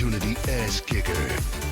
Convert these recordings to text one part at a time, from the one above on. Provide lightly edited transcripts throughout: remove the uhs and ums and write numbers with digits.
opportunity ass kicker.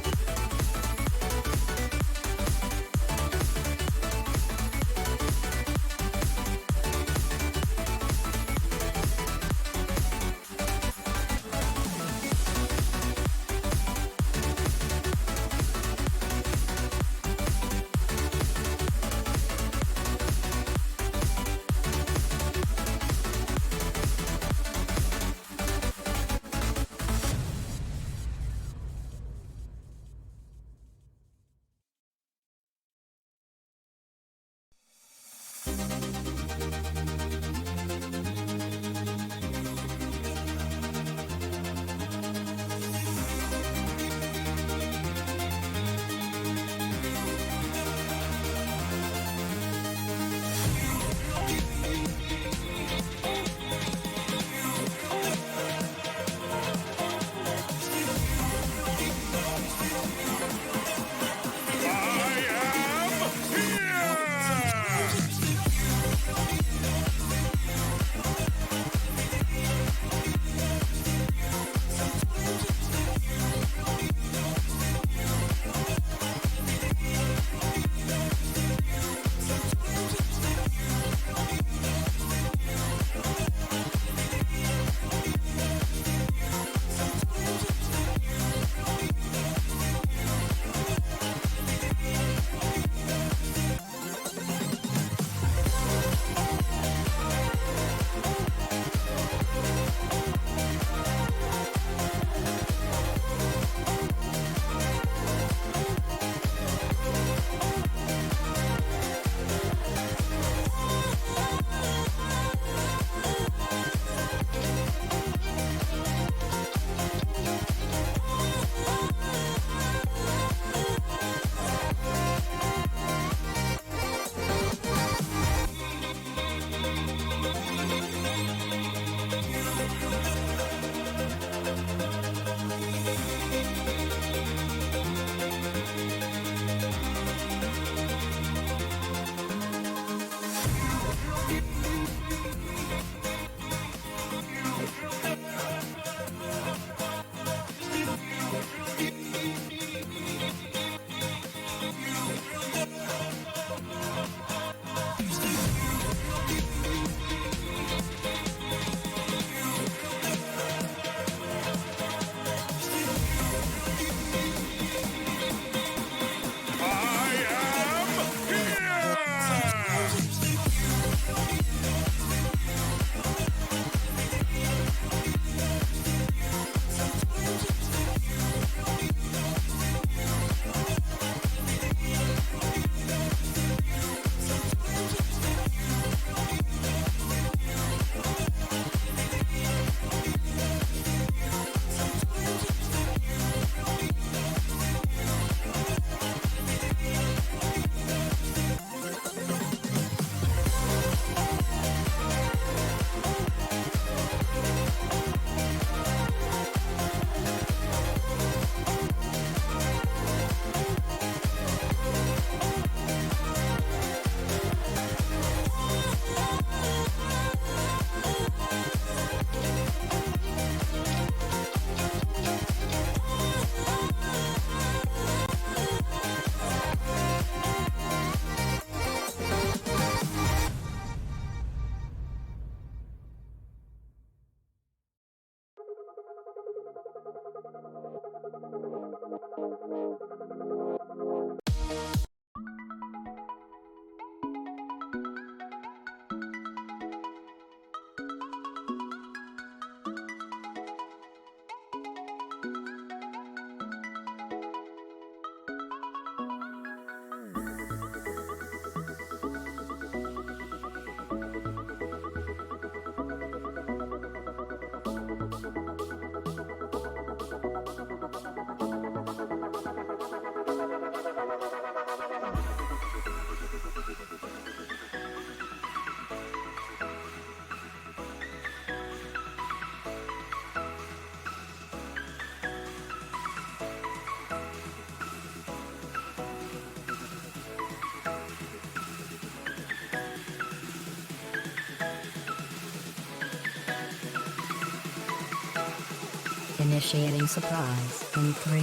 Initiating surprise in 3,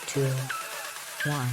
2, 1.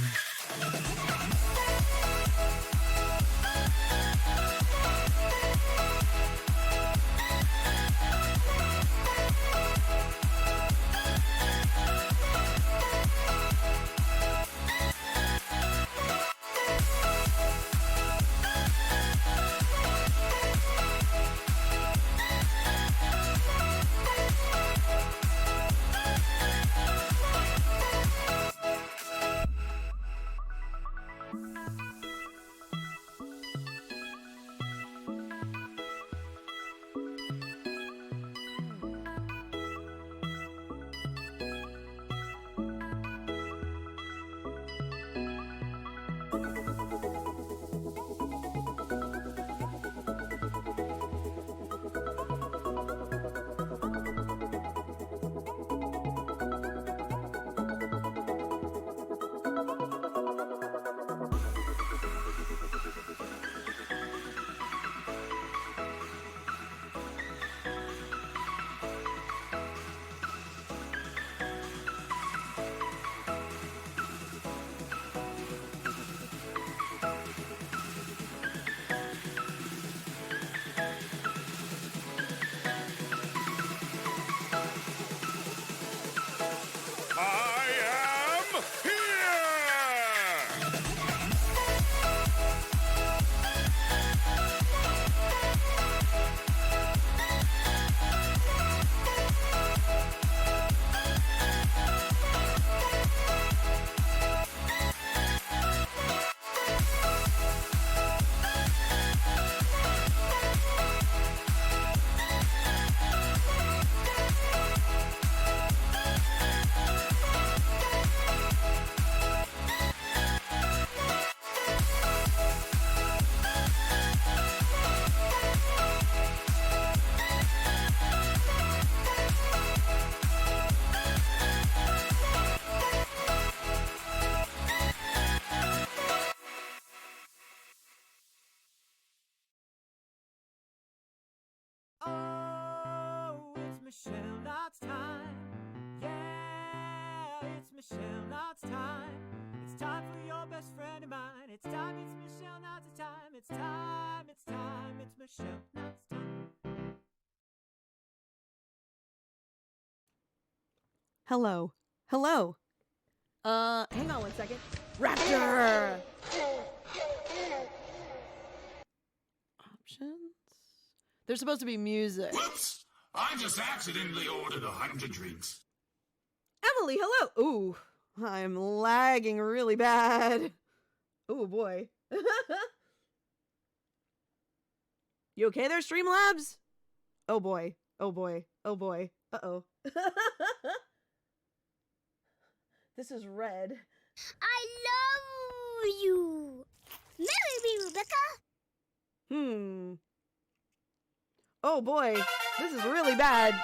Oh, it's Michelle Knott's time. Yeah, it's Michelle Knott's time. It's time for your best friend of mine. It's time, it's Michelle Knott's time. It's time, it's time, it's Michelle Knott's time. Hello. Hello. Hang on one second. Raptor! Options? There's supposed to be music. Whoops! I just accidentally ordered 100 drinks. Emily, hello! Ooh, I'm lagging really bad. Oh boy. You okay there, Streamlabs? Oh boy. Oh boy. Oh boy. Uh-oh. This is red. I love you. Marry me, Rebecca. Oh boy, this is really bad.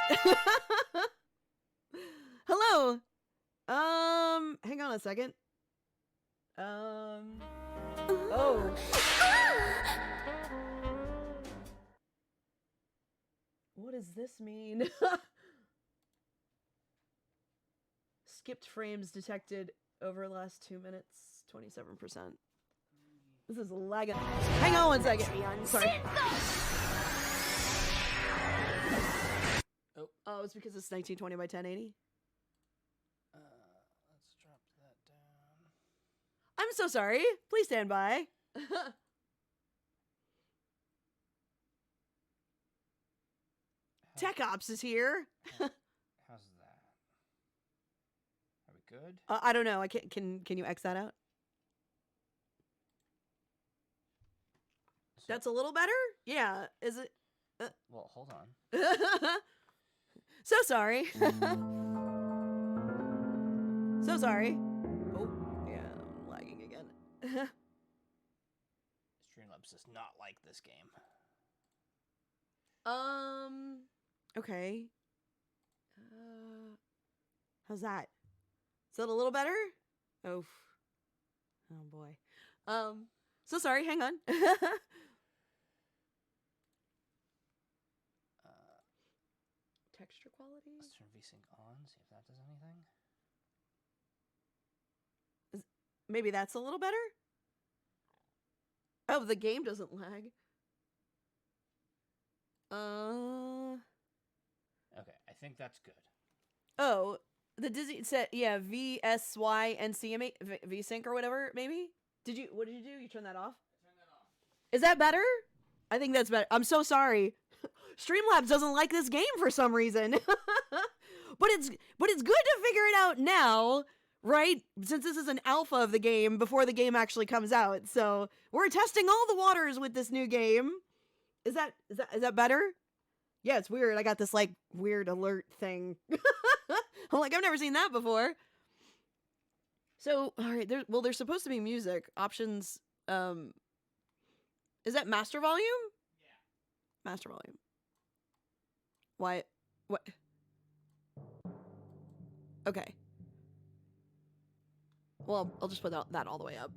Hello. Hang on a second. Oh. What does this mean? Skipped frames detected over last 2 minutes, 27%. This is lagging. Hang on one second. Sorry. Oh, it's because it's 1920 by 1080. Let's drop that down. I'm so sorry. Please stand by. Tech Ops is here. How's that? Are we good? I don't know. I can you X that out? So, That's a little better? Yeah. Is it? well, hold on. So sorry. So sorry. Oh, yeah, I'm lagging again. Streamlabs does not like this game. Okay. How's that? Is that a little better? Oh. Oh boy. So sorry, hang on. texture quality. Let's turn VSync on, see if that does anything. Maybe that's a little better? Oh, the game doesn't lag. Okay, I think that's good. Oh, the Disney set, yeah, VSYNC VSync or whatever, maybe? What did you do? You turn that off? I turned that off. Is that better? I think that's better. I'm so sorry. Streamlabs doesn't like this game for some reason. but it's good to figure it out now, right? Since this is an alpha of the game before the game actually comes out. So we're testing all the waters with this new game. Is that better? Yeah, it's weird. I got this like weird alert thing. I'm like, I've never seen that before. So, all right, there's supposed to be music options. Is that master volume? Yeah. Master volume. Why? What? Okay. Well, I'll just put that all the way up.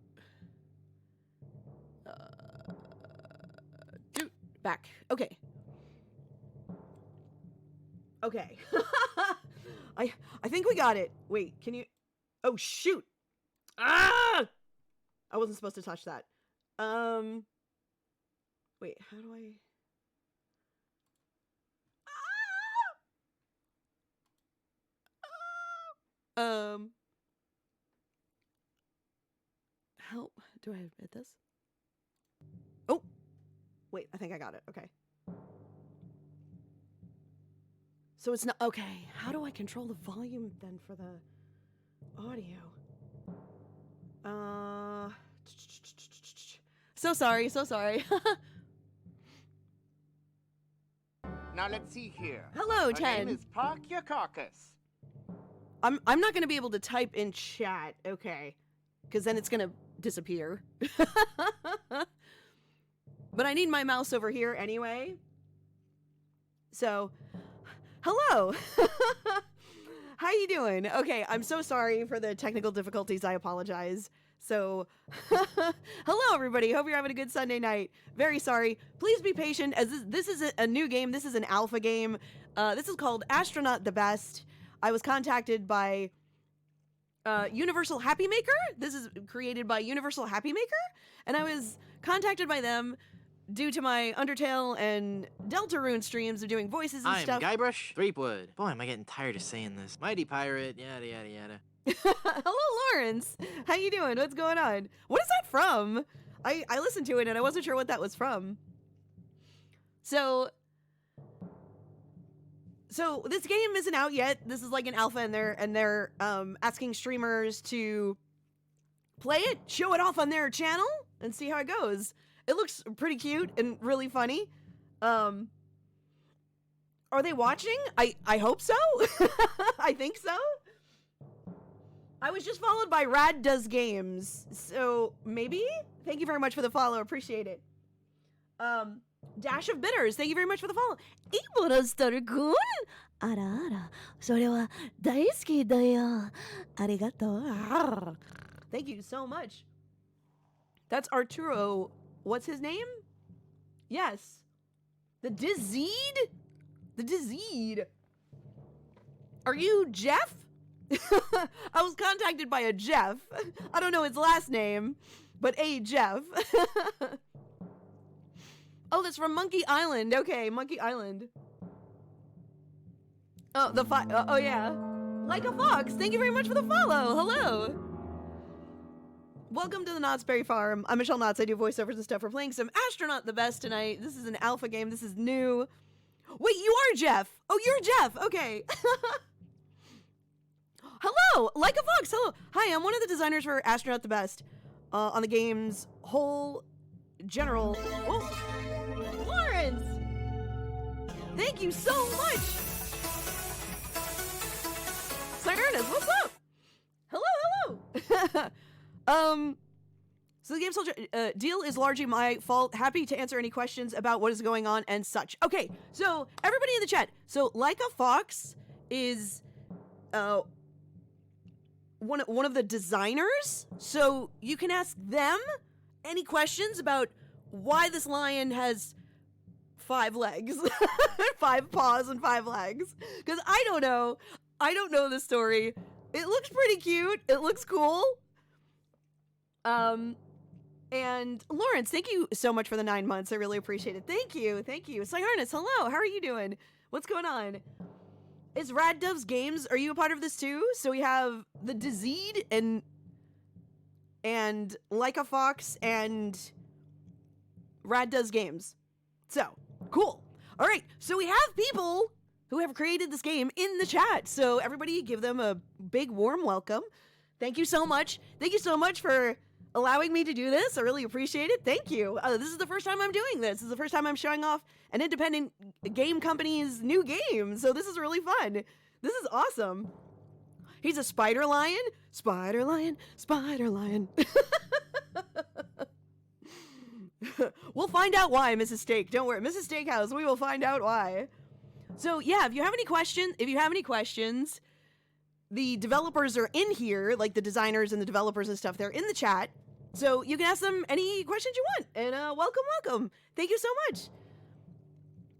Back. Okay. Okay. I think we got it. Wait, can you? Oh shoot! Ah! I wasn't supposed to touch that. Wait, how do I? Help. Do I hit this? Oh! Wait, I think I got it. Okay. So it's not... Okay, how do I control the volume then for the audio? So sorry, so sorry. Now let's see here. Hello, My 10. name is Park Your Carcass. I'm not going to be able to type in chat, okay. Because then it's going to disappear. But I need my mouse over here anyway. So, hello. How you doing? Okay, I'm so sorry for the technical difficulties. I apologize. So, hello everybody. Hope you're having a good Sunday night. Very sorry. Please be patient as this is a new game. This is an alpha game. This is called Astronaut the Best. I was contacted by Universal Happy Maker. This is created by Universal Happy Maker, and I was contacted by them due to my Undertale and Deltarune streams of doing voices and I'm stuff. Guybrush Threepwood. Boy, am I getting tired of saying this. Mighty pirate, yada yada yada. Hello, Lawrence. How you doing? What's going on? What is that from? I listened to it and I wasn't sure what that was from. So this game isn't out yet. This is like an alpha, and they're asking streamers to play it, show it off on their channel, and see how it goes. It looks pretty cute and really funny. Are they watching? I hope so. I think so. I was just followed by Rad Does Games, so maybe? Thank you very much for the follow. Appreciate it. Dash of Bitters, thank you very much for the follow. いいものしとるくん。あらあら、それは大好きだよ。ありがとう。Thank you so much. That's Arturo. What's his name? Yes. The Diseed? The Diseed. Are you Jeff? I was contacted by a Jeff. I don't know his last name, but a Jeff. Oh, that's from Monkey Island. Okay, Monkey Island. Oh, oh yeah. Like a Fox, thank you very much for the follow. Hello. Welcome to the Knott's Berry Farm. I'm Michelle Knotts. I do voiceovers and stuff. We're playing some Astronaut the Best tonight. This is an alpha game. This is new. Wait, you are Jeff. Oh, you're Jeff. Okay. Hello, Like a Fox. Hello. Hi, I'm one of the designers for Astronaut the Best on the game's whole general. Whoa. Lawrence! Thank you so much! Cyrus, what's up? Hello, hello! So the game's deal is largely my fault. Happy to answer any questions about what is going on and such. Okay, so everybody in the chat. So Like a Fox is one of the designers. So you can ask them any questions about why this lion has 5 legs, 5 paws and 5 legs. Because I don't know the story. It looks pretty cute. It looks cool. And Lawrence, thank you so much for the 9 months. I really appreciate it. Thank you. Harness, hello. How are you doing? What's going on? Is Rad Dove's Games, are you a part of this too? So we have the Dizzeed and Like a Fox and Rad Does Games. So, cool. All right, so we have people who have created this game in the chat. So everybody give them a big warm welcome. Thank you so much. Thank you so much for allowing me to do this. I really appreciate it. Thank you. This is the first time I'm doing this. This is the first time I'm showing off an independent game company's new game. So this is really fun. This is awesome. He's a spider lion. Spider lion. Spider lion. We'll find out why, Mrs. Steak. Don't worry. Mrs. Steakhouse, we will find out why. So yeah, if you have any questions, the developers are in here, like the designers and the developers and stuff, they're in the chat. So you can ask them any questions you want. And welcome. Thank you so much.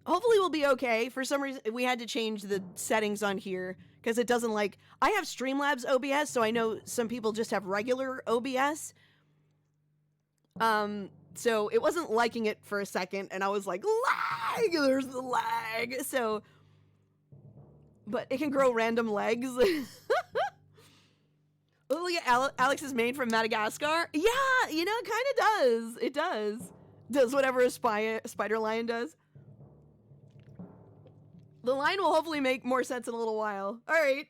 Hopefully we'll be okay. For some reason, we had to change the settings on here because it doesn't I have Streamlabs OBS, so I know some people just have regular OBS. So it wasn't liking it for a second, and I was like, lag! There's the lag. So, but it can grow random legs. Oh, look at Alex's mane from Madagascar. Yeah, it kind of does. It does. Does whatever a spider lion does. The line will hopefully make more sense in a little while. All right.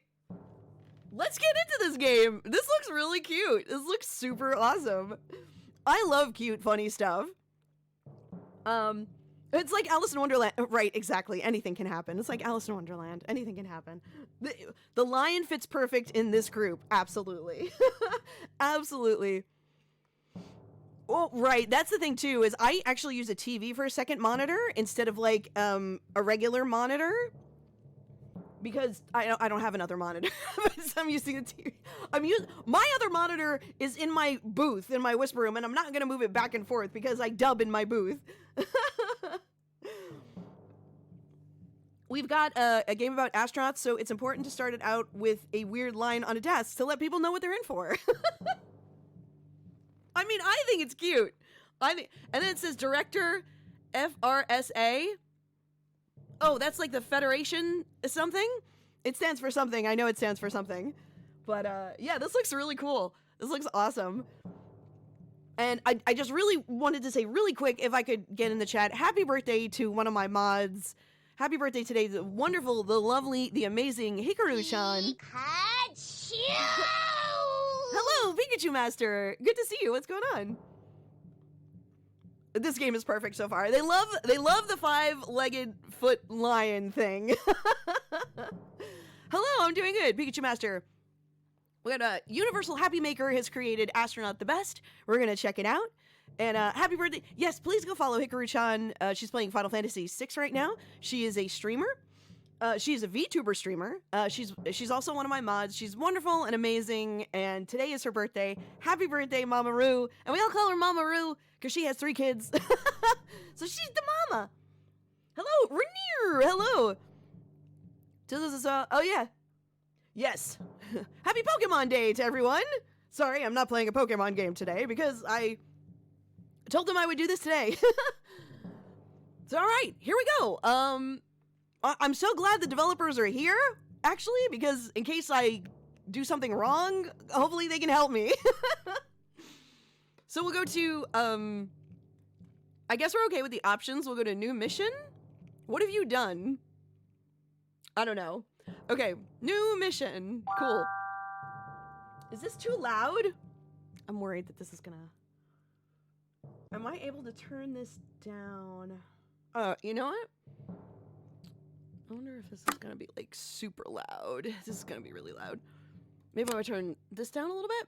Let's get into this game. This looks really cute. This looks super awesome. I love cute, funny stuff. It's like Alice in Wonderland. Right, exactly. Anything can happen. It's like Alice in Wonderland. Anything can happen. The lion fits perfect in this group. Absolutely. Absolutely. Well, right. That's the thing, too, is I actually use a TV for a second monitor instead of, a regular monitor. Because I don't have another monitor. So I'm using a TV. My other monitor is in my booth, in my whisper room, and I'm not going to move it back and forth because I dub in my booth. We've got a game about astronauts, so it's important to start it out with a weird line on a desk to let people know what they're in for. I think it's cute. And then it says director FRSA. Oh, that's like the Federation something? It stands for something. I know it stands for something. But yeah, this looks really cool. This looks awesome. And I just really wanted to say really quick, if I could get in the chat, happy birthday to one of my mods. Happy birthday today, the wonderful, the lovely, the amazing Hikaru-chan. Pikachu! Hello, Pikachu Master. Good to see you. What's going on? This game is perfect so far. They love the 5-legged foot lion thing. Hello, I'm doing good, Pikachu Master. We got Universal Happy Maker has created Astronaut the Best. We're gonna check it out. And happy birthday. Yes, please go follow Hikaru-chan. She's playing Final Fantasy VI right now. She is a streamer. She's a VTuber streamer. She's also one of my mods. She's wonderful and amazing. And today is her birthday. Happy birthday, Mama Roo. And we all call her Mama Roo because she has 3 kids. So she's the mama. Hello, Rainier. Hello. Oh yeah. Yes. Happy Pokemon Day to everyone. Sorry, I'm not playing a Pokemon game today because I told them I would do this today. So all right, here we go. I'm so glad the developers are here, actually, because in case I do something wrong, hopefully they can help me. So we'll go to, I guess we're okay with the options. We'll go to new mission. What have you done? I don't know. Okay, new mission. Cool. Is this too loud? I'm worried that this is gonna... Am I able to turn this down? You know what? I wonder if this is gonna be like super loud. This is gonna be really loud. Maybe I'll turn this down a little bit.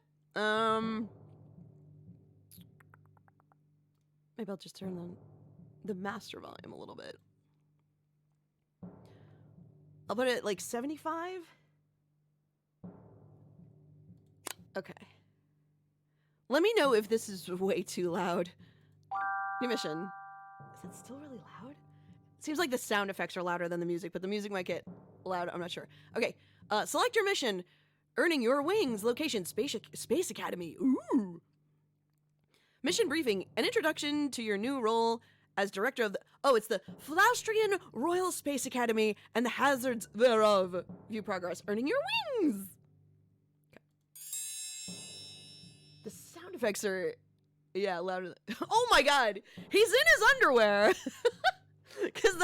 Maybe I'll just turn the master volume a little bit. I'll put it at like 75. Okay. Let me know if this is way too loud. New mission. Is it still really loud? Seems like the sound effects are louder than the music, but the music might get loud. I'm not sure. Okay. Select your mission. Earning your wings. Location, Space Academy. Ooh. Mission briefing. An introduction to your new role as director of the... Oh, it's the Flaustrian Royal Space Academy and the hazards thereof. View progress. Earning your wings. Okay. The sound effects are... Yeah, louder. Oh my god! He's in his underwear! Because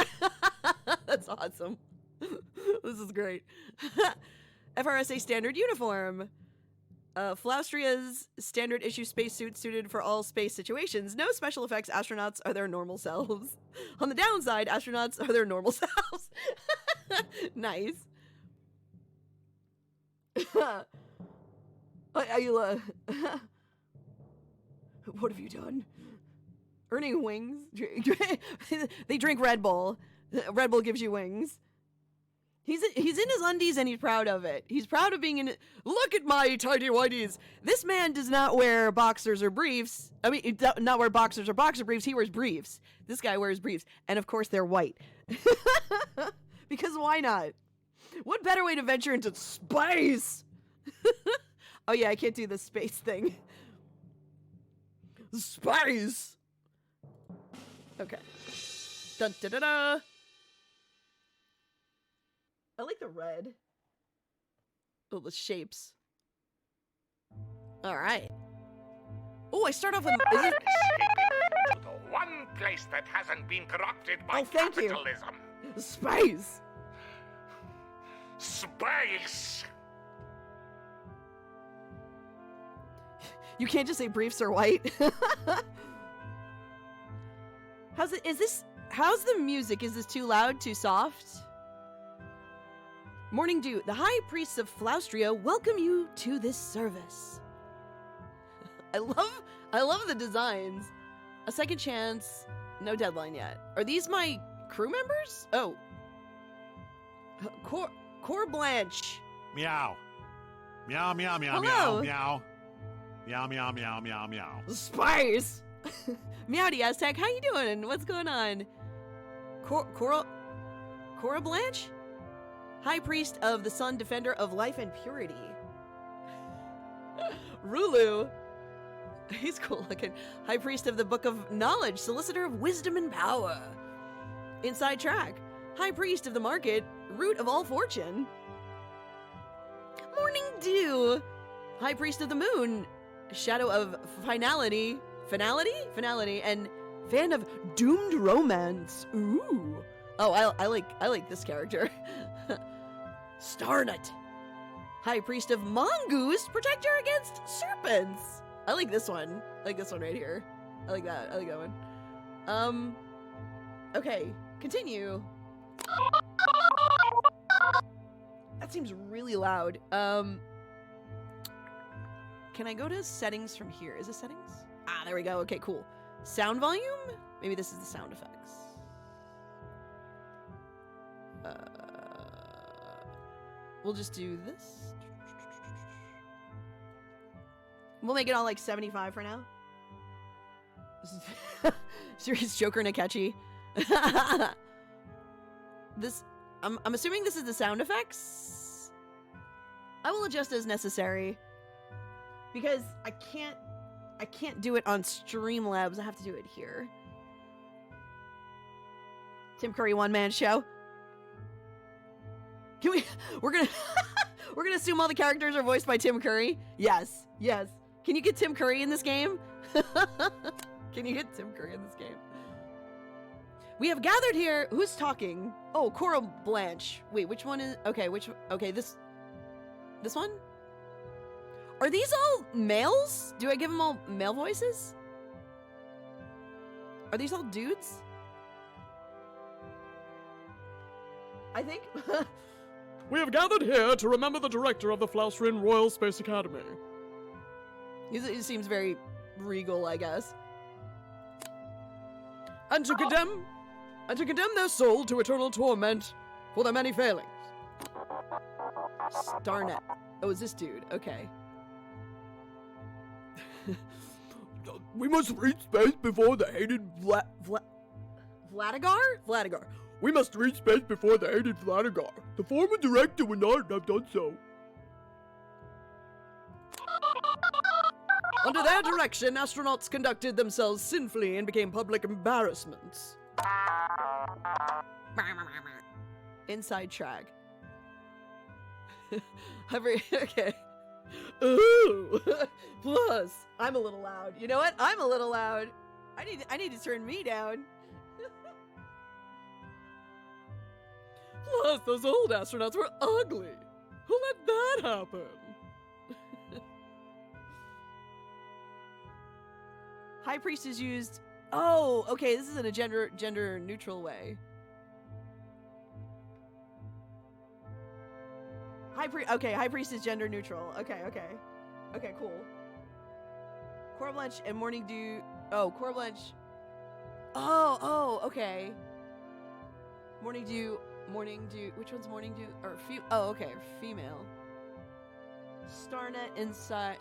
that's awesome. This is great. FRSA standard uniform. Flaustria's standard issue spacesuit suited for all space situations. No special effects. Astronauts are their normal selves. On the downside, astronauts are their normal selves. Nice. Ayula. What have you done? Earning wings? They drink Red Bull. Red Bull gives you wings. He's in his undies and he's proud of it. He's proud of being in it. Look at my tidy whities. This man does not wear boxers or briefs. I mean, he does not wear boxers or boxer briefs. He wears briefs. This guy wears briefs. And of course they're white. Because why not? What better way to venture into space? Oh yeah, I can't do the space thing. Space! Okay. Dun da da da! I like the red. Oh, the shapes. Alright. Oh, I start off with... Is it... To the one place that hasn't been corrupted by thank you. capitalism. Space! Space! You can't just say briefs are white. How's the music? Is this too loud, too soft? Morning Dew, the high priests of Flaustria welcome you to this service. I love the designs. A second chance, no deadline yet. Are these my crew members? Oh. Cor Blanche. Meow. Meow, meow, meow, Hello. meow, meow. Meow, meow, meow, meow, meow. Spice! Meowdy Aztec, how you doing? What's going on? Cora Blanche? High Priest of the Sun, Defender of Life and Purity. Rulu. He's cool looking. High Priest of the Book of Knowledge, Solicitor of Wisdom and Power. Inside Track. High Priest of the Market, Root of all Fortune. Morning Dew. High Priest of the Moon, Shadow of Finality, and Fan of Doomed Romance. Ooh. Oh, I like this character. Starnut. High Priest of Mongoose, Protector against Serpents. I like this one. I like this one right here. I like that. I like that one. Okay, continue. That seems really loud. Can I go to settings from here? Is it settings? Ah, there we go. Okay, cool. Sound volume? Maybe this is the sound effects. We'll just do this. We'll make it all like 75 for now. This is Serious Joker Nakechi. This, I'm assuming this is the sound effects. I will adjust as necessary. Because I can't do it on Streamlabs. I have to do it here. Tim Curry one-man show. Can we? We're gonna assume all the characters are voiced by Tim Curry. Yes. Can you get Tim Curry in this game? Can you get Tim Curry in this game? We have gathered here. Who's talking? Oh, Cora Blanche. Wait, which one is? Okay, this one. Are these all males? Do I give them all male voices? Are these all dudes? I think. We have gathered here to remember the director of the Flaustrian Royal Space Academy. He seems very regal, I guess. And to condemn their soul to eternal torment for their many failings. Starnet. Oh, is this dude? Okay. We must reach space before the hated Vladigar? Vladigar. We must reach space before the aided Flanagar. The former director would not have done so. Under their direction, astronauts conducted themselves sinfully and became public embarrassments. Inside track. Okay. Ooh. Plus, I'm a little loud. You know what? I'm a little loud. I need to turn me down. Plus, those old astronauts were ugly. Who let that happen? High Priest is used. Oh, okay. This is in a gender neutral way. High Priest is gender neutral. Okay, cool. Corblanche and Morning Dew. Oh, Corblanche. Oh, okay. Morning Dew. Which one's Morning Dew? Or oh, okay, female. Starnet inside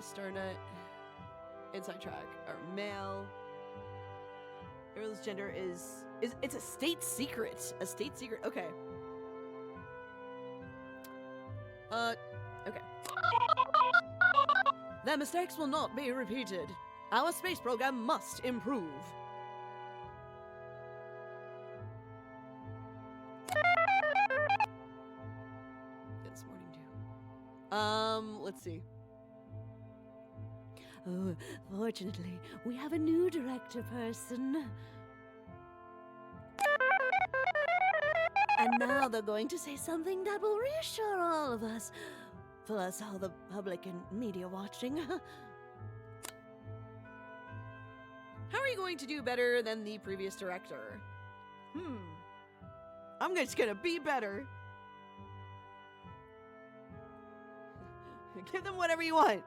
track. Or male. Everyone's gender is it's a state secret. A state secret. Okay. Okay. Their mistakes will not be repeated. Our space program must improve. It's Morning Dew. Let's see. Oh, fortunately, we have a new director person. And now they're going to say something that will reassure all of us. Plus all the public and media watching. How are you going to do better than the previous director? I'm just gonna be better. Give them whatever you want.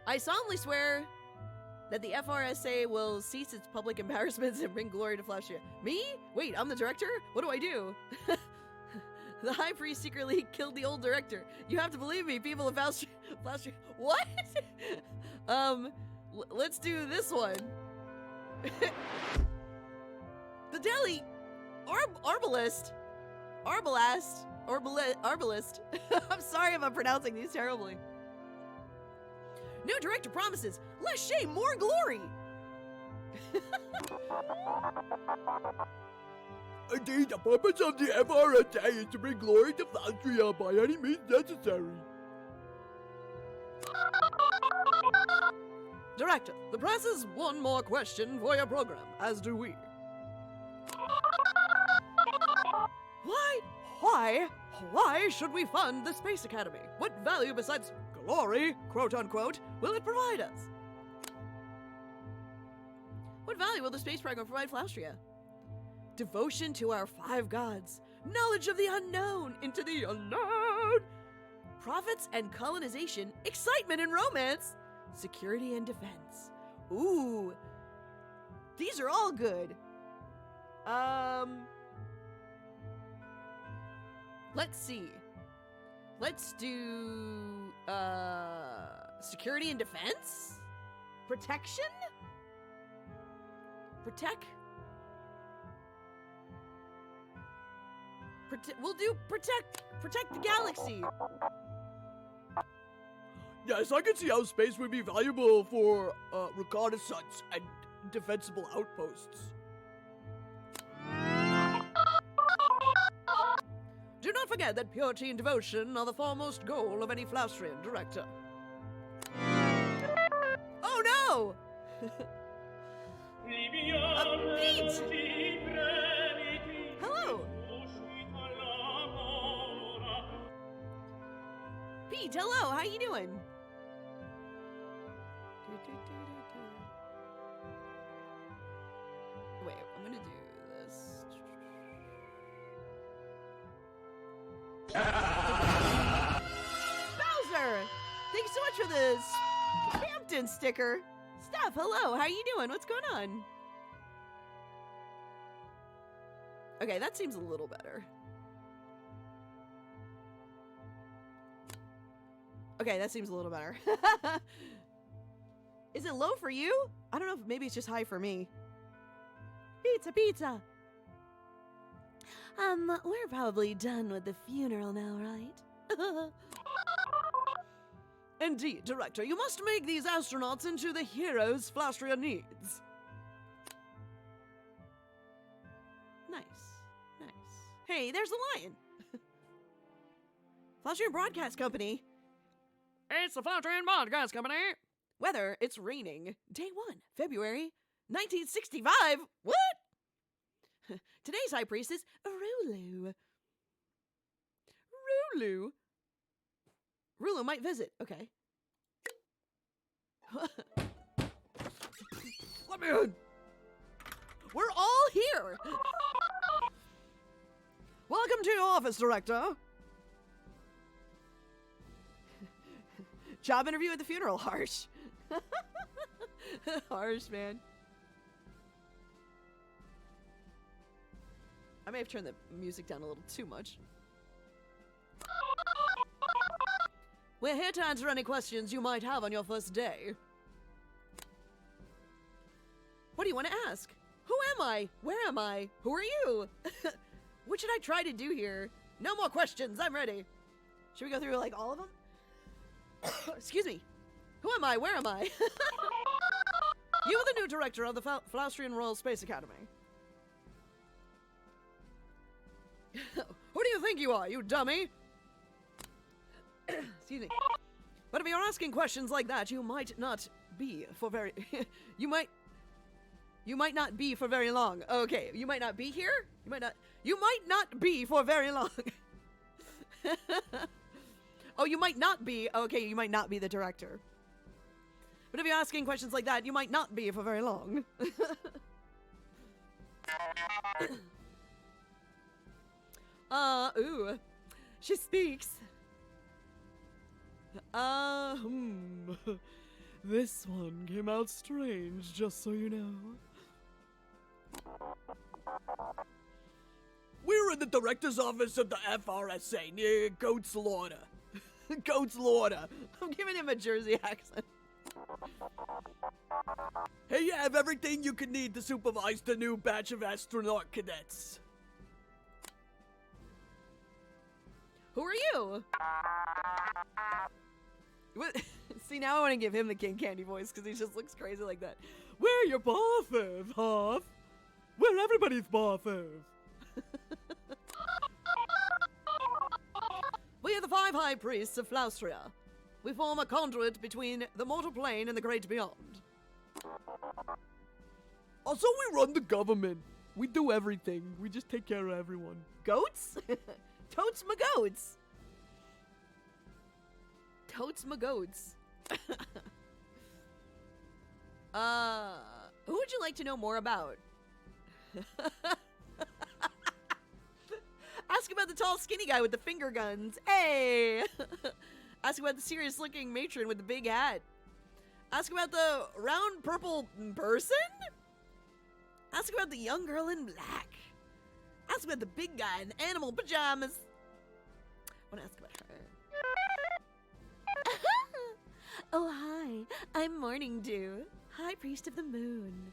I solemnly swear that the FRSA will cease its public embarrassments and bring glory to Flaustria. Me? Wait, I'm the director? What do I do? The High Priest secretly killed the old director. You have to believe me, people of Flaustria. What? Let's do this one. The deli arbalist. I'm sorry if I'm pronouncing these terribly. New director promises less shame, more glory. Indeed, the purpose of the FRSA is to bring glory to Flaustria by any means necessary. Director, the press has one more question for your program, as do we. Why should we fund the Space Academy? What value besides glory, quote unquote, will it provide us? What value will the space program provide Flaustria? Devotion to our 5 gods, knowledge of the unknown into the unknown, profits and colonization, excitement and romance, security and defense. Ooh, these are all good. Let's see. Let's do security and defense? Protection? We'll do protect the galaxy. Yes, I can see how space would be valuable for reconnaissance and defensible outposts. Do not forget that purity and devotion are the foremost goal of any Flaustrian director. Oh no! Pete! Hello! Pete, hello, how you doing? Wait, I'm gonna do this. Bowser! Thank you so much for this Hampton sticker. Steph, hello, how you doing? What's going on? Okay, that seems a little better. Okay, that seems a little better. Is it low for you? I don't know if maybe it's just high for me. Pizza, pizza. We're probably done with the funeral now, right? Indeed, Director, you must make these astronauts into the heroes Flaustria needs. Nice, nice. Hey, there's the lion. Flaustria Broadcast Company. It's the Flaustria Broadcast Company. Weather, it's raining. Day 1, February 1965. What? Today's high priest is Rulu. Rulu? Rulu might visit. Okay. Let me in. We're all here. Welcome to your office, Director. Job interview at the funeral. Harsh. Harsh, man. I may have turned the music down a little too much. We're here to answer any questions you might have on your first day. What do you want to ask? Who am I? Where am I? Who are you? What should I try to do here? No more questions. I'm ready. Should we go through like all of them? Excuse me. Who am I? Where am I? You're the new director of the Flaustrian Royal Space Academy. Who do you think you are, you dummy? Excuse me. But if you're asking questions like that, you might not be for very... You might not be for very long. Okay, you might not be here? You might not be for very long. Oh, you might not be. Okay, you might not be the director. But if you're asking questions like that, you might not be for very long. Ooh. She speaks. This one came out strange, just so you know. We're in the director's office of the FRSA near Goat Slaughter. Goat Slaughter. I'm giving him a Jersey accent. Hey, you have everything you could need to supervise the new batch of astronaut cadets. Who are you? What? See, now I want to give him the King Candy voice because he just looks crazy like that. We're your bosses, Huff. We're everybody's bosses. We are the 5 high priests of Flaustria. We form a conduit between the mortal plane and the great beyond. Also, we run the government. We do everything. We just take care of everyone. Goats? Totes my goats. Totes my goats. Who would you like to know more about? Ask about the tall, skinny guy with the finger guns. Hey! Ask about the serious-looking matron with the big hat. Ask about the round purple person? Ask about the young girl in black. Ask about the big guy in animal pajamas. I want to ask about her. Oh, hi. I'm Morning Dew, High Priest of the Moon.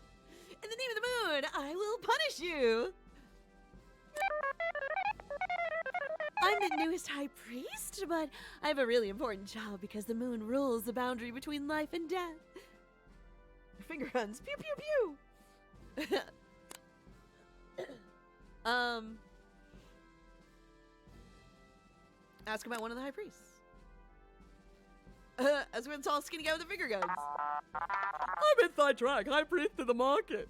In the name of the moon, I will punish you. I'm the newest High Priest, but I have a really important job because the moon rules the boundary between life and death. Finger guns. Pew, pew, pew. Ask about one of the high priests. Ask about the tall, skinny guy with the finger guns. I'm inside track, high priest of the market.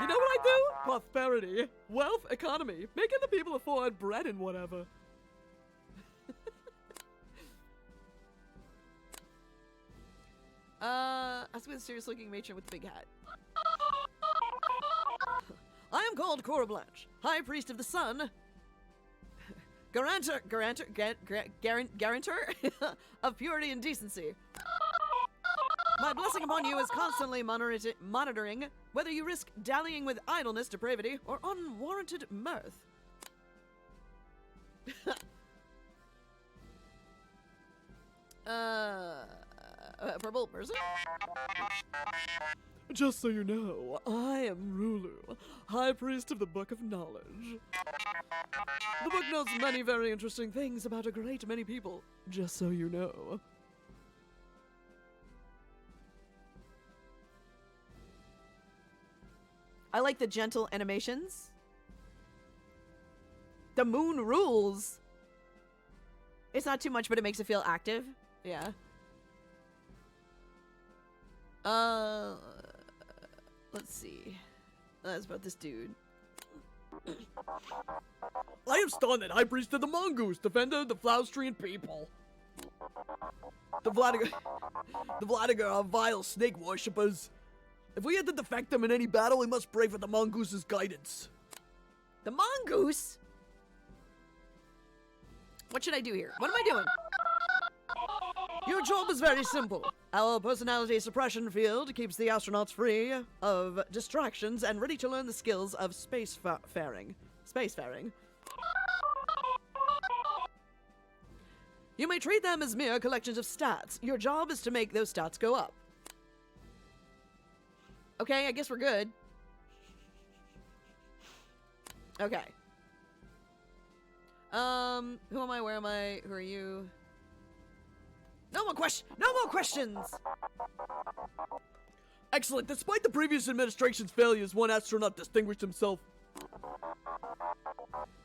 You know what I do? Prosperity, wealth, economy, making the people afford bread and whatever. Ask about the serious-looking matron with the big hat. I am called Cora Blanche, high priest of the sun. Guarantor of purity and decency. My blessing upon you is constantly monitoring whether you risk dallying with idleness, depravity, or unwarranted mirth. Purple person? Just so you know, I am Rulu, High Priest of the Book of Knowledge. The book knows many very interesting things about a great many people, just so you know. I like the gentle animations. The moon rules. It's not too much, but it makes it feel active. Yeah. Let's see. That's about this dude. I am Astronaut, High Priest of the Mongoose, defender of the Flaustrian people. The Vladigar are vile snake worshippers. If we had to defect them in any battle, we must pray for the Mongoose's guidance. The mongoose? What should I do here? What am I doing? Your job is very simple. Our personality suppression field keeps the astronauts free of distractions and ready to learn the skills of spacefaring. You may treat them as mere collections of stats. Your job is to make those stats go up. Okay, I guess we're good. Okay. Who am I? Where am I? Who are you? No more questions! Excellent. Despite the previous administration's failures, one astronaut distinguished himself.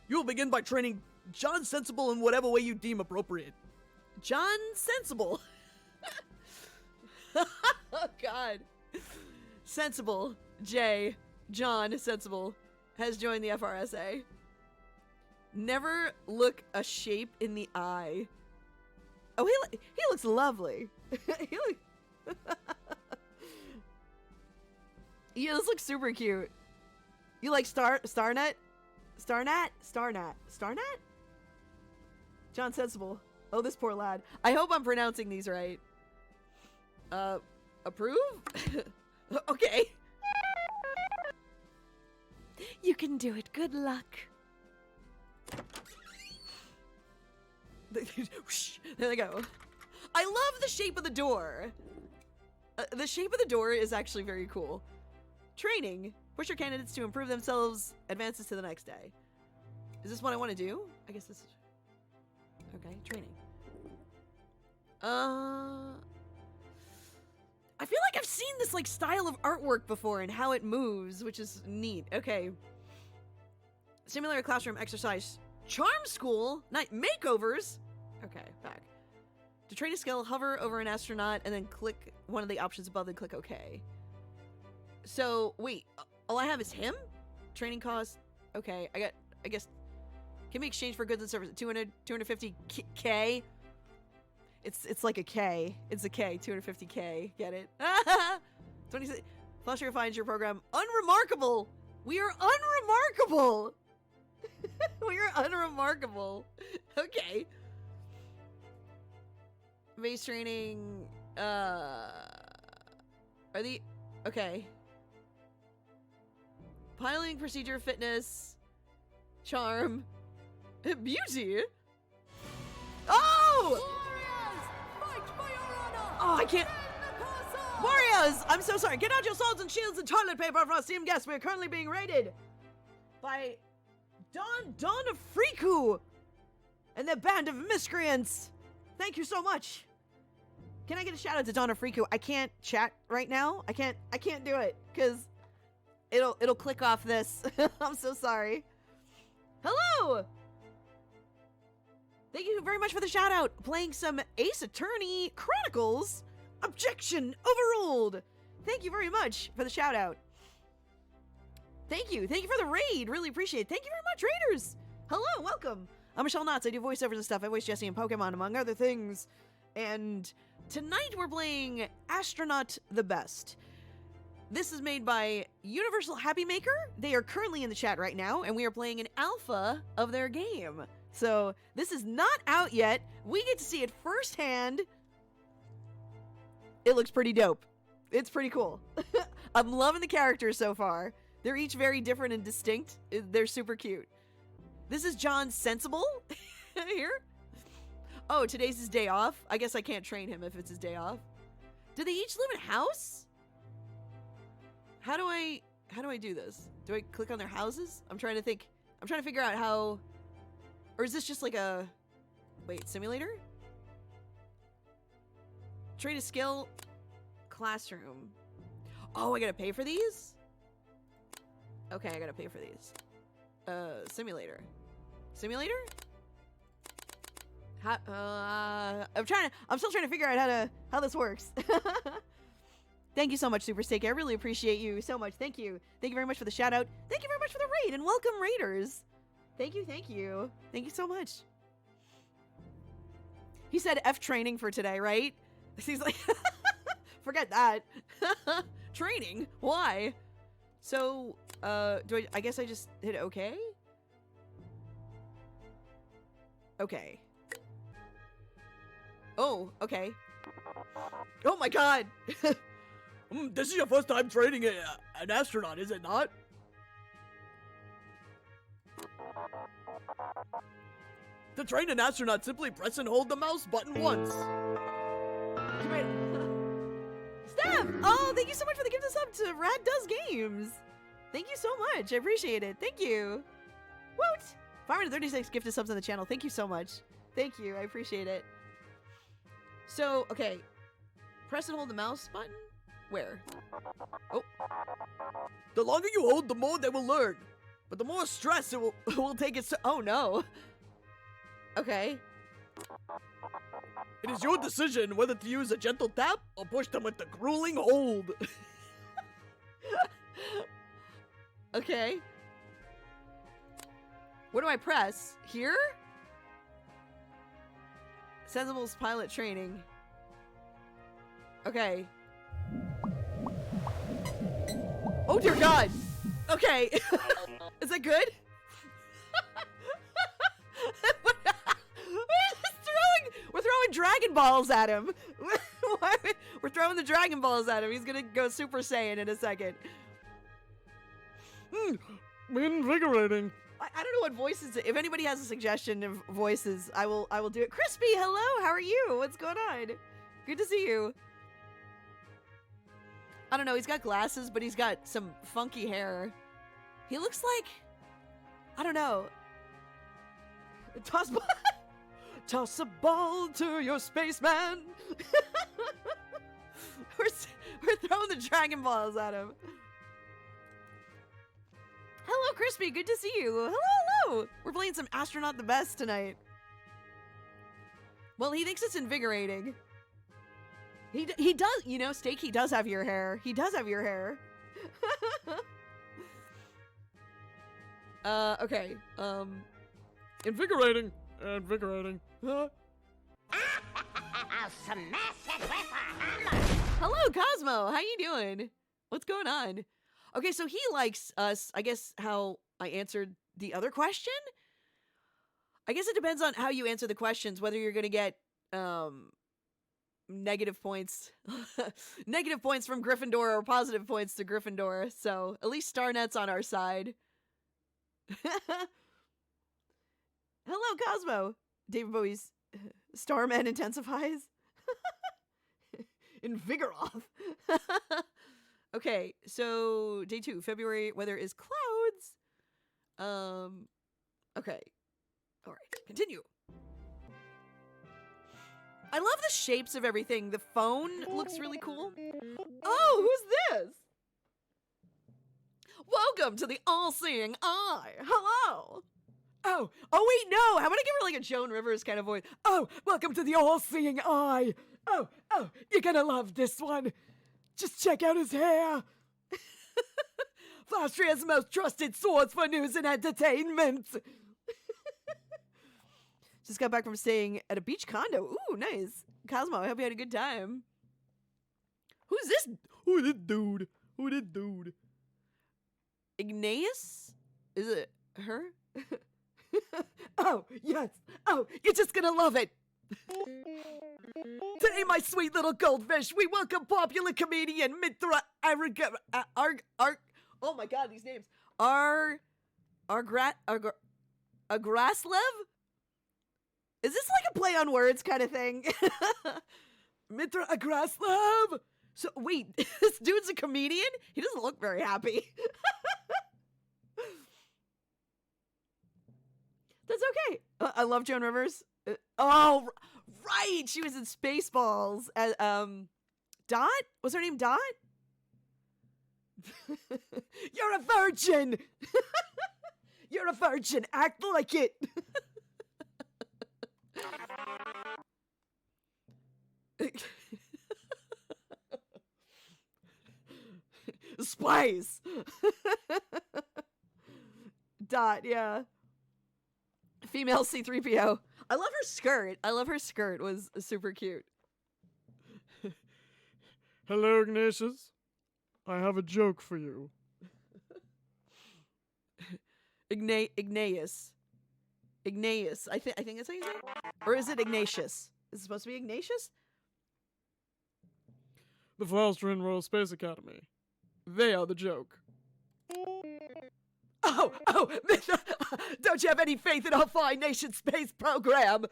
You will begin by training John Sensible in whatever way you deem appropriate. John Sensible. Oh, God. Sensible. John Sensible has joined the FRSA. Never look a shape in the eye. Oh, he looks lovely. Yeah, this looks super cute. You like Starnet? John Sensible. Oh, this poor lad. I hope I'm pronouncing these right. Approve? Okay. You can do it. Good luck. There they go. I love the shape of the door. The shape of the door is actually very cool. Training. Push your candidates to improve themselves. Advances to the next day. Is this what I want to do? I guess this is... Okay, training. I feel like I've seen this like style of artwork before and how it moves, which is neat. Okay. Simulator classroom exercise. Charm school? Night makeovers? Okay, back. To train a skill, hover over an astronaut and then click one of the options above and click OK. So, wait. All I have is him? Training cost? Okay, I guess... Can be exchanged for goods and services. 250K? It's like a K. It's a K. 250K. Get it? 26. Flaustria finds your program unremarkable. We are unremarkable. We are unremarkable. Okay. Base training. Are the... Okay. Piling, procedure, fitness, charm, beauty. Oh! Oh, I can't. Warriors! I'm so sorry. Get out your swords and shields and toilet paper for our esteemed guests. We're currently being raided by Don of Friku and their band of miscreants. Thank you so much. Can I get a shout out to Don of Friku? I can't chat right now. I can't do it because it'll click off this. I'm so sorry. Hello. Thank you very much for the shout out. Playing some Ace Attorney Chronicles. Objection overruled. Thank you very much for the shout out. Thank you. Thank you for the raid. Really appreciate it. Thank you very much, raiders. Hello, welcome. I'm Michelle Knotts. I do voiceovers and stuff. I voice Jessie and Pokemon, among other things. And tonight we're playing Astronaut the Best. This is made by Universal Happy Maker. They are currently in the chat right now, and we are playing an alpha of their game. So this is not out yet. We get to see it firsthand. It looks pretty dope. It's pretty cool. I'm loving the characters so far. They're each very different and distinct. They're super cute. This is John Sensible here. Oh, today's his day off. I guess I can't train him if it's his day off. Do they each live in a house? How do I do this? Do I click on their houses? I'm trying to think. I'm trying to figure out how, or is this just like a, wait, simulator? Train a skill, classroom. Oh, I gotta pay for these? Okay, I gotta pay for these. Simulator. Simulator? I'm still trying to figure out how this works. Thank you so much, Super Steak. I really appreciate you so much. Thank you. Thank you very much for the shout out. Thank you very much for the raid and welcome raiders. Thank you, thank you. Thank you so much. He said F training for today, right? He's like, forget that. Training? Why? So, I guess I just hit okay? Okay. Oh, okay. Oh my god! This is your first time training an astronaut, is it not? To train an astronaut, simply press and hold the mouse button once. Steph! Oh, thank you so much for the gift of sub to Rad Does Games. Thank you so much. I appreciate it. Thank you. Woot! 536 gifted subs on the channel. Thank you so much. Thank you. I appreciate it. So, okay. Press and hold the mouse button? Where? Oh. The longer you hold, the more they will learn. But the more stress it will take it. Oh no. Okay. It is your decision whether to use a gentle tap or push them with the grueling hold. Okay. What do I press? Here? Sensible's pilot training. Okay. Oh dear god! Okay. Is that good? We're throwing Dragon Balls at him. We're throwing the Dragon Balls at him. He's gonna go Super Saiyan in a second. Invigorating. I don't know what voices. If anybody has a suggestion of voices, I will do it. Crispy, hello. How are you? What's going on? Good to see you. I don't know. He's got glasses, but he's got some funky hair. He looks like, I don't know. Toss a ball to your spaceman. We're throwing the Dragon Balls at him. Hello, Crispy. Good to see you. Hello, hello. We're playing some Astronaut the Best tonight. Well, he thinks it's invigorating. He does, you know, Steak, he does have your hair. He does have your hair. Okay. Invigorating. Invigorating. Huh? Hello, Cosmo. How you doing? What's going on? Okay, so he likes us, I guess, how I answered the other question? I guess it depends on how you answer the questions, whether you're going to get negative points. Negative points from Gryffindor or positive points to Gryffindor. So at least StarNet's on our side. Hello, Cosmo. David Bowie's Starman intensifies. Invigorath. Okay, so day 2, February, weather is clouds. Okay. All right, continue. I love the shapes of everything. The phone looks really cool. Oh, who's this? Welcome to the all-seeing eye. Hello. Oh, wait, no. How about I give her like a Joan Rivers kind of voice? Oh, welcome to the all-seeing eye. Oh, you're gonna love this one. Just check out his hair. Flaustria's most trusted source for news and entertainment. Just got back from staying at a beach condo. Ooh, nice. Cosmo, I hope you had a good time. Who's this? Who this dude? Who this dude? Ignaeus? Is it her? Oh, yes. Oh, you're just gonna love it. Today, my sweet little goldfish, we welcome popular comedian Mitra oh my god, these names. Agraslev? Is this like a play on words kind of thing? Mitra Agraslev So wait, this dude's a comedian? He doesn't look very happy. That's okay. I love Joan Rivers. Right, she was in Spaceballs. Dot? Was her name Dot? You're a virgin. You're a virgin. Act like it. Spice. Dot, yeah. Female C-3PO. I love her skirt. I love her skirt. Was super cute. Hello, Ignatius. I have a joke for you. Ignaeus. I think that's how you say it? Or is it Ignatius? Is it supposed to be Ignatius? The Flaustrian Royal Space Academy. They are the joke. Oh, don't you have any faith in our fine nation space program?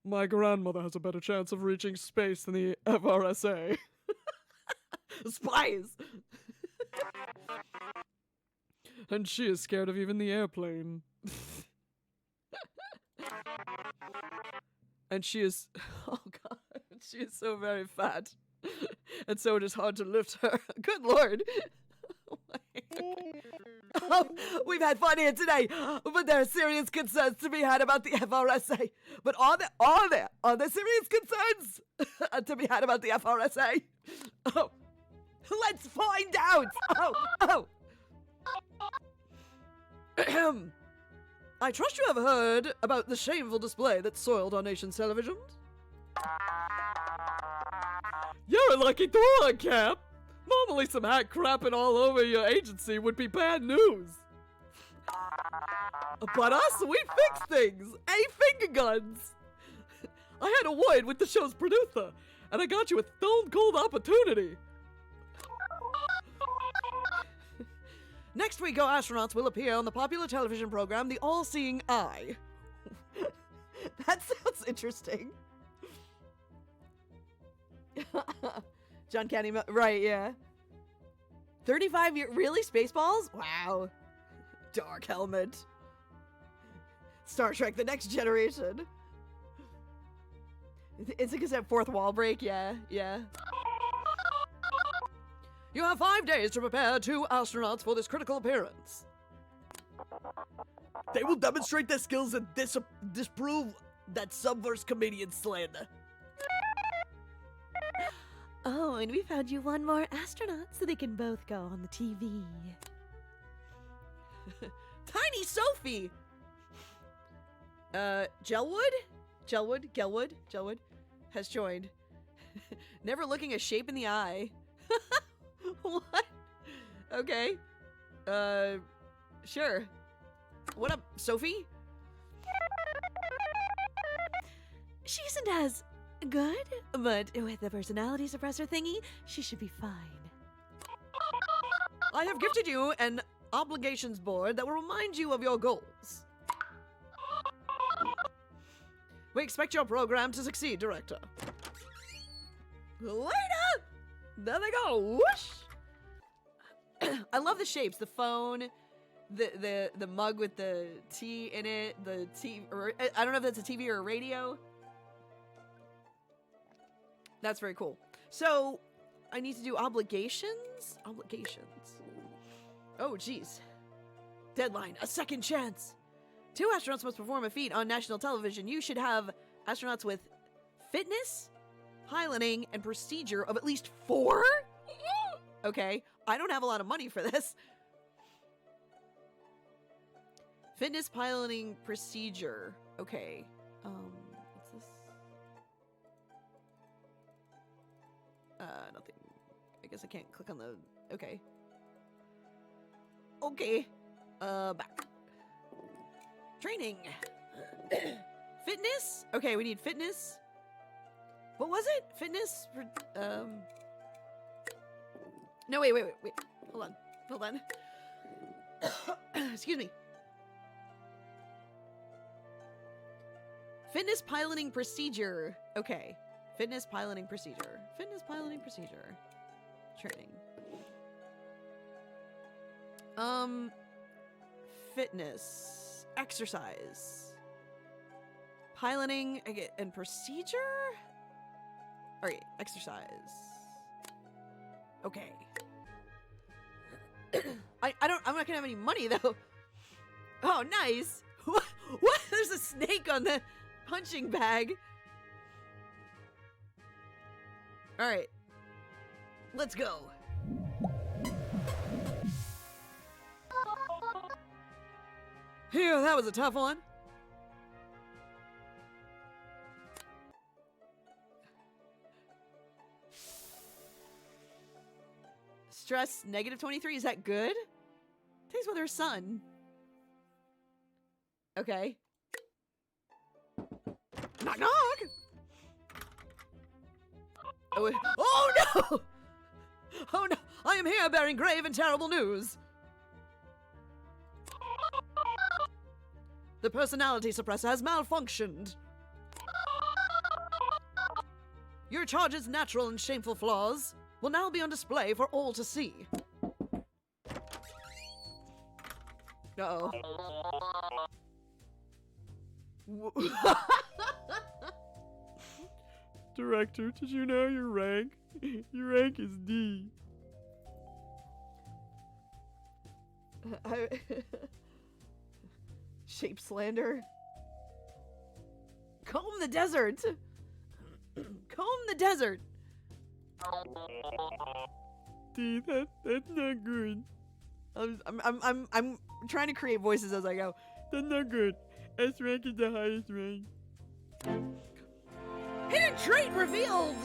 My grandmother has a better chance of reaching space than the FRSA. Spies! And she is scared of even the airplane. And she is, oh god, she is so very fat. And so it is hard to lift her. Good lord. Oh, we've had fun here today, but there are serious concerns to be had about the FRSA. But are there serious concerns to be had about the FRSA? Oh, let's find out. I trust you have heard about the shameful display that soiled our nation's televisions. You're a lucky dog, Cap. Normally some hack crapping all over your agency would be bad news. But us, we fix things. Finger guns. I had a word with the show's producer, and I got you a stone cold opportunity. Next week, our astronauts will appear on the popular television program The All-Seeing Eye. That sounds interesting. John Candy, right, yeah. 35 year, really? Spaceballs? Wow. Dark Helmet. Star Trek The Next Generation. Is it because that fourth wall break? Yeah. You have 5 days to prepare 2 astronauts for this critical appearance. They will demonstrate their skills and disprove that subverse comedian slander. Oh, and we found you one more astronaut so they can both go on the TV. Tiny Sophie! Gelwood has joined. Never looking a shape in the eye. What? Okay. Sure. What up, Sophie? She isn't as good, but with the personality suppressor thingy, she should be fine. I have gifted you an obligations board that will remind you of your goals. We expect your program to succeed, Director. Later! There they go. Whoosh! I love the shapes. The phone, the mug with the T in it, the T. Or, I don't know if that's a TV or a radio. That's very cool. So, I need to do obligations? Oh, geez. Deadline, a second chance. 2 astronauts must perform a feat on national television. You should have astronauts with fitness, piloting, and procedure of at least 4? Okay, I don't have a lot of money for this. Fitness, piloting, procedure. Okay, what's this? Nothing. I guess I can't click on the, okay. Back. Training. Fitness? Okay, we need fitness. What was it? Fitness? No, wait. Hold on. Excuse me. Fitness piloting procedure. Okay. Fitness piloting procedure. Fitness piloting procedure. Training. Fitness. Exercise. Piloting and procedure? Alright, exercise. Okay. I'm not gonna have any money though. Oh, nice. What? There's a snake on the punching bag. Alright. Let's go. Phew, that was a tough one. Stress -23. Is that good? Thanks with her son. Okay. Knock knock. Oh no! Oh no! I am here bearing grave and terrible news. The personality suppressor has malfunctioned. Your charge's natural and shameful flaws will now be on display for all to see. Uh-oh. Director, did you know your rank? Your rank is D. Shape slander. Comb the desert. Comb the desert. D, that's not good. I'm trying to create voices as I go. That's not good. S rank is the highest rank. Hidden trait revealed.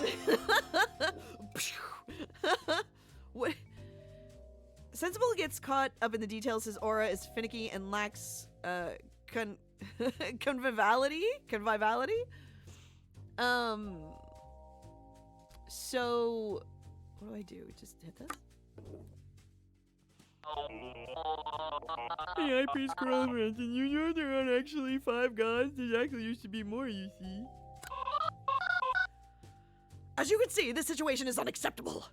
What? Sensible gets caught up in the details. His aura is finicky and lacks conviviality. So what do I do? Just hit this? Hey, I Priest Squirrel Mansion. You know there aren't actually 5 gods? There actually used to be more, you see. As you can see, this situation is unacceptable.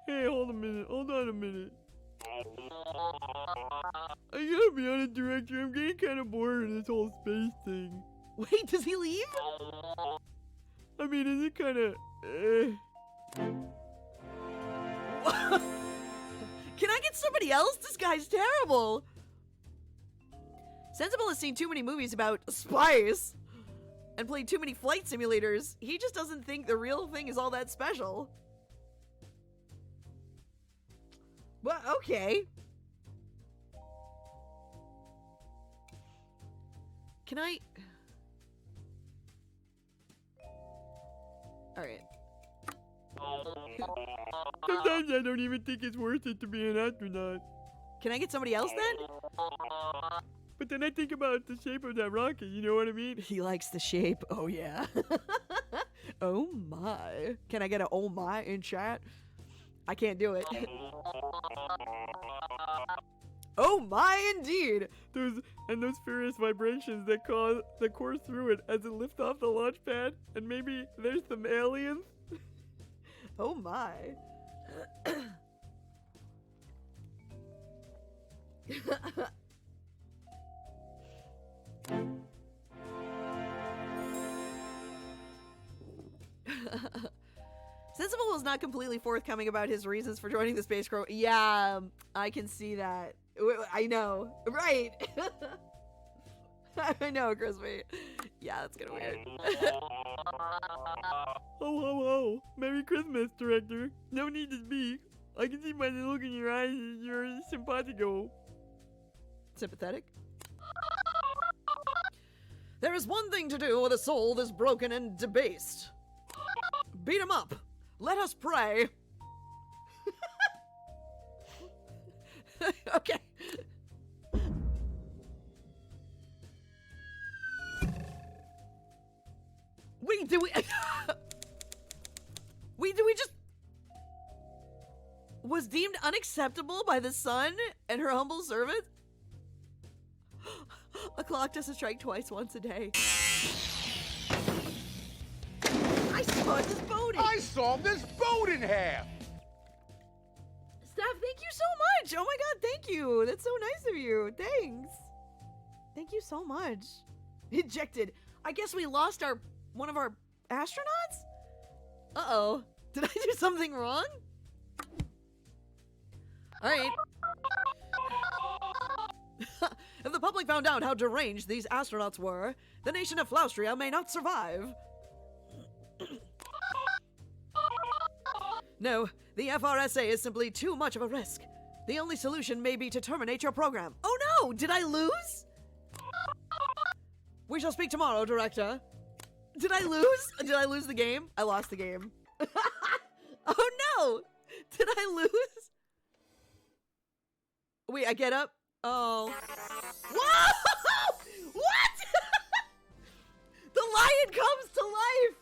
Hey, hold on a minute. I gotta be honest, Director, I'm getting kind of bored of this whole space thing. Wait, does he leave? I mean, is it kind of, Can I get somebody else? This guy's terrible. Sensible has seen too many movies about spies and played too many flight simulators. He just doesn't think the real thing is all that special. Well, okay. Can I... Alright. Sometimes I don't even think it's worth it to be an astronaut. Can I get somebody else then? But then I think about the shape of that rocket, you know what I mean? He likes the shape. Oh, yeah. Oh, my. Can I get a oh, my in chat? I can't do it. Oh, my, indeed. Those furious vibrations that course through it as it lifts off the launch pad, and maybe there's some aliens. Oh, my. Sensible was not completely forthcoming about his reasons for joining the Space Crow. Yeah, I can see that. I know. Right. I know, Crispy. Yeah, that's kind of weird. Ho, ho, ho. Merry Christmas, Director. No need to speak. I can see by the look in your eyes that you're simpatico. Sympathetic? There is one thing to do with a soul this broken and debased. Beat him up. Let us pray. Okay. Wait, did we... Wait, did we just... Was deemed unacceptable by the sun and her humble servant? A clock doesn't strike twice once a day. saw this boat. I saw this boat in half. Steph, thank you so much. Oh my god, thank you. That's so nice of you. Thanks. Thank you so much. Ejected. I guess we lost one of our astronauts? Uh-oh. Did I do something wrong? Alright. If the public found out how deranged these astronauts were, the nation of Flaustria may not survive. No, the FRSA is simply too much of a risk. The only solution may be to terminate your program. Oh no! Did I lose? We shall speak tomorrow, Director. Did I lose? Did I lose the game? I lost the game. Oh no! Did I lose? Wait, I get up? Oh. Whoa! What? The lion comes to life!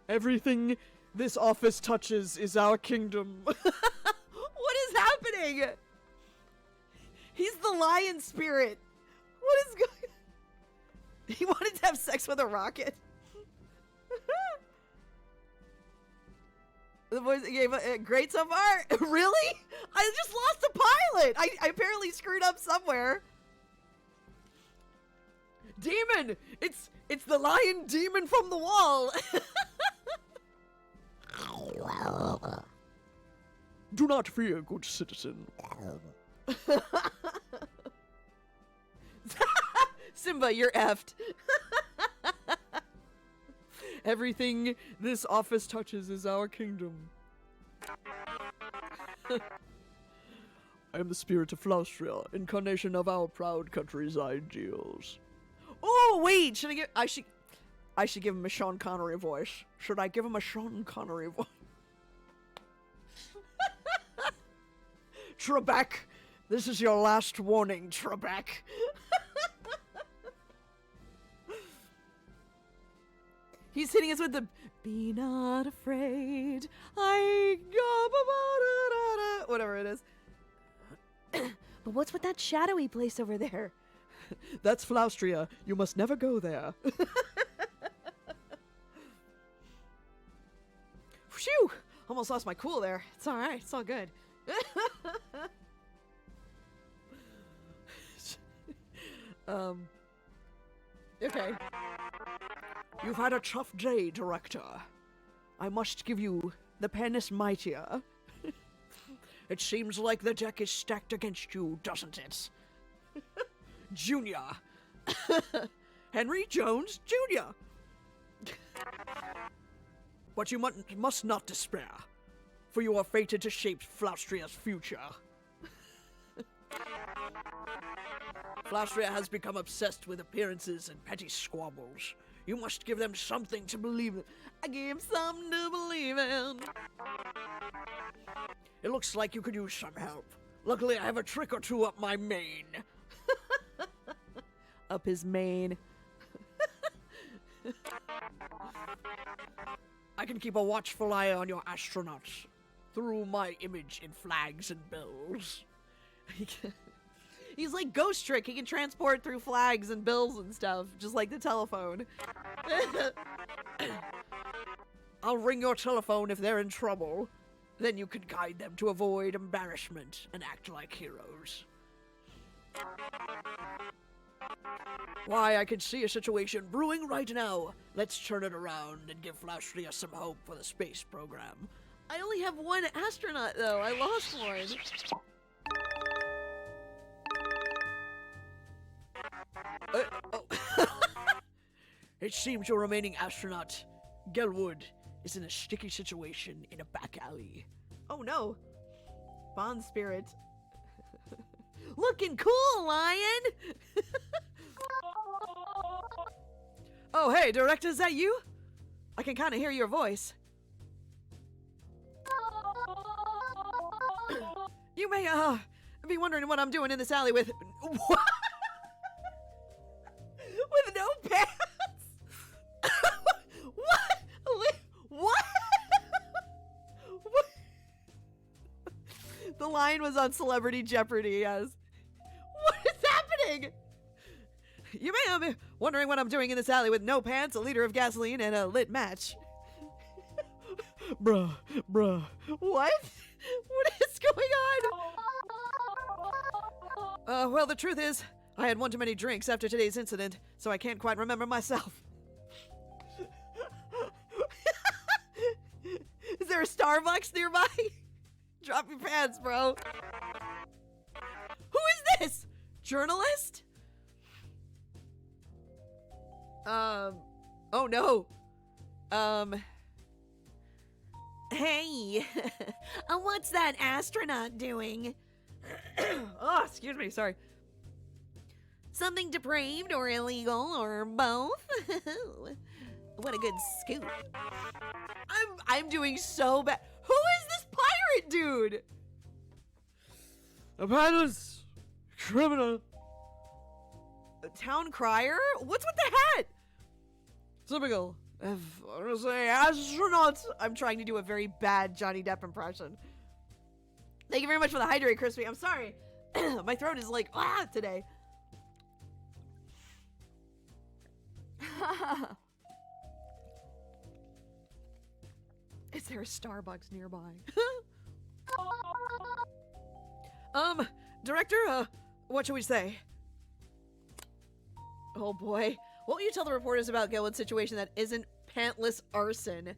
Everything this office touches is our kingdom. What is happening? He's the lion spirit. What is going on? He wanted to have sex with a rocket. The voice gave great so far. Really? I just lost a pilot. I apparently screwed up somewhere. Demon! It's the lion demon from the wall. Do not fear, good citizen. Simba, you're effed. Everything this office touches is our kingdom. I am the spirit of Flaustria, incarnation of our proud country's ideals. Oh wait, I should give him a Sean Connery voice. Should I give him a Sean Connery voice? Trebek, this is your last warning, Trebek. He's hitting us with the "Be not afraid, whatever it is. But what's with that shadowy place over there? That's Flaustria. You must never go there. Phew! Almost lost my cool there. It's alright, it's all good. Okay. You've had a tough day, Director. I must give you the pen is mightier. It seems like the deck is stacked against you, doesn't it? Junior. Henry Jones Jr. But you must not despair, for you are fated to shape Flaustria's future. Flaustria has become obsessed with appearances and petty squabbles. You must give them something to believe in. I gave something to believe in. It looks like you could use some help. Luckily, I have a trick or two up my mane. Up his mane. I can keep a watchful eye on your astronauts through my image in flags and bills. He's like Ghost Trick. He can transport through flags and bills and stuff, just like the telephone. I'll ring your telephone if they're in trouble. Then you can guide them to avoid embarrassment and act like heroes. Why, I can see a situation brewing right now. Let's turn it around and give Flaustria some hope for the space program. I only have one astronaut, though. I lost one. It seems your remaining astronaut, Gelwood, is in a sticky situation in a back alley. Oh no. Bond spirit. Looking cool, lion! Oh, hey, Director, is that you? I can kind of hear your voice. You may, be wondering what I'm doing in this alley with... What? With no pants? What? What? What? The line was on Celebrity Jeopardy, yes. What is happening? You may be wondering what I'm doing in this alley with no pants, a liter of gasoline, and a lit match. Bruh. What? What is going on? Well, the truth is, I had one too many drinks after today's incident, so I can't quite remember myself. Is there a Starbucks nearby? Drop your pants, bro. Who is this? Journalist? Oh no. Hey, what's that astronaut doing? Oh, excuse me, sorry. Something depraved or illegal or both? What a good scoop. I'm doing so bad. Who is this pirate dude? A palace criminal. A town crier? What's with the hat? Typical. If I was say astronauts. I'm trying to do a very bad Johnny Depp impression. Thank you very much for the hydrate, Crispy. I'm sorry. My throat is like, today. Is there a Starbucks nearby? Director, what should we say? Oh boy. Won't you tell the reporters about Gelwood's situation that isn't pantless arson?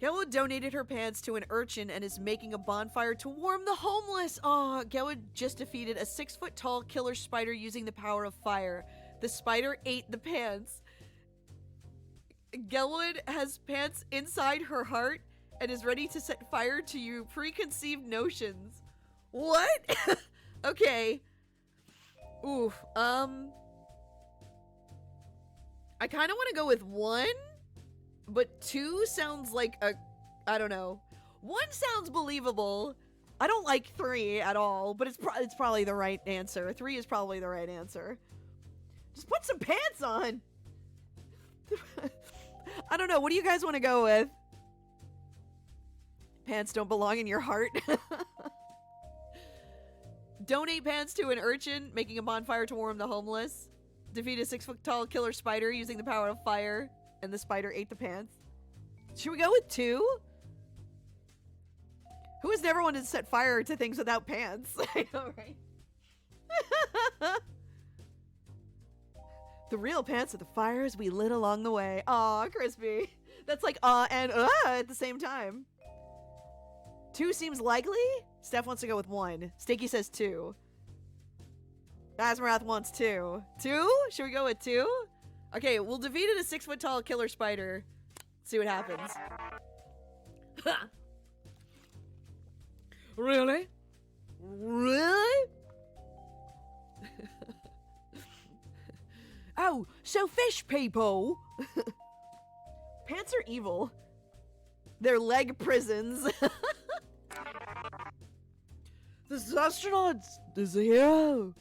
Gelwood donated her pants to an urchin and is making a bonfire to warm the homeless. Aw, Gelwood just defeated a 6-foot-tall killer spider using the power of fire. The spider ate the pants. Gelwood has pants inside her heart and is ready to set fire to your preconceived notions. What? Okay. Oof. I kind of want to go with 1, but 2 sounds like I don't know. 1 sounds believable. I don't like 3 at all, but it's probably the right answer. 3 is probably the right answer. Just put some pants on. I don't know. What do you guys want to go with? Pants don't belong in your heart. Donate pants to an urchin, making a bonfire to warm the homeless. Defeat a 6-foot-tall killer spider using the power of fire, and the spider ate the pants. Should we go with 2? Who has never wanted to set fire to things without pants? I know, right? The real pants are the fires we lit along the way. Aw, Crispy. That's like and at the same time. 2 seems likely? Steph wants to go with 1. Stinky says 2. Asmarath wants 2. 2? Should we go with 2? Okay, we'll defeat a 6-foot-tall killer spider. See what happens. Really? Really? Oh, so fish people. Pants are evil. They're leg prisons. This astronaut is a hero.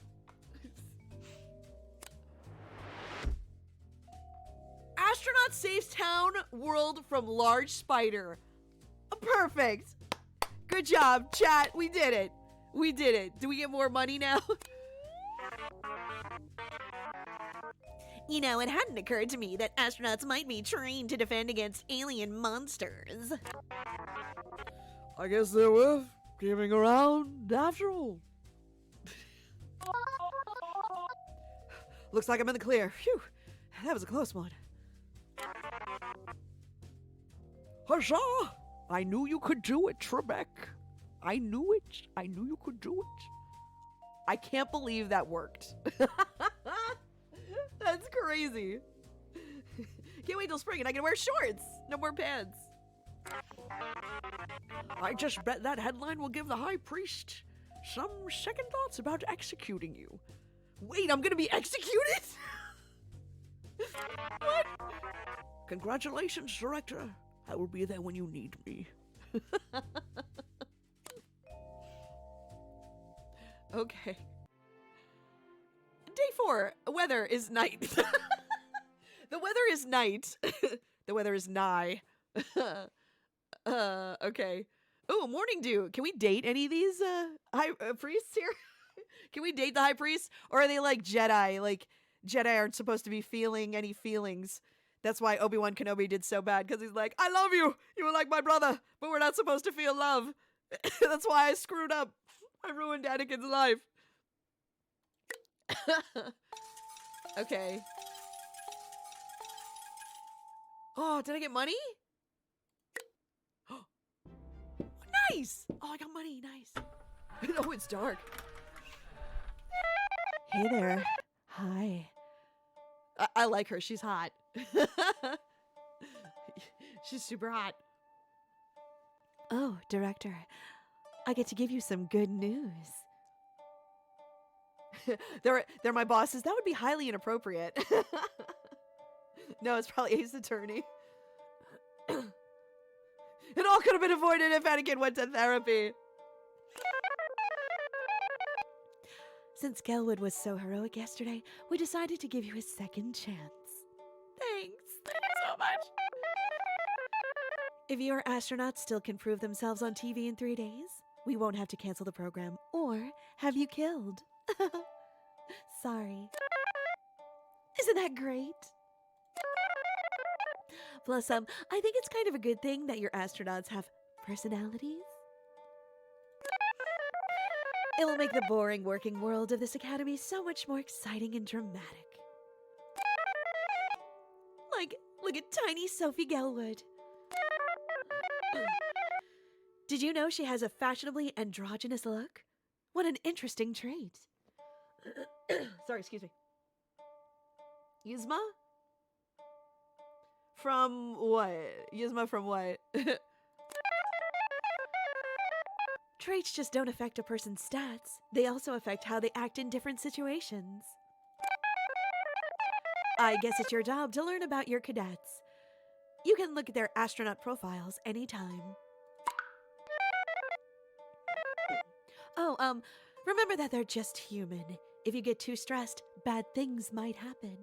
Astronaut saves town world from large spider. Perfect. Good job, chat. We did it. We did it. Do we get more money now? You know, it hadn't occurred to me that astronauts might be trained to defend against alien monsters. I guess they're worth keeping around after all. Looks like I'm in the clear. Phew. That was a close one. Huzzah! I knew you could do it, Trebek. I knew it. I knew you could do it. I can't believe that worked. That's crazy. Can't wait till spring and I can wear shorts. No more pants. I just bet that headline will give the High Priest some second thoughts about executing you. Wait, I'm gonna be executed? What? Congratulations, Director. I will be there when you need me. Okay. Day 4. Weather is night. The weather is night. The weather is nigh. Okay. Oh, morning dew. Can we date any of these high priests here? Can we date the high priests? Or are they like Jedi? Like, Jedi aren't supposed to be feeling any feelings. That's why Obi-Wan Kenobi did so bad, because he's like, I love you. You were like my brother, but we're not supposed to feel love. That's why I screwed up. I ruined Anakin's life. Okay. Oh, did I get money? Nice! Oh, I got money. Nice. Oh, it's dark. Hey there. Hi. I like her. She's hot. She's super hot. Oh, director. I get to give you some good news. They're my bosses. That would be highly inappropriate. No, it's probably Ace Attorney. It all could have been avoided if Anakin went to therapy. Since Gelwood was so heroic yesterday, we decided to give you a second chance. Thanks. Thank you so much. If your astronauts still can prove themselves on TV in 3 days, we won't have to cancel the program or have you killed. Sorry. Isn't that great? Plus, I think it's kind of a good thing that your astronauts have personalities. It will make the boring working world of this academy so much more exciting and dramatic. Like, look at tiny Sophie Gelwood. Did you know she has a fashionably androgynous look? What an interesting trait. Sorry, excuse me. Yzma? From what? Yzma from what? Traits just don't affect a person's stats. They also affect how they act in different situations. I guess it's your job to learn about your cadets. You can look at their astronaut profiles anytime. Oh, remember that they're just human. If you get too stressed, bad things might happen.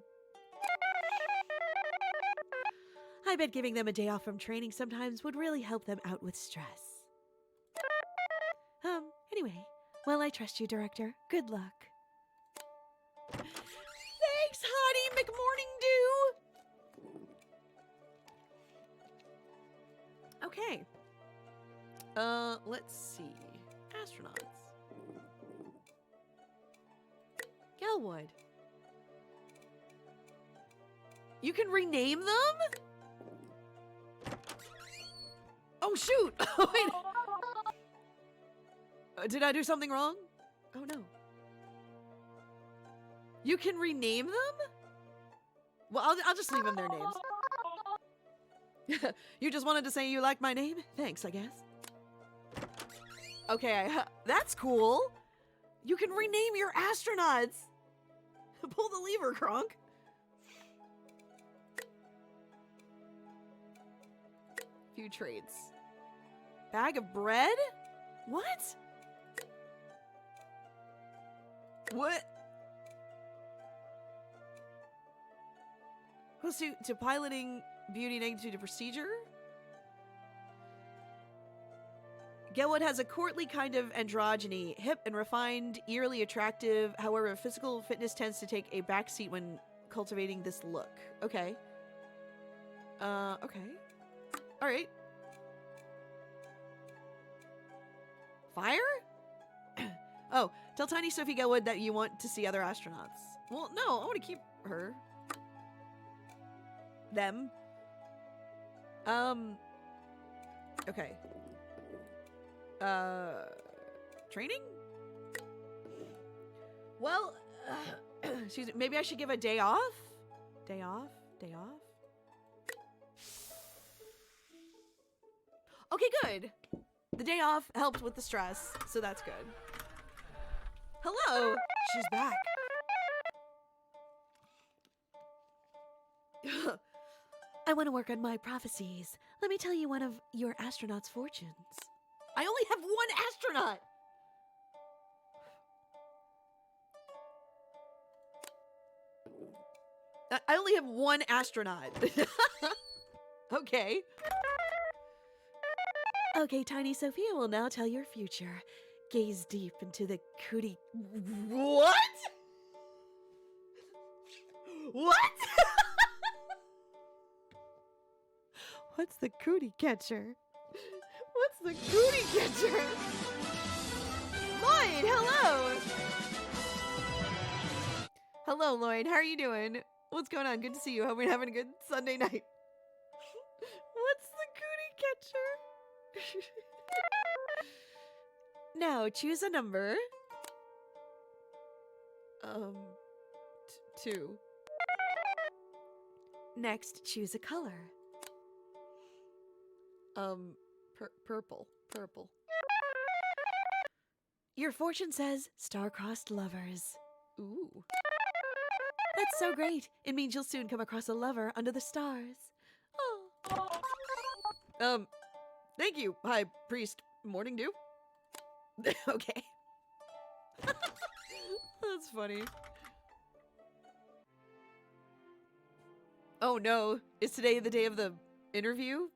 I bet giving them a day off from training sometimes would really help them out with stress. Anyway, well, I trust you, Director. Good luck. Thanks, Hottie McMorning Dew! Okay. Let's see. Astronauts. Gelwood. You can rename them? Oh, shoot! Wait. Did I do something wrong? Oh, no. You can rename them? Well, I'll just leave them their names. You just wanted to say you like my name? Thanks, I guess. Okay, that's cool. You can rename your astronauts. Pull the lever, Kronk. Few traits. Bag of bread? What? What? Close to piloting beauty negative to procedure? Gelwood has a courtly kind of androgyny, hip and refined, eerily attractive. However, physical fitness tends to take a backseat when cultivating this look. Okay. Okay. All right. Fire? Oh, tell tiny Sophie Gelwood that you want to see other astronauts. Well, no, I want to keep her. Them. Okay. Training? Well, excuse me, maybe I should give a day off? Day off? Day off? Okay, good. The day off helped with the stress, so that's good. Hello! She's back. I want to work on my prophecies. Let me tell you one of your astronaut's fortunes. I only have one astronaut! I only have one astronaut. Okay. Okay, tiny Sophia will now tell your future. Gaze deep into the cootie... What? What? What's the cootie catcher? What's the cootie catcher? Lloyd, hello! Hello, Lloyd. How are you doing? What's going on? Good to see you. Hope you're having a good Sunday night. What's the cootie catcher? Now choose a number. 2. Next, choose a color. Purple. Your fortune says star-crossed lovers. Ooh. That's so great. It means you'll soon come across a lover under the stars. Oh. Thank you, High Priest Morning Dew. Okay. That's funny. Oh no, is today the day of the interview?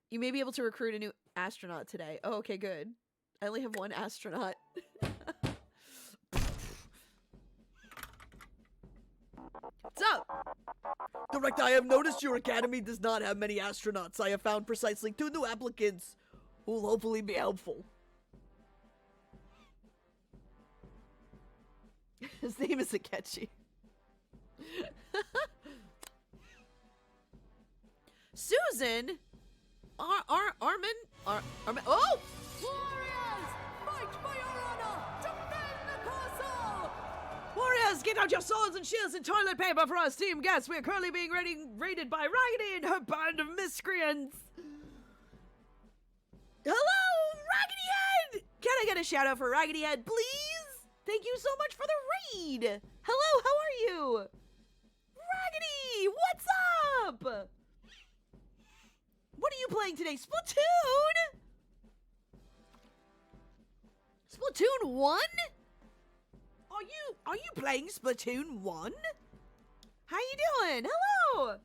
You may be able to recruit a new astronaut today. Oh, okay, good. I only have one astronaut. What's up? Director, I have noticed your academy does not have many astronauts. I have found precisely 2 new applicants who will hopefully be helpful. His name is Akechi. Susan? Armin? Oh! Warriors, fight for your honor! Defend the castle! Warriors, get out your swords and shields and toilet paper for our steam guests. We are currently being raided by Raggedy and her band of miscreants. Hello, Raggedy Head! Can I get a shout out for Raggedy Head, please? Thank you so much for the raid. Hello, how are you? Raggedy, what's up? What are you playing today? Splatoon? Splatoon 1? Are you playing Splatoon 1? How you doing? Hello!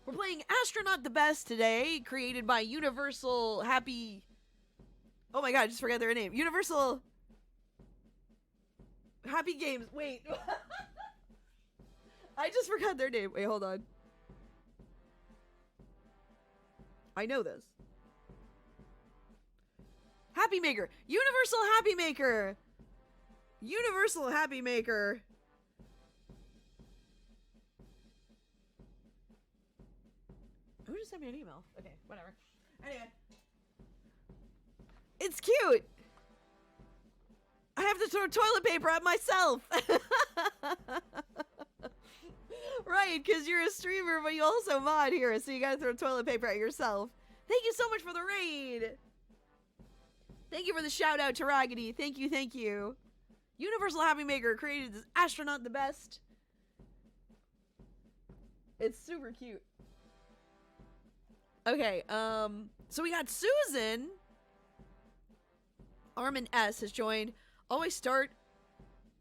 We're playing Astronaut the Best today, created by Universal Happy... Oh my god, I just forgot their name. Universal... Happy Games. Wait. I just forgot their name. Wait, hold on. I know this. Happy Maker. Universal Happy Maker. Universal Happy Maker. Who just sent me an email? Okay, whatever. Anyway. It's cute. I have to throw toilet paper at myself. Right, because you're a streamer, but you also mod here, so you gotta throw toilet paper at yourself. Thank you so much for the raid. Thank you for the shout out to Raggedy. Thank you, thank you. Universal Happy Maker created this Astronaut the Best. It's super cute. Okay, so we got Susan. Armin S has joined. Always start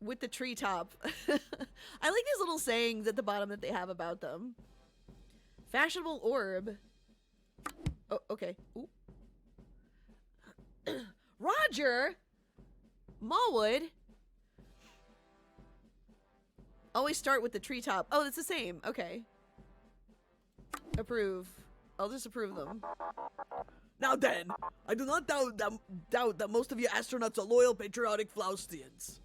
with the treetop. I like these little sayings at the bottom that they have about them. Fashionable orb. Oh, okay. Ooh. Roger! Mallwood. Always start with the treetop. Oh, it's the same. Okay. Approve. I'll just approve them. Now then, I do not doubt that most of you astronauts are loyal, patriotic Flaustians.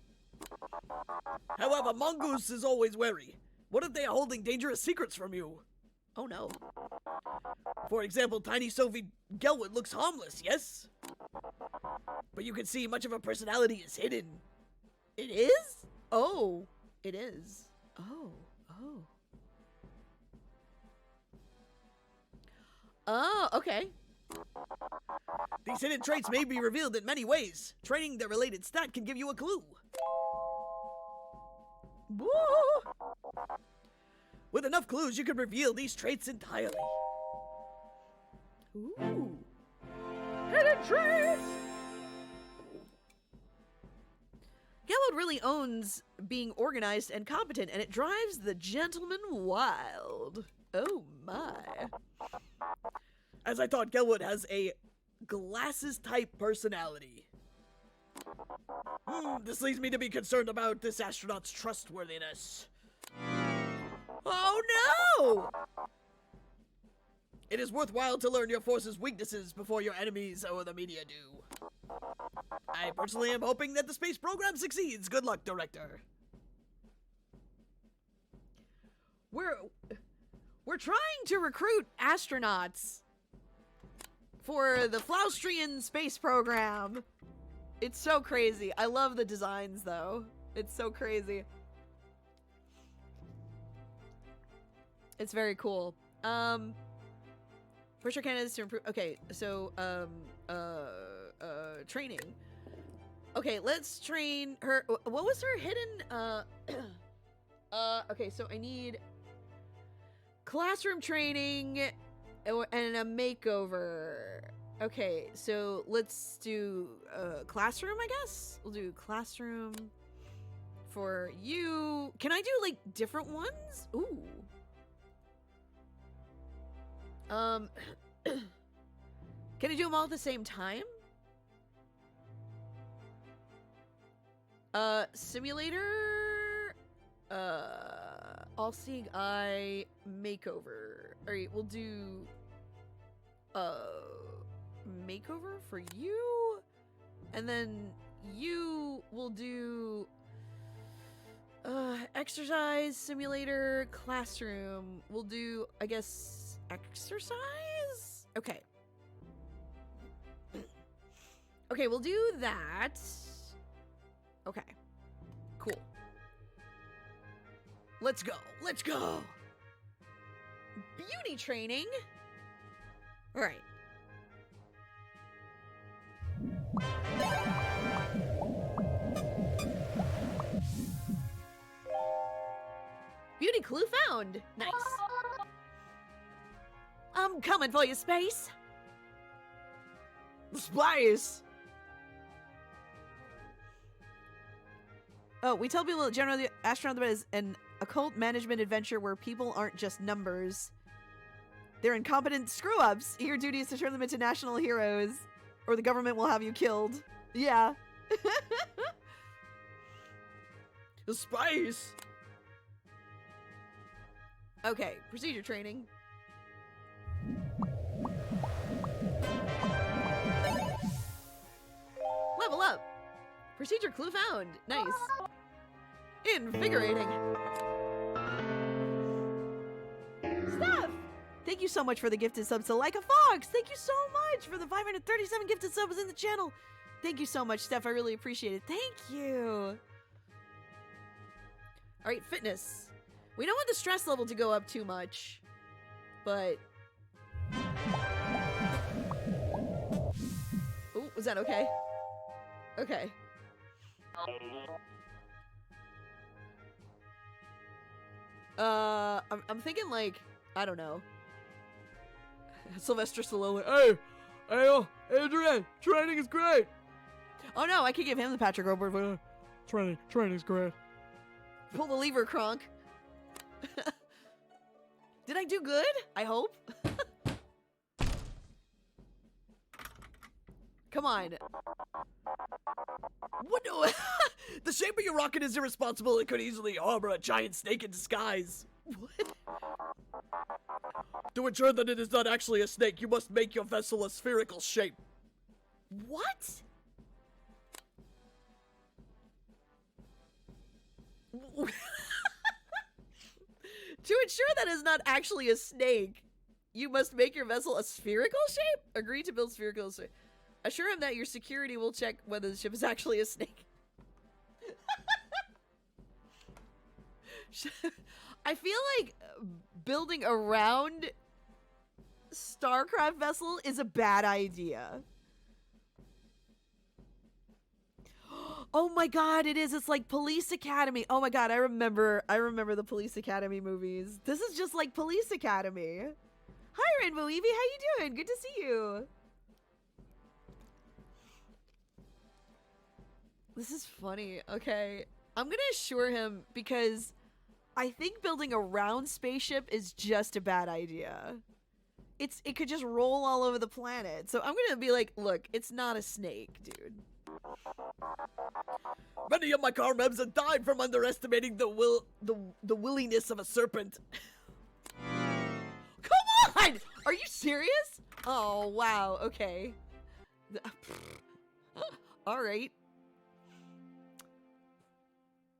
However, Mongoose is always wary. What if they are holding dangerous secrets from you? Oh no. For example, tiny Sophie Gelwood looks harmless, yes? But you can see much of her personality is hidden. It is? Oh, it is. Oh. Oh, okay. These hidden traits may be revealed in many ways. Training the related stat can give you a clue. Woo! With enough clues, you can reveal these traits entirely. Ooh. Hidden traits! Gelwood really owns being organized and competent, and it drives the gentleman wild. Oh my. As I thought, Gelwood has a glasses-type personality. This leads me to be concerned about this astronaut's trustworthiness. Oh no! It is worthwhile to learn your force's weaknesses before your enemies or the media do. I personally am hoping that the space program succeeds. Good luck, Director. We're trying to recruit astronauts for the Flaustrian space program. It's so crazy. I love the designs, though. It's so crazy. It's very cool. Push your candidates to improve. Okay, so, training. Okay, let's train her. What was her hidden, okay, so I need classroom training and a makeover. Okay, so let's do classroom, I guess? We'll do classroom for you. Can I do, like, different ones? Ooh. Can I do them all at the same time? Simulator, all-seeing eye, makeover. Alright, we'll do, makeover for you, and then you will do, exercise, simulator, classroom. We'll do, I guess, exercise? Okay. Okay, we'll do that. Okay. Cool. Let's go. Let's go. Beauty training. All right. Beauty clue found. Nice. I'm coming for you, Space. Spice! Oh, we tell people that generally Astronaut is an occult management adventure where people aren't just numbers. They're incompetent screw-ups. Your duty is to turn them into national heroes, or the government will have you killed. Yeah. Spice! Okay, procedure training. Level up! Procedure clue found. Nice. Invigorating. Steph! Thank you so much for the gifted subs to Like a Fox. Thank you so much for the 537 gifted subs in the channel. Thank you so much, Steph. I really appreciate it. Thank you. All right, fitness. We don't want the stress level to go up too much, but... Oh, was that okay? Okay. I'm thinking, like, I don't know. Sylvester Stallone, hey, Adrian, training is great. Oh no, I could give him the Patrick O'Brien. Training's great. Pull the lever, Kronk. Did I do good? I hope. Come on. What? No. The shape of your rocket is irresponsible. It could easily harbor a giant snake in disguise. What? To ensure that it is not actually a snake, you must make your vessel a spherical shape. What? To ensure that is not actually a snake, you must make your vessel a spherical shape? Agree to build spherical shape. Assure him that your security will check whether the ship is actually a snake. I feel like building around StarCraft vessel is a bad idea. Oh my god, it is. It's like Police Academy. Oh my god, I remember the Police Academy movies. This is just like Police Academy. Hi, Rainbow Evie. How you doing? Good to see you. This is funny. Okay. I'm gonna assure him because I think building a round spaceship is just a bad idea. It could just roll all over the planet. So I'm gonna be like, look, it's not a snake, dude. Many of my comrades have died from underestimating the willingness of a serpent. Come on! Are you serious? Oh, wow. Okay. All right.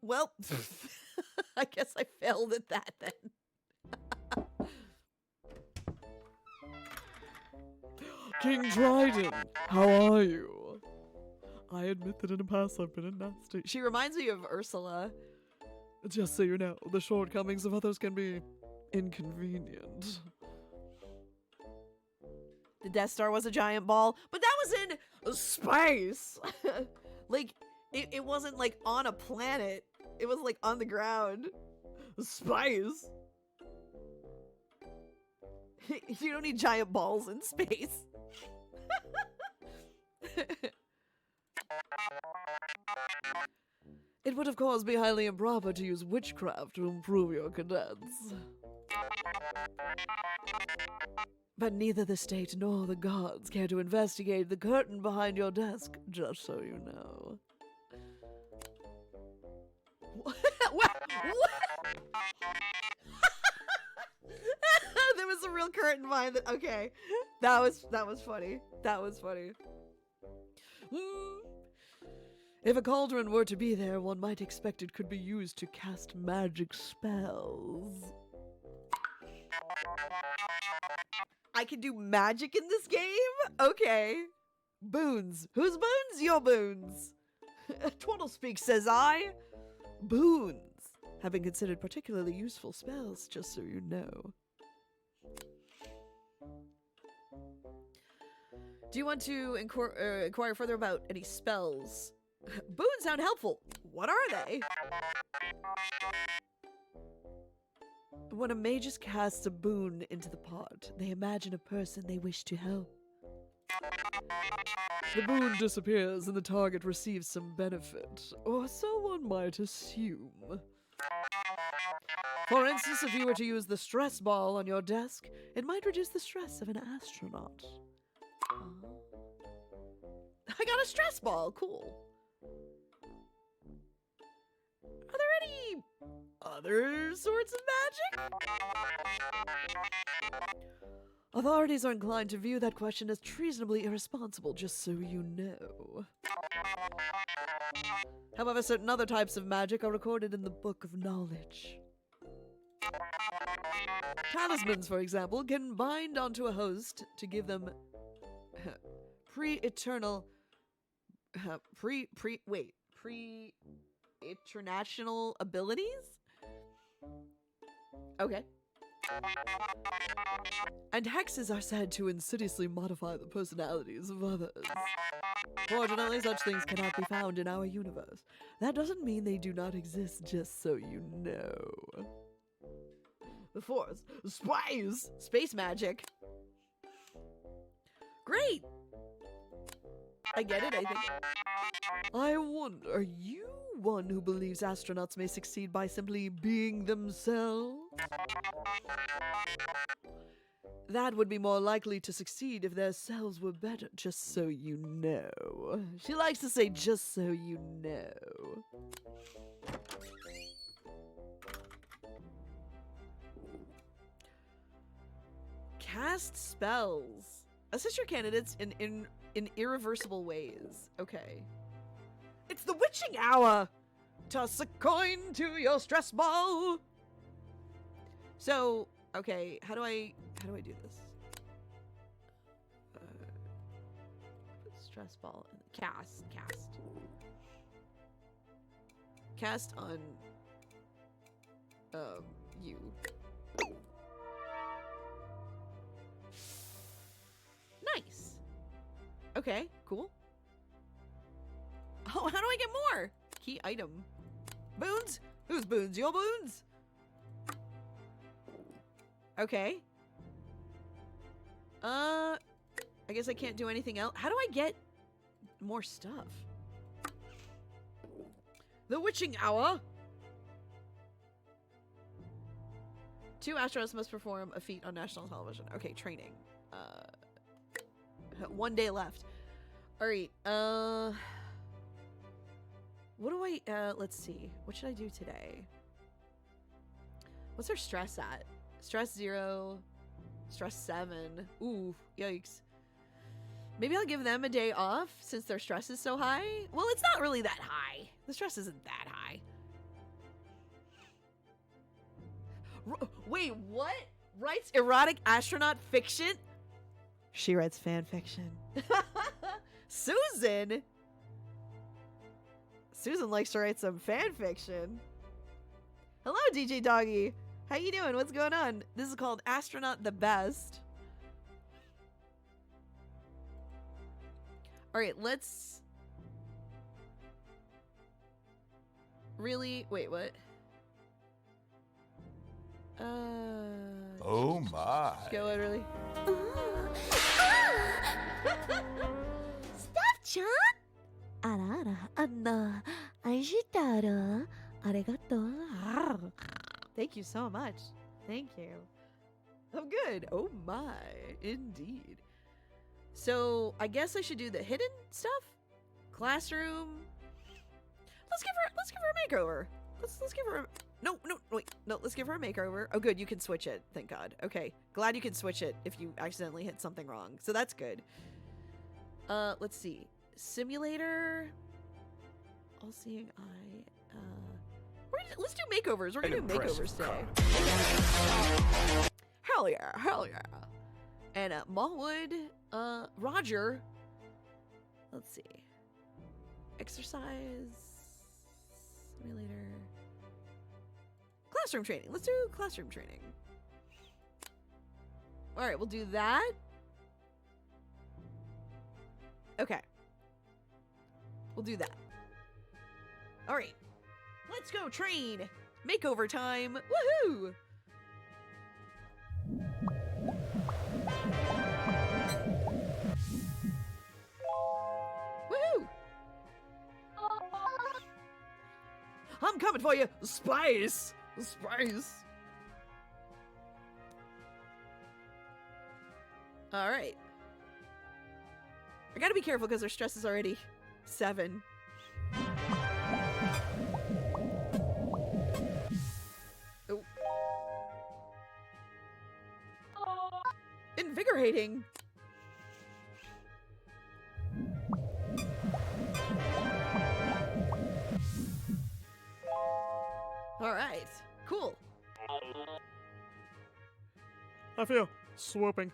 Well, I guess I failed at that then. King Dryden, how are you? I admit that in the past I've been a nasty. She reminds me of Ursula. Just so you know, the shortcomings of others can be inconvenient. The Death Star was a giant ball, but that was in space. Like, it wasn't like on a planet. It was like on the ground. Space. You don't need giant balls in space. It would of course be highly improper to use witchcraft to improve your cadets. But neither the state nor the gods care to investigate the curtain behind your desk, just so you know. There was a real curtain behind it. Okay. That was funny. That was funny. If a cauldron were to be there, one might expect it could be used to cast magic spells. I can do magic in this game? Okay. Boons. Whose boons? Your boons. Twaddlespeak, says I. Boons Have been considered particularly useful spells, just so you know. Do you want to inquire further about any spells? Boons sound helpful. What are they? When a magus casts a boon into the pot, they imagine a person they wish to help. The boon disappears and the target receives some benefit, or so one might assume. For instance, if you were to use the stress ball on your desk, it might reduce the stress of an astronaut. I got a stress ball. Cool. Are there any other sorts of magic? Authorities are inclined to view that question as treasonably irresponsible, just so you know. However, certain other types of magic are recorded in the Book of Knowledge. Talismans, for example, can bind onto a host to give them pre-international abilities? Okay. And hexes are said to insidiously modify the personalities of others. Fortunately, such things cannot be found in our universe. That doesn't mean they do not exist, just so you know. The Force. Spies! Space magic. Great! I get it, I think. I wonder, are you one who believes astronauts may succeed by simply being themselves? That would be more likely to succeed if their selves were better, just so you know. She likes to say, just so you know. Cast spells. Assist your candidates in irreversible ways. Okay. It's the witching hour! Toss a coin to your stress ball! So, okay, how do I do this? Stress ball and cast. Cast on you. Nice. Okay, cool. Oh, how do I get more? Key item. Boons? Whose boons? Your boons? Okay. I guess I can't do anything else. How do I get more stuff? The witching hour. 2 astronauts must perform a feat on national television. Okay, training. 1 day left. All right. What do I, let's see. What should I do today? What's their stress at? Stress 0. Stress 7. Ooh, yikes. Maybe I'll give them a day off since their stress is so high. Well, it's not really that high. The stress isn't that high. Wait, what? Writes erotic astronaut fiction? She writes fan fiction. Susan? Susan likes to write some fan fiction. Hello, DJ Doggy. How you doing? What's going on? This is called Astronaut the Best. All right, let's... Really? Wait, what? Oh my. Go on, really? Stop, Chan! Ara, Anna, Aijitara, arigato. Thank you so much. Thank you. I'm good. Oh my, indeed. So I guess I should do the hidden stuff. Classroom. Let's give her a makeover. Let's give her a let's give her a makeover. Oh good, you can switch it. Thank God. Okay, glad you can switch it if you accidentally hit something wrong. So that's good. Let's see. Simulator. All-seeing eye. Let's do makeovers. We're gonna do makeovers today. Hell yeah, hell yeah. And Malwood, Roger. Let's see. Exercise. Simulator. Classroom training. Let's do classroom training. Alright, we'll do that. Okay. We'll do that. Alright. Let's go train. Makeover time. Woohoo! Woohoo! I'm coming for you, Spice! Spice! Alright. I gotta be careful because their stress is already 7. Oh. Invigorating! Alright, cool. I feel swooping.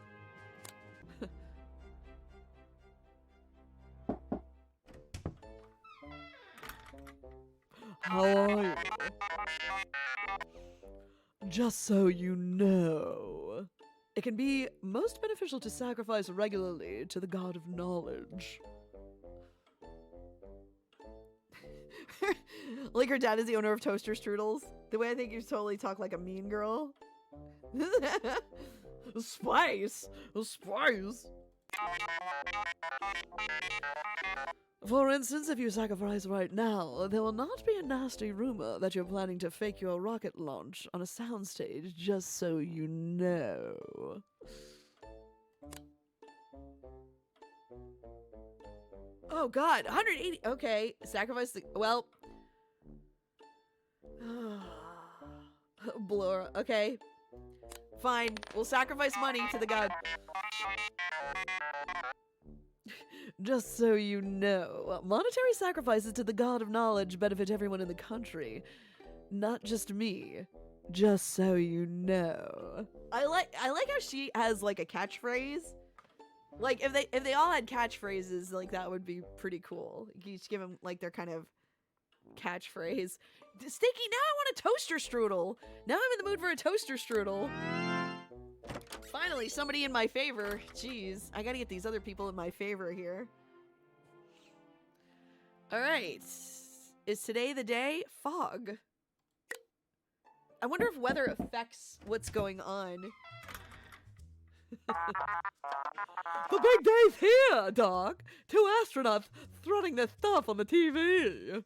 How are you? Just so you know, it can be most beneficial to sacrifice regularly to the god of knowledge. Like her dad is the owner of Toaster Strudels. The way I think you totally talk like a mean girl. Spice! Spice! For instance, if you sacrifice right now, there will not be a nasty rumor that you're planning to fake your rocket launch on a soundstage, just so you know. Oh god, 180. Okay, sacrifice the. Well. Blur. Okay. Fine. We'll sacrifice money to the god. Just so you know, monetary sacrifices to the god of knowledge benefit everyone in the country. Not just me. Just so you know. I like how she has like a catchphrase. Like if they all had catchphrases, like that would be pretty cool. You just give them like their kind of catchphrase. Stinky, now I want a toaster strudel. Now I'm in the mood for a toaster strudel. Finally, somebody in my favor. Jeez, I gotta get these other people in my favor here. Alright. Is today the day? Fog. I wonder if weather affects what's going on. The big day's here, Doc! 2 astronauts throwing their stuff on the TV!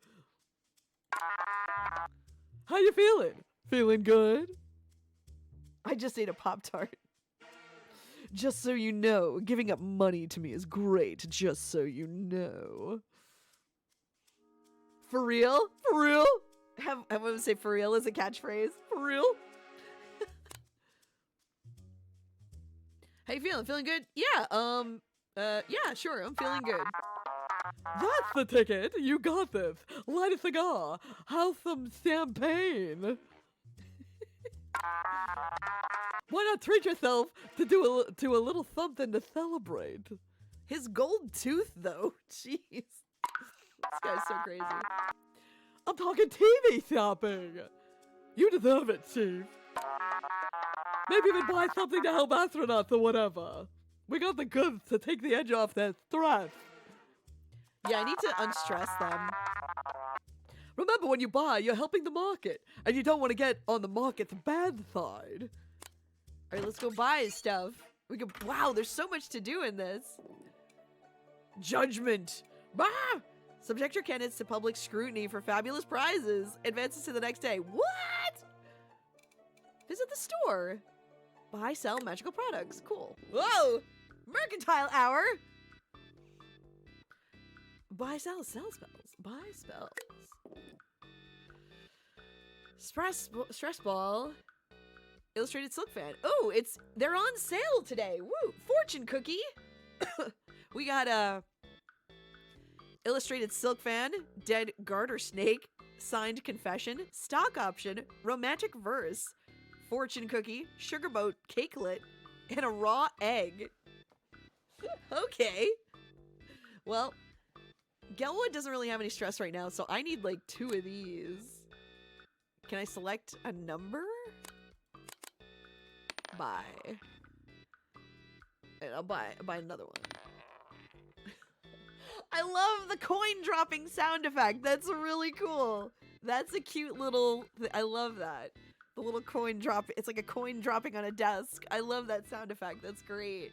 How you feeling? Feeling good? I just ate a Pop-Tart. Just so you know, giving up money to me is great, just so you know. For real? For real? Have everyone say for real as a catchphrase. For real? How you feeling? Feeling good? Yeah, yeah, sure, I'm feeling good. That's the ticket. You got this. Light a cigar. Have some champagne. Why not treat yourself to a little something to celebrate? His gold tooth, though. Jeez. This guy's so crazy. I'm talking TV shopping. You deserve it, Chief. Maybe even buy something to help astronauts or whatever. We got the goods to take the edge off their stress. Yeah, I need to unstress them. Remember, when you buy, you're helping the market, and you don't want to get on the market's bad side. All right, let's go buy stuff. We can. Wow, there's so much to do in this. Judgment. Bah! Subject your candidates to public scrutiny for fabulous prizes. Advances to the next day. What? Visit the store. Buy, sell magical products. Cool. Whoa! Mercantile hour. Buy, sell spells. Buy spells. Stress ball. Illustrated silk fan. Oh, they're on sale today. Woo! Fortune cookie. We got a illustrated silk fan, dead garter snake, signed confession, stock option, romantic verse, fortune cookie, sugar boat, cakelet, and a raw egg. Okay. Well, Gelwood doesn't really have any stress right now, so I need like 2 of these. Can I select a number? Buy. And I'll buy another one. I love the coin dropping sound effect. That's really cool. That's a cute little, I love that. The little coin drop, it's like a coin dropping on a desk. I love that sound effect. That's great.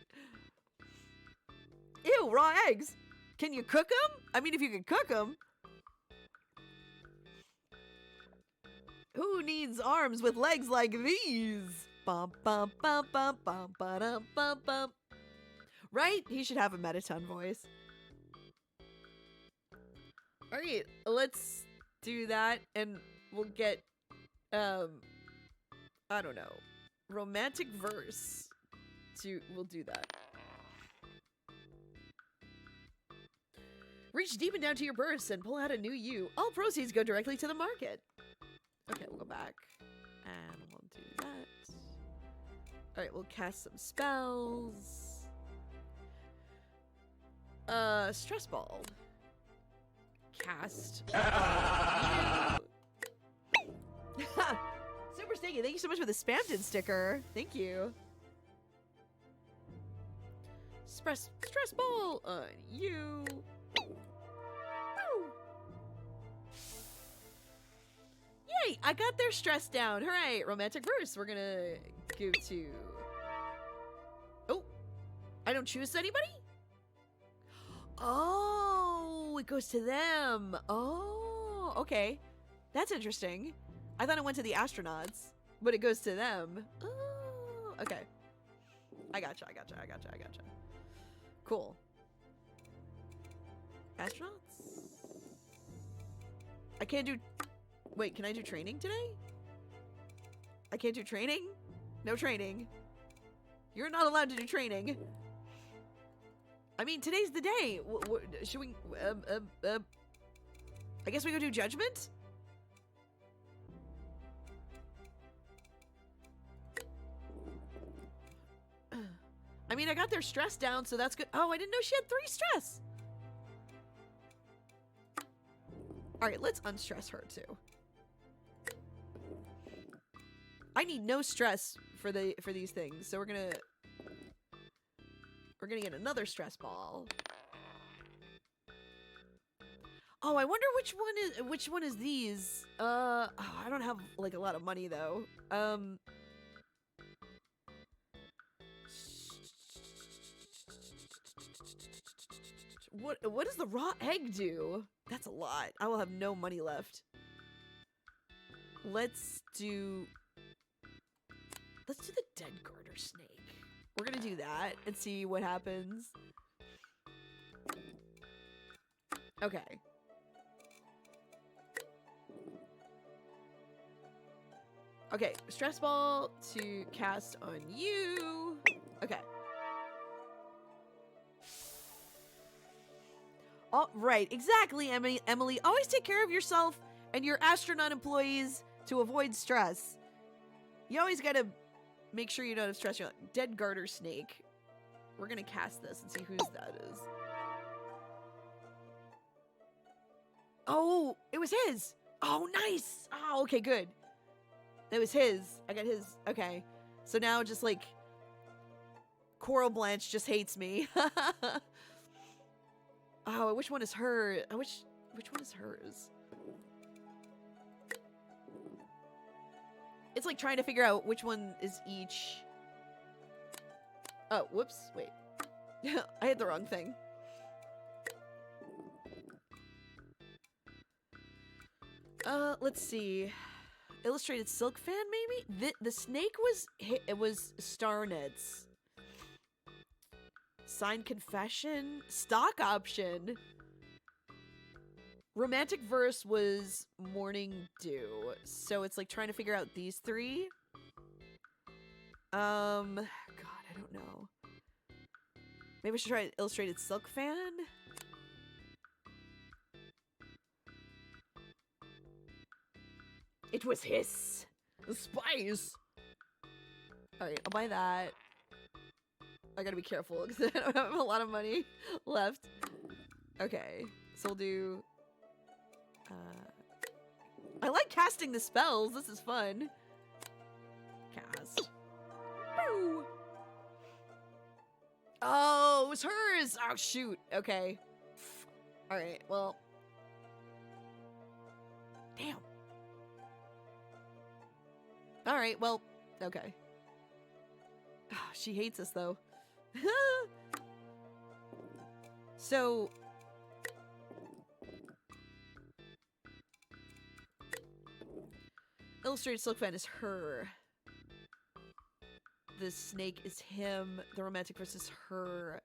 Ew, raw eggs. Can you cook them? I mean, if you can cook them. Who needs arms with legs like these? Bum, bum, bum, bum, bum, ba-dum, bum, bum. Right? He should have a Mettaton voice. Alright, let's do that and we'll get, I don't know, romantic verse. We'll do that. Reach deep and down to your purse and pull out a new you. All proceeds go directly to the market. Okay, we'll go back and we'll do that. Alright, we'll cast some spells. Stress ball. Cast. Super Stinky, thank you so much for the Spamton sticker. Thank you. Stress ball on you. Yay! I got their stress down. Hooray! Romantic verse. We're gonna go to. Oh, I don't choose anybody. Oh, it goes to them. Oh, okay. That's interesting. I thought it went to the astronauts, but it goes to them. Oh, okay. I gotcha. Cool. Astronauts? I can't do... Wait, can I do training today? I can't do training? No training. You're not allowed to do training. I mean, today's the day. Should we... I guess we go do judgment? I mean, I got their stress down, so that's good. Oh, I didn't know she had 3 stress. All right, let's unstress her too. I need no stress for these things, so we're gonna get another stress ball. Oh, I wonder which one is these. Oh, I don't have like a lot of money though. What does the raw egg do? That's a lot. I will have no money left. Let's do the dead garter snake. We're gonna do that and see what happens. Okay. Okay, stress ball to cast on you. Okay. Oh, right, exactly, Emily. Emily, always take care of yourself and your astronaut employees to avoid stress. You always gotta make sure you don't have stress. You're like, dead garter snake. We're gonna cast this and see whose that is. Oh, it was his. Oh, nice. Oh, okay, good. It was his. I got his. Okay. So now just like Coral Blanche just hates me. Oh, which one is her? Which one is hers? It's like trying to figure out which one is each. Oh, whoops. Wait. I had the wrong thing. Let's see. Illustrated silk fan, maybe? The snake was it was Starnet's. Signed confession, stock option. Romantic verse was morning dew. So it's like trying to figure out these three. God, I don't know. Maybe I should try illustrated silk fan. It was his. The spice. Alright, I'll buy that. I gotta be careful because I don't have a lot of money left. Okay, so we'll do... I like casting the spells. This is fun. Cast. Boo! Oh, it was hers! Oh, shoot. Okay. Alright, well... Damn. Alright, well, okay. She hates us, though. So... Illustrated silk fan is her. The snake is him. The romantic verse is her.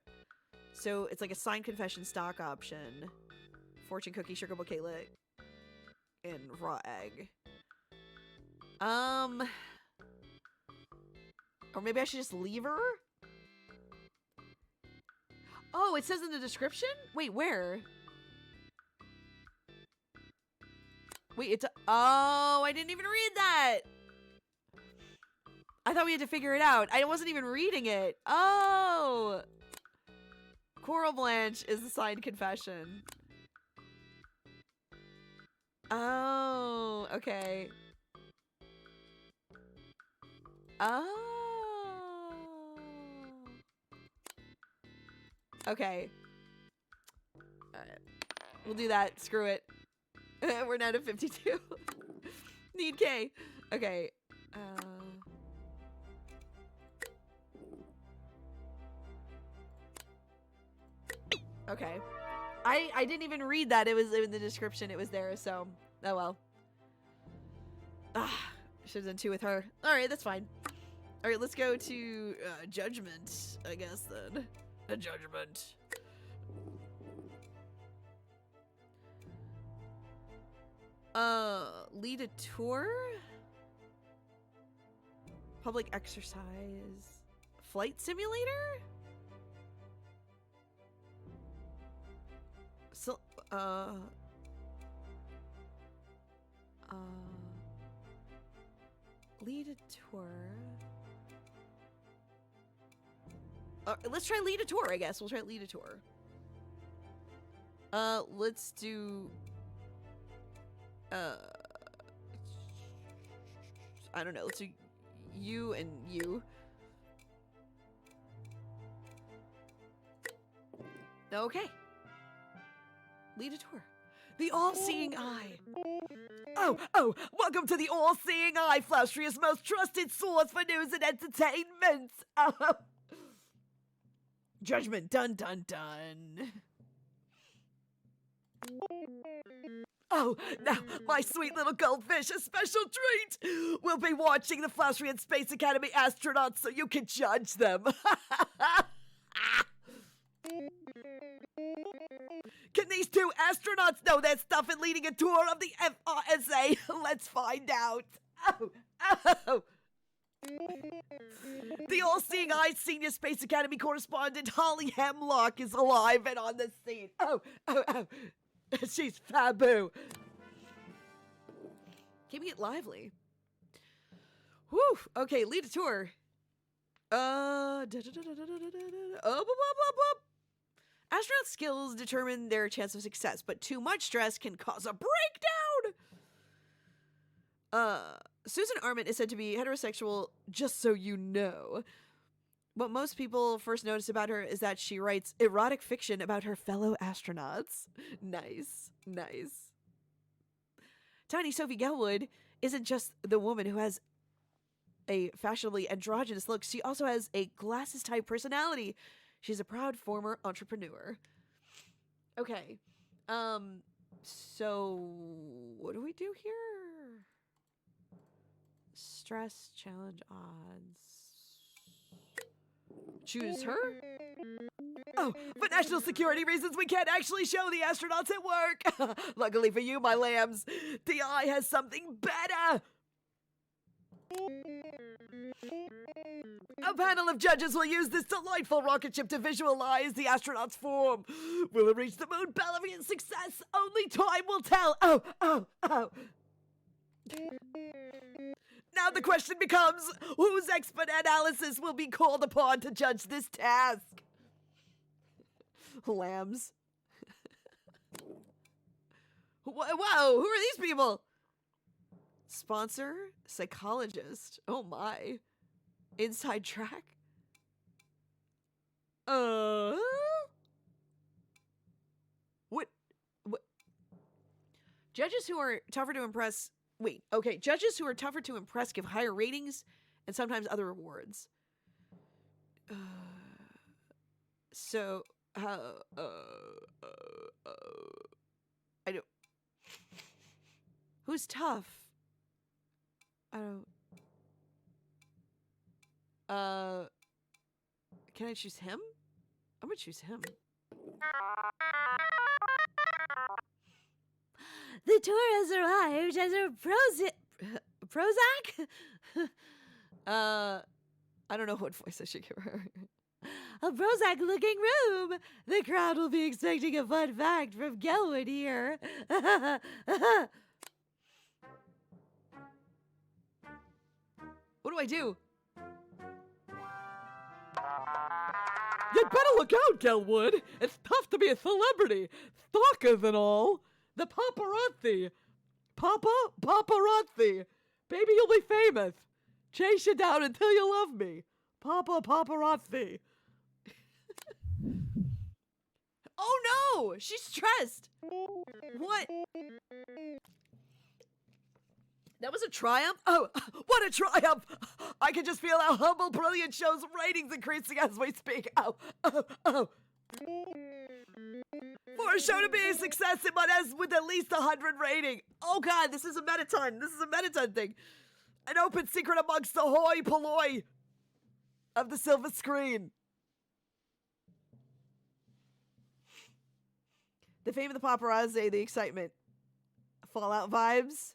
So it's like a signed confession stock option. Fortune cookie, sugar bouquetlet, and raw egg. Or maybe I should just leave her? Oh, it says in the description? Wait, where? Wait, it's... Oh, I didn't even read that! I thought we had to figure it out. I wasn't even reading it. Oh! Coral Blanche is the signed confession. Oh, okay. Oh. Okay. We'll do that. Screw it. We're down to 52. Need K. Okay. Okay. I didn't even read that. It was in the description. It was there, so... Oh well. Ah, should have done 2 with her. Alright, that's fine. Alright, let's go to Judgment, I guess, then. A Judgment. Lead a tour? Public exercise. Flight simulator? So, lead a tour. Let's try lead a tour, I guess. We'll try lead a tour. Let's do... I don't know. Let's do you and you. Okay. Lead a tour. The All-Seeing Eye. Oh, welcome to the All-Seeing Eye, Flaustria's most trusted source for news and entertainment. Judgment, dun dun dun. Oh, now, my sweet little goldfish, a special treat! We'll be watching the Flaustrian Space Academy astronauts so you can judge them. Can these 2 astronauts know their stuff in leading a tour of the FRSA? Let's find out. Oh! Oh! The all-seeing eyes Senior Space Academy correspondent Holly Hemlock is alive and on the scene. Oh! Oh! Oh! She's Fabu. Keeping it lively. Whew. Okay, lead a tour. Astronaut skills determine their chance of success, but too much stress can cause a breakdown. Susan Arment is said to be heterosexual, just so you know. What most people first notice about her is that she writes erotic fiction about her fellow astronauts. Nice, nice. Tiny Sophie Gelwood isn't just the woman who has a fashionably androgynous look. She also has a glasses-type personality. She's a proud former entrepreneur. Okay. So what do we do here? Stress, challenge, odds. Choose her? Oh, for national security reasons, we can't actually show the astronauts at work. Luckily for you, my lambs, the eye has something better. A panel of judges will use this delightful rocket ship to visualize the astronauts' form. Will it reach the moon? Bellowing success? Only time will tell. Oh, oh, oh. Now the question becomes, whose expert analysis will be called upon to judge this task? Lambs. Whoa, who are these people? Sponsor, psychologist. Oh my. Inside track? What? Judges who are tougher to impress. Wait, okay. Judges who are tougher to impress give higher ratings and sometimes other rewards. I don't. Who's tough? I don't. Can I choose him? I'm gonna choose him. The tour has arrived as a Prozac? I don't know what voice I should give her. A Prozac-looking room. The crowd will be expecting a fun fact from Gelwood here. What do I do? You'd better look out, Gelwood. It's tough to be a celebrity. Stalkers and all. The paparazzi. Paparazzi. Baby, you'll be famous. Chase you down until you love me. Paparazzi. Oh no! She's stressed! What? That was a triumph? Oh, what a triumph! I can just feel our humble, brilliant show's ratings increasing as we speak. Oh, oh, oh. For a show to be a success, it must end with at least 100 rating. Oh god, this is a Metaton. This is a Metaton thing. An open secret amongst the hoi polloi of the silver screen. The fame of the paparazzi, the excitement. Fallout vibes.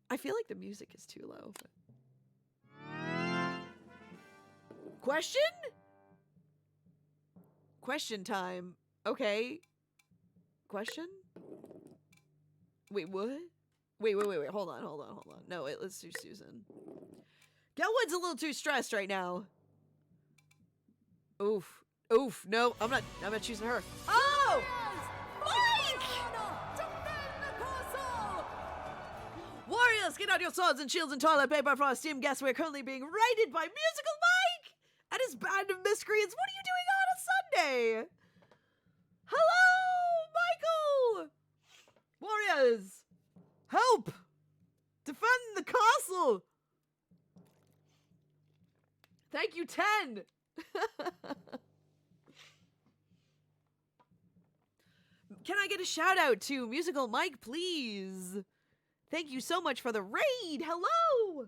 I feel like the music is too low. But... Question? Question time. Okay. Question? Wait, what? Wait. Hold on. No, wait, let's do Susan. Gelwood's a little too stressed right now. Oof. No, I'm not choosing her. Oh! Mike! Warriors, get out your swords and shields and toilet paper for our esteemed guests. We're currently being raided by Musical Mike and his band of miscreants. What are you doing on a Sunday? Hello, Michael! Warriors, help! Defend the castle! Thank you, 10! Can I get a shout out to Musical Mike, please? Thank you so much for the raid. Hello.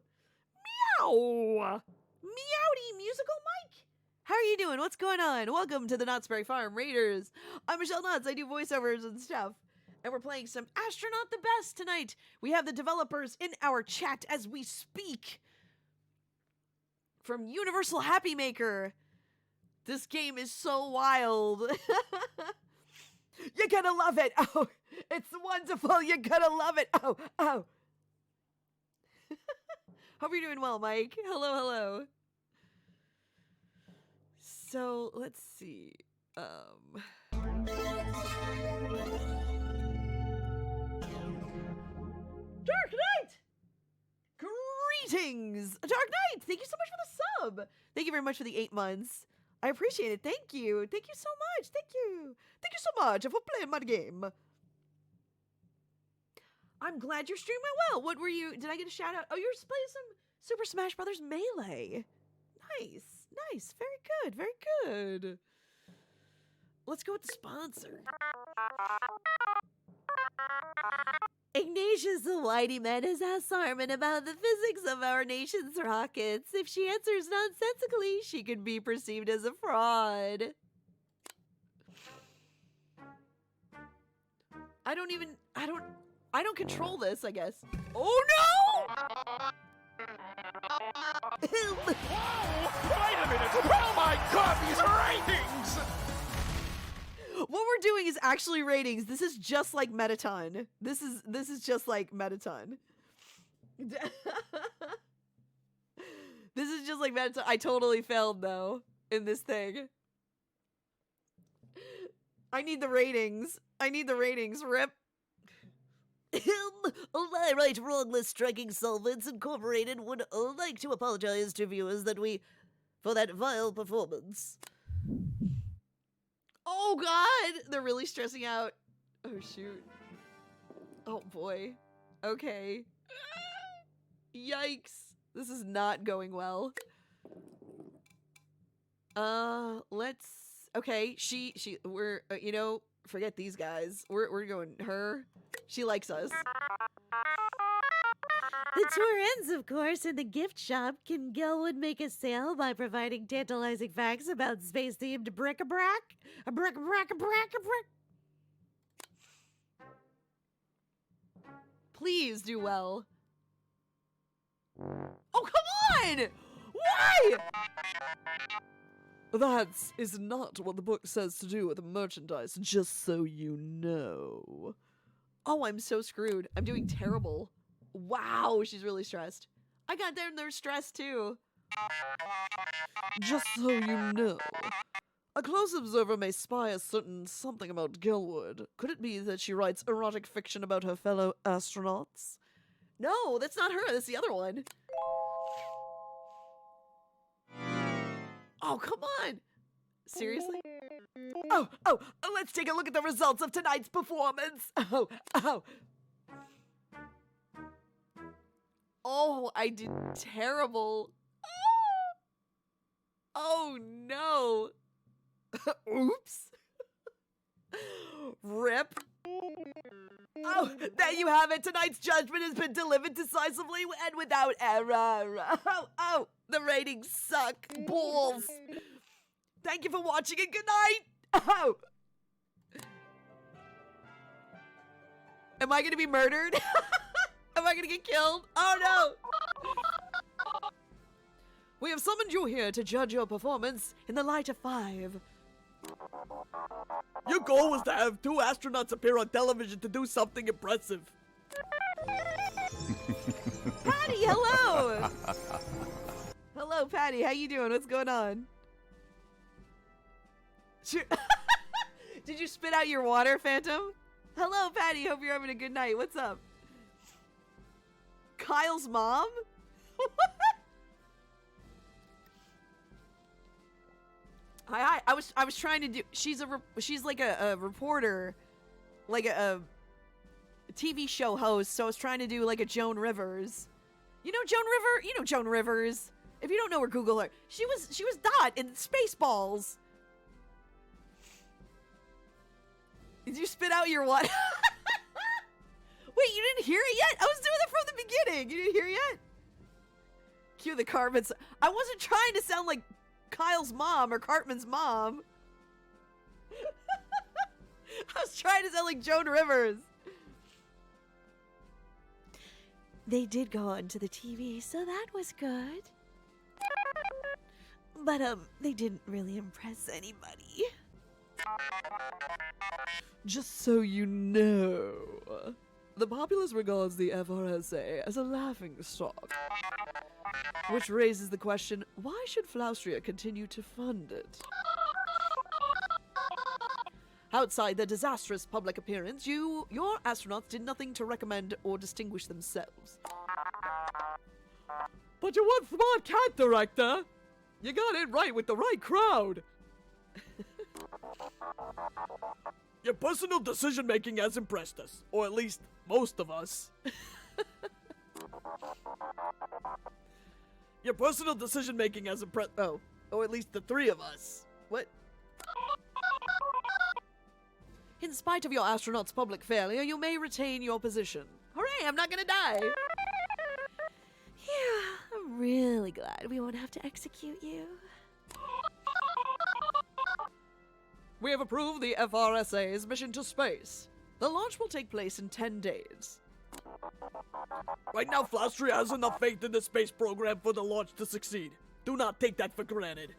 Meow. Meowdy, Musical Mike. How are you doing? What's going on? Welcome to the Knott's Berry Farm Raiders. I'm Michelle Knotts. I do voiceovers and stuff. And we're playing some Astronaut the Best tonight. We have the developers in our chat as we speak. From Universal Happy Maker. This game is so wild. You're gonna love it. Oh, it's wonderful. You're gonna love it. Oh, oh. Hope you're doing well, Mike. Hello, hello. So, let's see. Dark Knight! Greetings! Dark Knight, thank you so much for the sub. Thank you very much for the 8 months. I appreciate it. Thank you. Thank you so much. Thank you. Thank you so much for playing my game. I'm glad you're streaming well. What were you? Did I get a shout out? Oh, you're playing some Super Smash Brothers Melee. Nice. Nice. Very good. Very good. Let's go with the sponsor. Ignatius the Whitey Man has asked Harmon about the physics of our nation's rockets. If she answers nonsensically, she could be perceived as a fraud. I don't control this, I guess. Oh no! Whoa! Wait a minute! Oh my god, these ratings! What we're doing is actually ratings. This is just like Metaton. This is just like Metaton. This is just like Metaton. I totally failed though in this thing. I need the ratings. I need the ratings. Rip. I write Wrongless Striking Solvents Incorporated would like to apologize to viewers for that vile performance. Oh god! They're really stressing out. Oh shoot. Oh boy. Okay. Yikes. This is not going well. Okay, we're, forget these guys. We're going her. She likes us. The tour ends, of course, in the gift shop. Can Gelwood make a sale by providing tantalizing facts about space-themed bric-a-brac? A bric-a-brac-a-brac-a-brac? Please do well. Oh, come on! Why? That is not what the book says to do with the merchandise, just so you know. Oh, I'm so screwed. I'm doing terrible. Wow, she's really stressed. I got them, they're stressed too. Just so you know. A close observer may spy a certain something about Gelwood. Could it be that she writes erotic fiction about her fellow astronauts? No, that's not her, that's the other one. Oh, come on! Seriously? Oh, let's take a look at the results of tonight's performance! Oh, I did terrible. Oh, no. Oops. Rip. Oh, there you have it. Tonight's judgment has been delivered decisively and without error. Oh, the ratings suck. Balls. Thank you for watching and good night. Oh. Am I going to be murdered? Am I going to get killed? Oh, no. We have summoned you here to judge your performance in the light of 5. Your goal was to have 2 astronauts appear on television to do something impressive. Patty, hello! Hello, Patty. How you doing? What's going on? Did you spit out your water, Phantom? Hello, Patty. Hope you're having a good night. What's up? Kyle's mom? Hi. I was trying to do. She's like a reporter, like a TV show host. So I was trying to do like a Joan Rivers. You know Joan Rivers? You know Joan Rivers. If you don't know her, Google her. She was Dot in Spaceballs. Did you spit out your what? Wait, you didn't hear it yet? I was doing it from the beginning. You didn't hear it yet? Cue the carbons. I wasn't trying to sound like Kyle's mom or Cartman's mom. I was trying to sound like Joan Rivers. They did go on to the TV, so that was good. But, they didn't really impress anybody. Just so you know, the populace regards the FRSA as a laughingstock. Which raises the question, why should Flaustria continue to fund it? Outside their disastrous public appearance, your astronauts did nothing to recommend or distinguish themselves. But you're one smart cat, Director! You got it right with the right crowd! Your personal decision-making has impressed us. Or at least, most of us. Your personal decision-making has impressed... Oh. Or at least the three of us. What? In spite of your astronaut's public failure, you may retain your position. Hooray, I'm not gonna die! Yeah, I'm really glad we won't have to execute you. We have approved the FRSA's mission to space. The launch will take place in 10 days. Right now, Flaustria has enough faith in the space program for the launch to succeed. Do not take that for granted.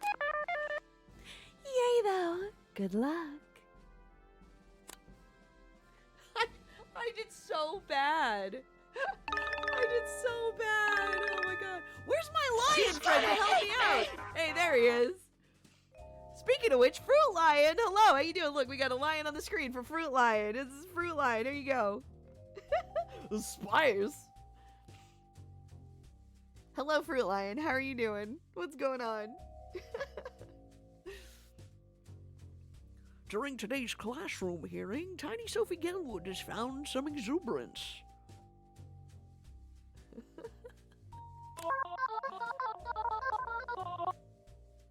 Yay, though. Good luck. I did so bad. I did so bad. Oh my god. Where's my lion friend to help me out? Hey, there he is. Speaking of which, Fruit Lion, hello, how you doing? Look, we got a lion on the screen for Fruit Lion. This is Fruit Lion, there you go. The spires. Hello, Fruit Lion, how are you doing? What's going on? During today's classroom hearing, Tiny Sophie Gelwood has found some exuberance.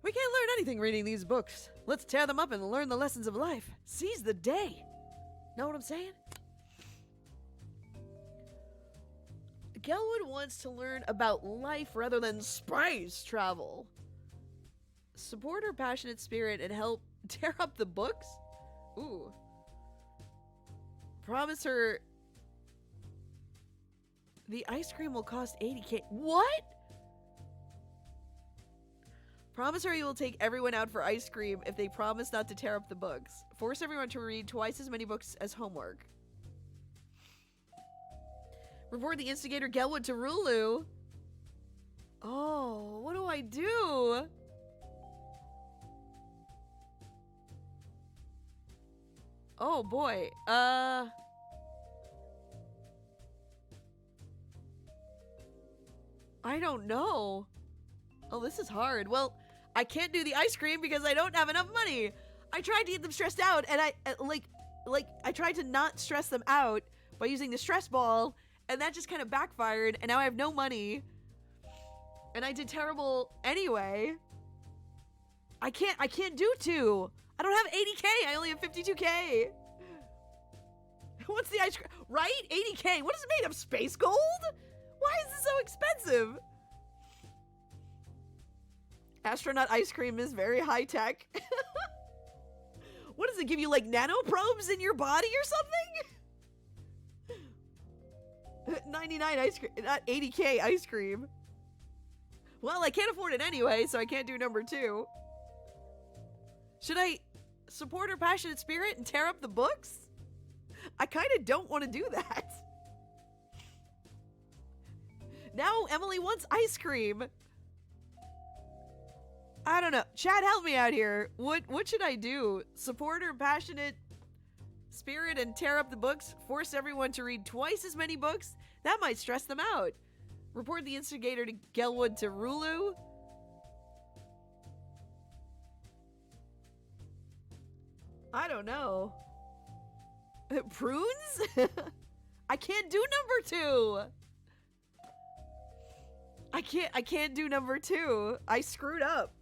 We can't learn anything reading these books. Let's tear them up and learn the lessons of life. Seize the day. Know what I'm saying? Gelwood wants to learn about life rather than space travel. Support her passionate spirit and help tear up the books? Ooh. Promise her the ice cream will cost 80K. What? Promise her you will take everyone out for ice cream if they promise not to tear up the books. Force everyone to read twice as many books as homework. Report the instigator Gelwood to Rulu. Oh, what do I do? Oh boy. I don't know. Oh, this is hard. Well, I can't do the ice cream because I don't have enough money. I tried to get them stressed out, and I tried to not stress them out by using the stress ball, and that just kind of backfired, and now I have no money. And I did terrible anyway. I can't do 2. I don't have 80K. I only have 52K. What's the ice cream? Right? 80K. What is it made of? Space gold? Why is this so expensive? Astronaut ice cream is very high tech. What does it give you, like nanoprobes in your body or something? 99 ice cream, not 80K ice cream. Well, I can't afford it anyway, so I can't do number 2. Should I support her passionate spirit and tear up the books? I kind of don't want to do that. Now Emily wants ice cream. I don't know. Chad, help me out here. What should I do? Support her passionate spirit and tear up the books? Force everyone to read twice as many books? That might stress them out. Report the instigator to Gelwood to Rulu? I don't know. Prunes? I can't do number 2. I can't do number 2. I screwed up.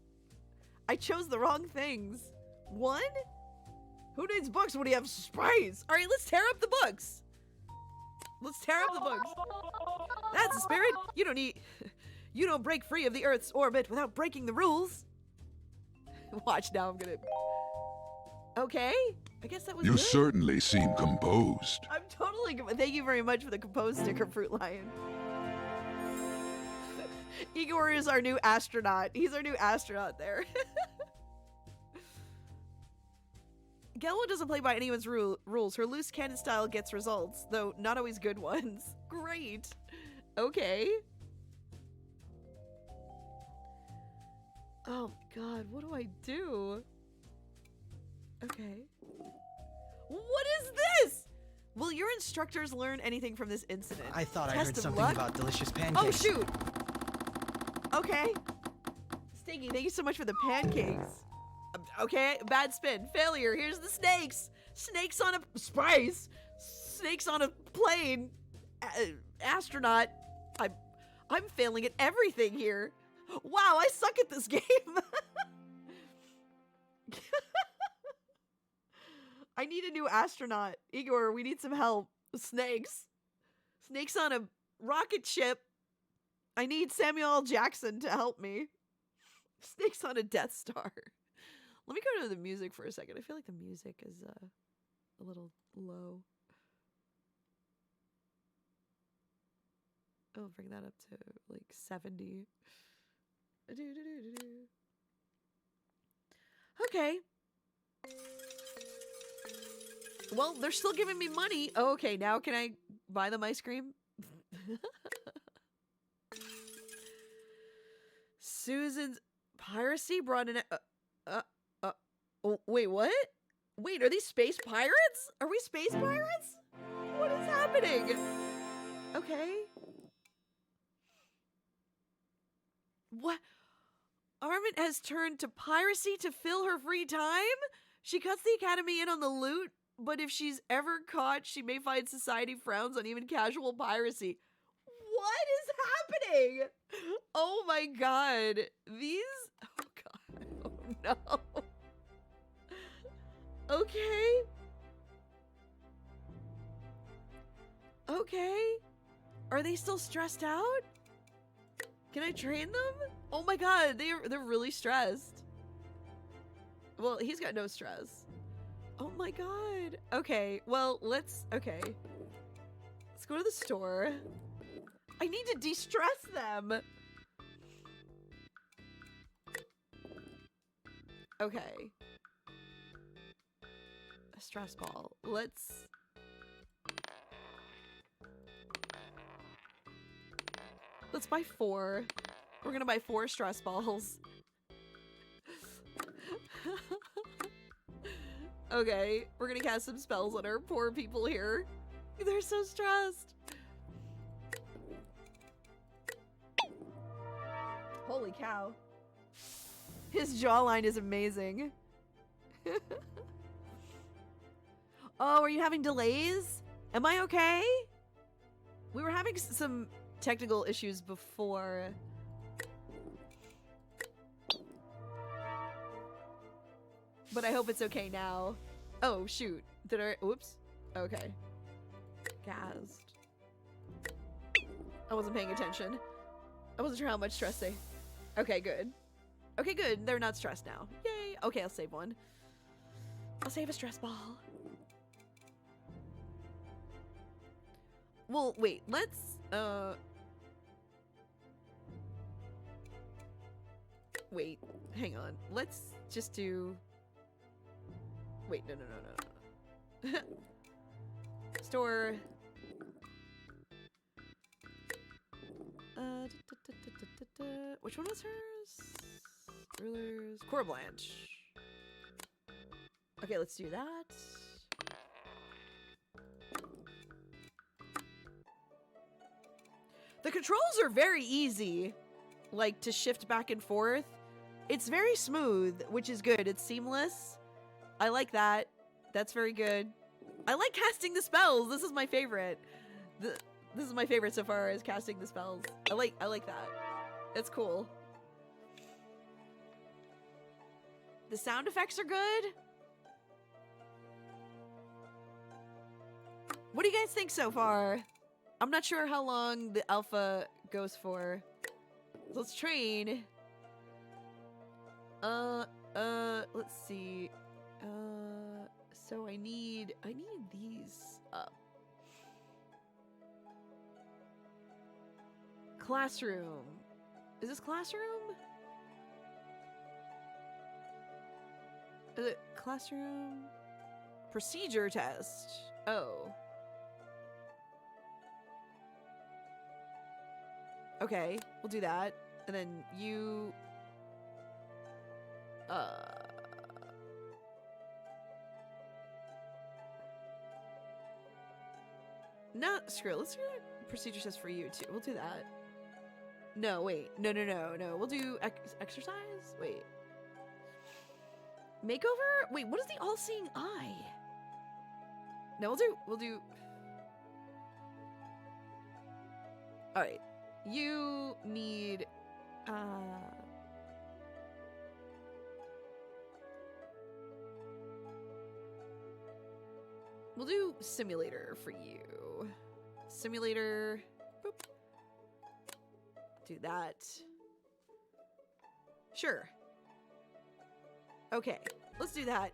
I chose the wrong things. 1? Who needs books when you have spice? All right, let's tear up the books. Let's tear up the books. That's the spirit. You don't break free of the Earth's orbit without breaking the rules. Watch now, I'm gonna... Okay, I guess that was You good. certainly seem composed. I'm totally... Thank you very much for the composed sticker, Fruit Lion. Igor is our new astronaut. He's our new astronaut there. Gelwa doesn't play by anyone's rules. Her loose cannon style gets results, though not always good ones. Great. Okay. Oh my god, what do I do? Okay. What is this? Will your instructors learn anything from this incident? I thought I Test heard of something luck? about delicious pancakes. Oh shoot! Okay. Stinky, thank you so much for the pancakes. Okay, bad spin. Failure. Here's the snakes. Snakes on a space. Snakes on a plane. Astronaut. I'm failing at everything here. Wow, I suck at this game. I need a new astronaut. Igor, we need some help. Snakes. Snakes on a rocket ship. I need Samuel L. Jackson to help me. Snakes on a Death Star. Let me go to the music for a second. I feel like the music is a little low. I'll bring that up to like 70. Okay. Well, they're still giving me money. Oh, okay, now can I buy them ice cream? Susan's piracy brought in... oh, wait, what? Wait, are these space pirates? Are we space pirates? What is happening? Okay. What? Armin has turned to piracy to fill her free time? She cuts the academy in on the loot, but if she's ever caught, she may find society frowns on even casual piracy. What is happening? Oh my god. These... Oh god. Oh no. Okay. Okay. Are they still stressed out? Can I train them? Oh my god, they're really stressed. Well, he's got no stress. Oh my god. Okay, well, let's go to the store. I need to de-stress them. Okay. A stress ball. Let's buy 4. We're gonna buy 4 stress balls. Okay, we're gonna cast some spells on our poor people here. They're so stressed. Holy cow. His jawline is amazing. Oh, are you having delays? Am I okay? We were having some technical issues before. But I hope it's okay now. Oh, shoot. Did I... Oops. Okay. Gassed. I wasn't paying attention. I wasn't sure how much stress they... Okay, good. Okay, good. They're not stressed now. Yay. Okay, I'll save one. I'll save a stress ball. Well, wait. Let's... Wait. Hang on. Let's just do... Wait, no. Store. Which one was hers? Rulers. Core Blanche. Okay, let's do that. The controls are very easy, like to shift back and forth. It's very smooth, which is good. It's seamless. I like that. That's very good. I like casting the spells. This is my favorite. This is my favorite so far, is casting the spells. I like that. That's cool. The sound effects are good. What do you guys think so far? I'm not sure how long the alpha goes for. Let's train. Let's see. So I need these up. Classroom. Is this classroom? Is it classroom? Procedure test. Oh. Okay, we'll do that. And then you... No, screw it. Let's do a procedure test for you, too. We'll do that. No, wait. No. We'll do exercise? Wait. Makeover? Wait, what is the all-seeing eye? No, we'll do... Alright. You need, we'll do simulator for you. Simulator. Boop. Do that. Sure. Okay, let's do that.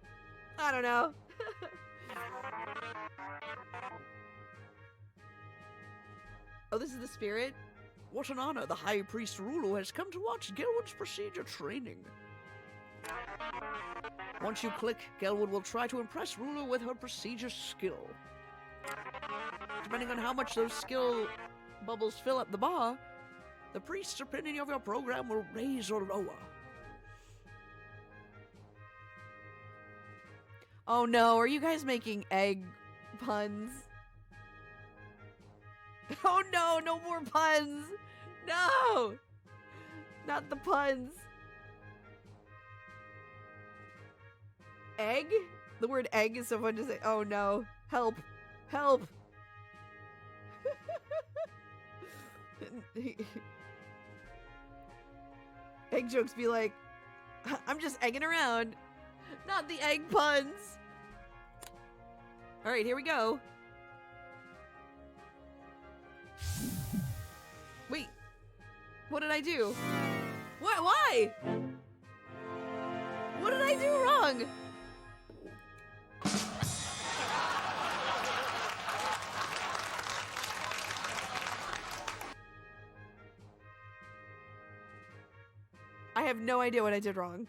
I don't know. Oh, this is the spirit? What an honor the High Priest Rulu has come to watch Gelwood's procedure training. Once you click, Gelwood will try to impress Rulu with her procedure skill. Depending on how much those skill bubbles fill up the bar, the priest's opinion of your program will raise or lower. Oh no, are you guys making egg puns? Oh no, no more puns! No! Not the puns. Egg? The word egg is so fun to say. Oh no. Help. Help. Egg jokes be like, I'm just egging around. Not the egg puns. Alright, here we go. Wait. What did I do? What? Why? What did I do wrong? I have no idea what I did wrong.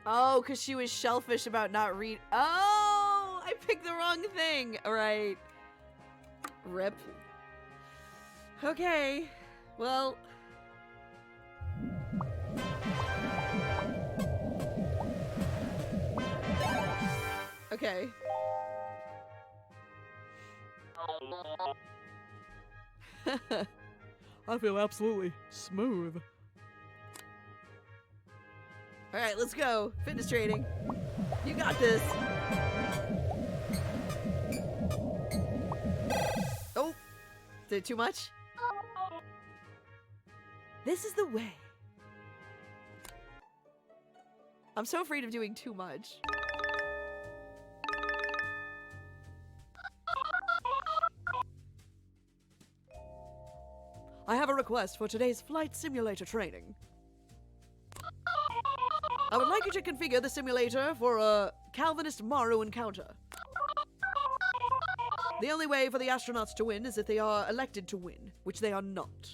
Oh, because she was shellfish about not read. Oh, I picked the wrong thing. All right. Rip. Okay. Well. Okay. I feel absolutely smooth. All right, let's go. Fitness training. You got this. Oh, did it too much? This is the way. I'm so afraid of doing too much. I have a request for today's flight simulator training. I would like you to configure the simulator for a Calvinist Maru encounter. The only way for the astronauts to win is if they are elected to win, which they are not.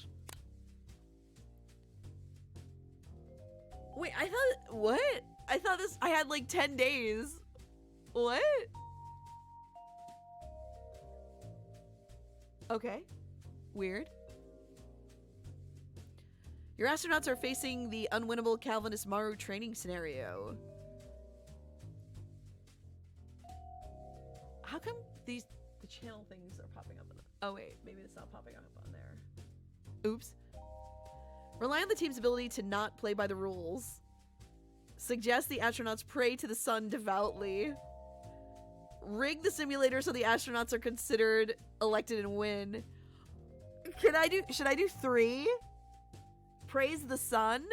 Wait, I thought, what? I thought I had like 10 days. What? Okay. Weird. Your astronauts are facing the unwinnable Calvinist Maru training scenario. How come the channel things are popping up? Oh wait, maybe it's not popping up on there. Oops. Rely on the team's ability to not play by the rules. Suggest the astronauts pray to the sun devoutly. Rig the simulator so the astronauts are considered elected and win. Should I do 3? Praise the sun?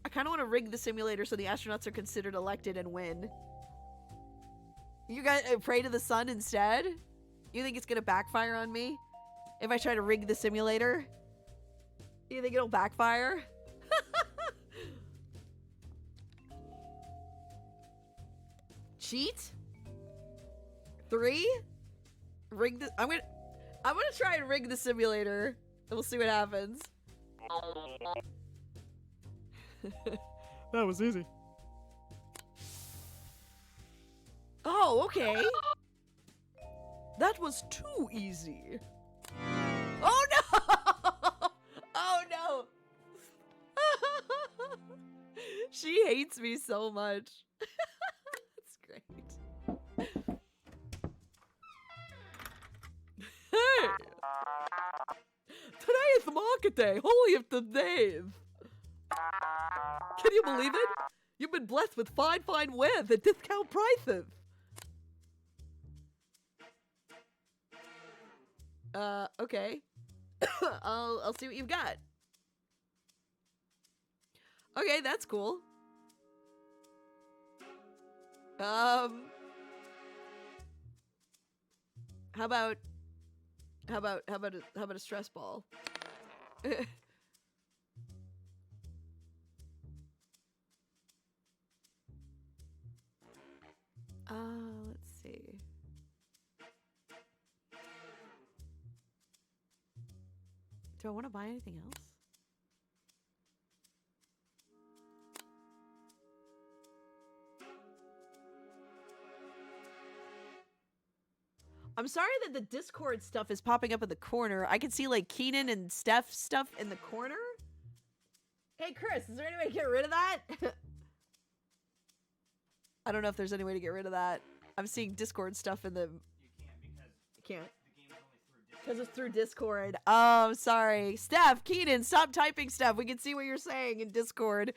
I kind of want to rig the simulator so the astronauts are considered elected and win. You guys pray to the sun instead? You think it's gonna backfire on me? If I try to rig the simulator? You think it'll backfire? Cheat? 3? Rig the I'm gonna try and rig the simulator. And we'll see what happens. That was easy. Oh, okay. That was too easy. Oh no! Oh no! She hates me so much. That's great. Hey! Today is the market day, holy of the day. Can you believe it? You've been blessed with fine wares at discount prices. Okay. I'll see what you've got. Okay, that's cool. How about a stress ball? Let's see. Do I want to buy anything else? I'm sorry that the Discord stuff is popping up in the corner. I can see like Keenan and Steph stuff in the corner. Hey Chris, is there any way to get rid of that? I don't know if there's any way to get rid of that. I'm seeing Discord stuff in the... You can't Can't. because the game's only through Discord. Because it's through Discord. Oh, sorry. Steph, Keenan, stop typing stuff. We can see what you're saying in Discord.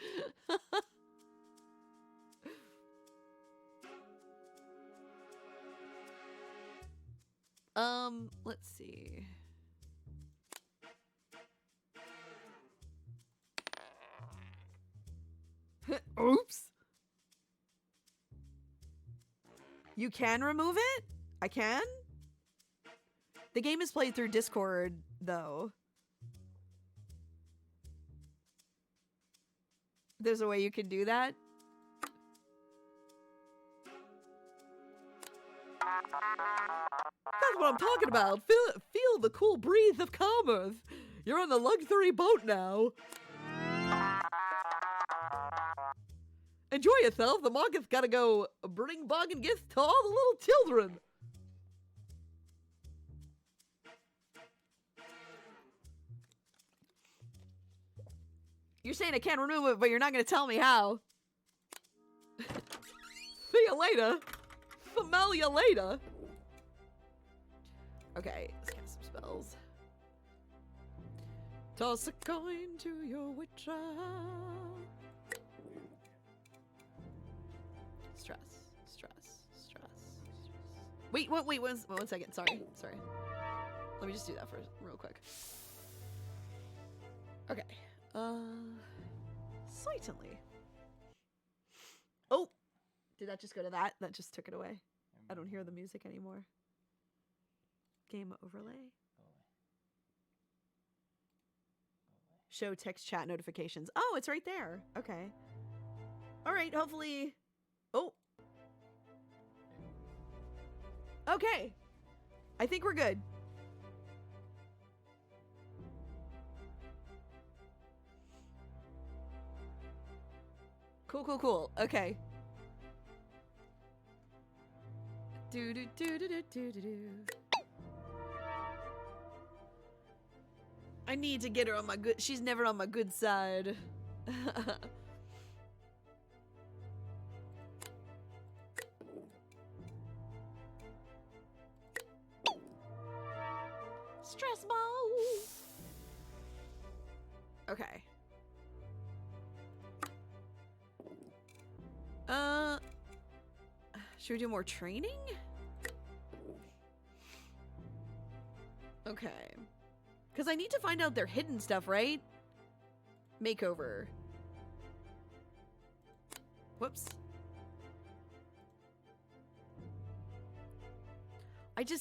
Let's see. Oops. You can remove it? I can? The game is played through Discord, though. There's a way you can do that? That's what I'm talking about. Feel the cool breeze of commerce. You're on the luxury boat now. Enjoy yourself. The market's gotta go bring bargain gifts to all the little children. You're saying I can't remove it, but you're not going to tell me how. See you later. Smell you later. Okay, let's cast some spells. Toss a coin to your witcher. Stress. Wait, one second. Sorry. Let me just do that for real quick. Okay. Certainly. Oh! Did that just go to that? That just took it away. I don't hear the music anymore. Game overlay. Show text chat notifications. Oh, it's right there. Okay. All right, hopefully... Oh. Okay. I think we're good. Cool. Okay. Do. I need to get her on my good... She's never on my good side. Stress ball! Okay. Should we do more training? Okay. Because I need to find out their hidden stuff, right? Makeover. Whoops.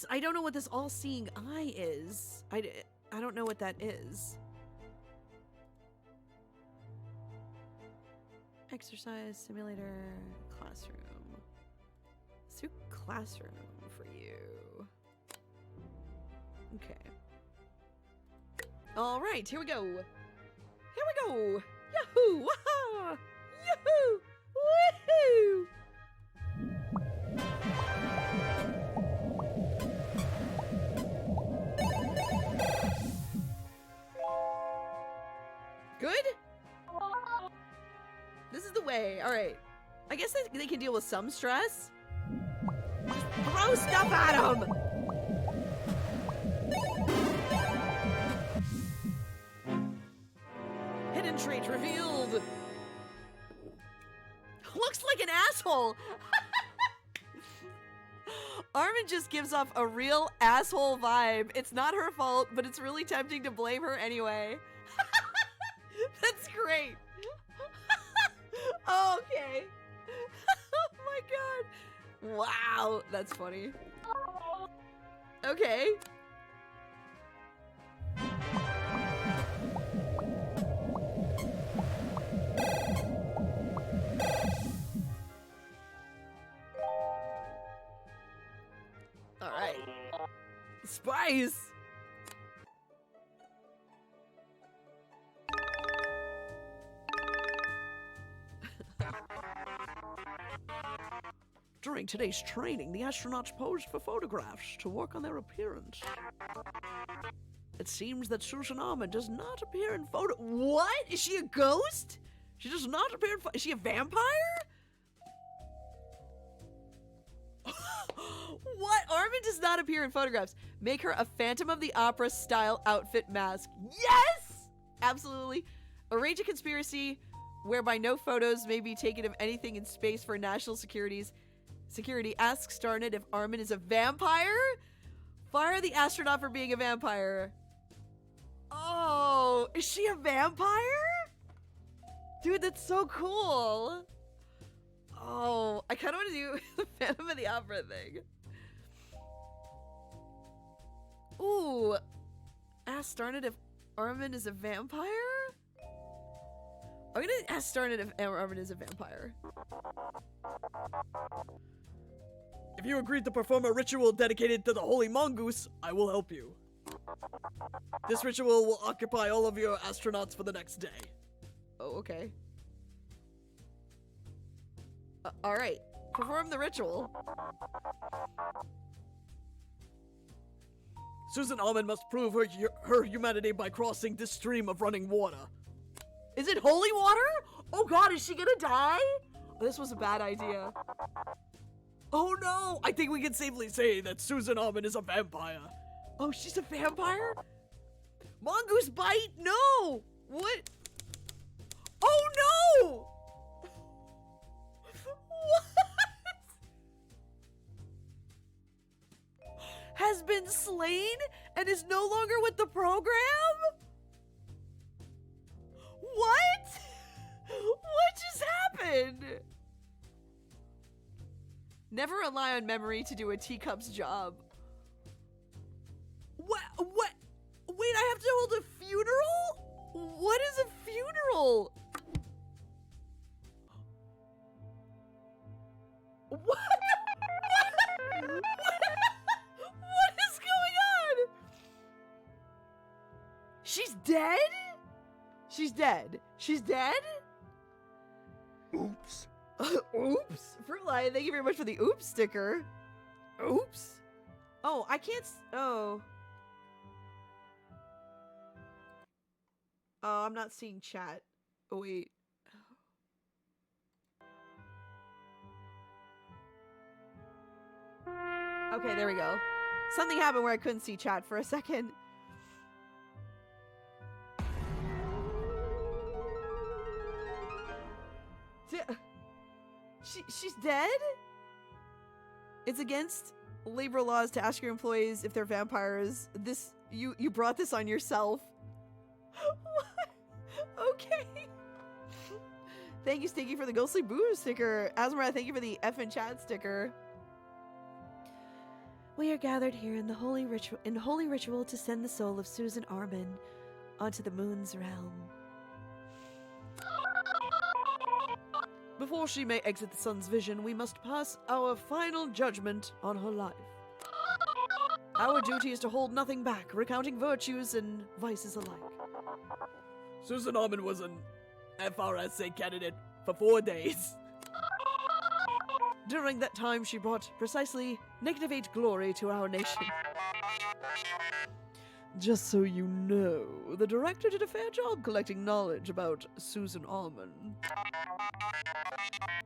I don't know what this all-seeing eye is. I don't know what that is. Exercise simulator classroom. Let's do classroom for you. Okay. All right, here we go. Here we go. Yahoo! Waha! Yahoo! Woohoo! Good? This is the way. All right. I guess they can deal with some stress. Just throw stuff at them! Hidden trait revealed. Looks like an asshole. Armin just gives off a real asshole vibe. It's not her fault, but it's really tempting to blame her anyway. That's great. Oh, okay. Oh my god. Wow, that's funny. Okay. All right. Spice. During today's training, the astronauts posed for photographs to work on their appearance. It seems that Susan Armin does not appear in photo. What? Is she a ghost? She does not appear in Is she a vampire? What? Armin does not appear in photographs. Make her a Phantom of the Opera style outfit mask. Yes! Absolutely. Arrange a conspiracy whereby no photos may be taken of anything in space for national security. Ask Starnet if Armin is a vampire? Fire the astronaut for being a vampire. Oh, is she a vampire? Dude, that's so cool. Oh, I kind of want to do the Phantom of the Opera thing. Ooh. Ask Starnet if Armin is a vampire? I'm gonna ask Starnet if Armin is a vampire. If you agreed to perform a ritual dedicated to the Holy Mongoose, I will help you. This ritual will occupy all of your astronauts for the next day. Oh, okay. Alright. Perform the ritual. Susan Armin must prove her humanity by crossing this stream of running water. Is it holy water? Oh god, is she gonna die? This was a bad idea. Oh no! I think we can safely say that Susan Armin is a vampire. Oh, she's a vampire? Mongoose bite? No! What? Oh no! What? Has been slain and is no longer with the program? What? What just happened? Never rely on memory to do a teacup's job. What? Wait, I have to hold a funeral? What is a funeral? What? What is going on? She's dead? She's dead. She's dead? Oops. Oops. Fruitline, thank you very much for the oops sticker. Oops. Oh, I can't. Oh. Oh, I'm not seeing chat. Oh, wait. Okay, there we go. Something happened where I couldn't see chat for a second. She's dead? It's against labor laws to ask your employees if they're vampires. You brought this on yourself. What? Okay. Thank you, Stinky, for the Ghostly Boo sticker. Asmara, thank you for the F in chat sticker. We are gathered here in the holy ritual to send the soul of Susan Armin onto the moon's realm. Before she may exit the sun's vision, we must pass our final judgment on her life. Our duty is to hold nothing back, recounting virtues and vices alike. Susan Armin was an FRSA candidate for 4 days. During that time, she brought precisely -8 glory to our nation. Just so you know, the director did a fair job collecting knowledge about Susan Armin.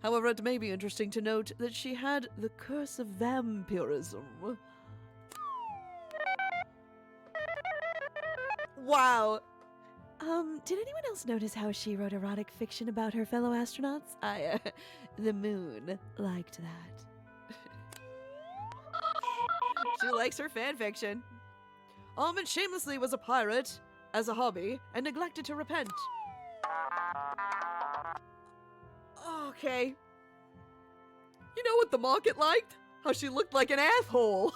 However, it may be interesting to note that she had the curse of vampirism. Wow. Did anyone else notice how she wrote erotic fiction about her fellow astronauts? The moon liked that. She likes her fan fiction. Armin shamelessly was a pirate as a hobby and neglected to repent. Okay. You know what the market liked? How she looked like an asshole.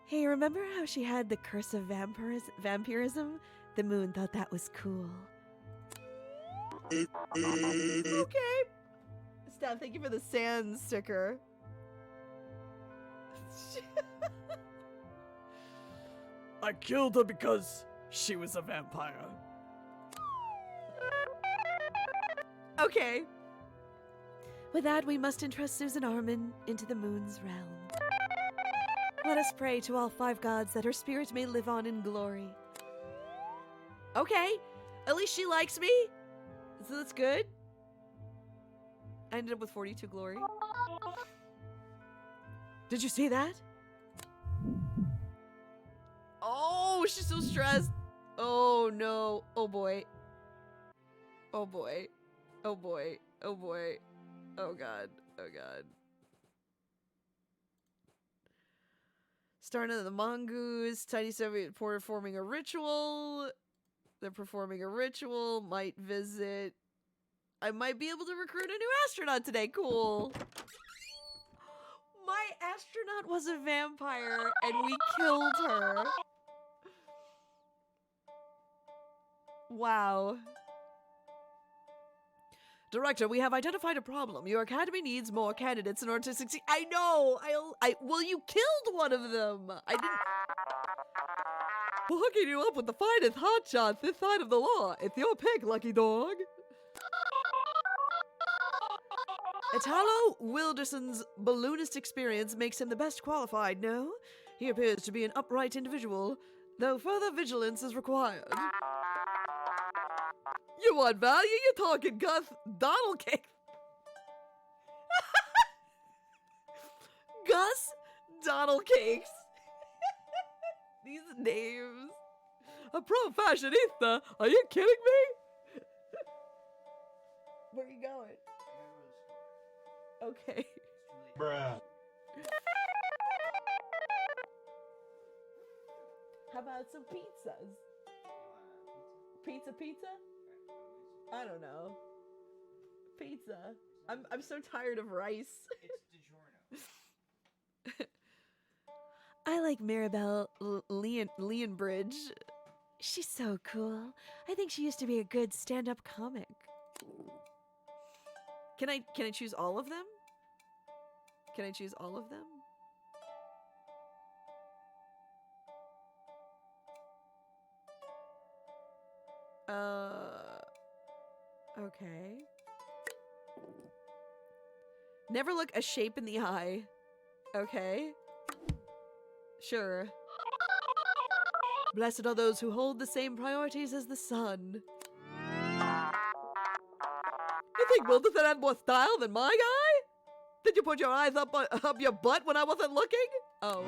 Hey, remember how she had the curse of vampirism? The moon thought that was cool. Okay. Steph, thank you for the sand sticker. I killed her because she was a vampire. Okay. With that, we must entrust Susan Armin into the moon's realm. Let us pray to all 5 gods that her spirit may live on in glory. Okay. At least she likes me. So that's good. I ended up with 42 glory. Did you see that? Oh, she's so stressed. Oh no. Oh boy. Oh boy. Oh boy. Oh boy. Oh god. Oh god. Starting of the mongoose. Tiny Soviet performing a ritual. They're performing a ritual. Might visit. I might be able to recruit a new astronaut today. Cool. My astronaut was a vampire and we killed her. Wow. Director, we have identified a problem. Your academy needs more candidates in order to succeed. I know. Well, you killed one of them. I didn't. We're hooking you up with the finest hotshots this side of the law. It's your pick, lucky dog. Italo Wilderson's balloonist experience makes him the best qualified, no? He appears to be an upright individual, though further vigilance is required. You want value? You're talking Gus Donald Cakes. Gus Donald Cakes. These names. A pro fashionista? Are you kidding me? Where are you going? Okay. Bruh. How about some pizzas? Pizza? I don't know. Pizza. I'm so tired of rice. It's DiGiorno. I like Maribel Leonbridge. She's so cool. I think she used to be a good stand-up comic. Can I choose all of them? Can I choose all of them? Okay. Never look a shape in the eye. Okay. Sure. Blessed are those who hold the same priorities as the sun. You think Wilderson had more style than my guy? Did you put your eyes up your butt when I wasn't looking? Oh.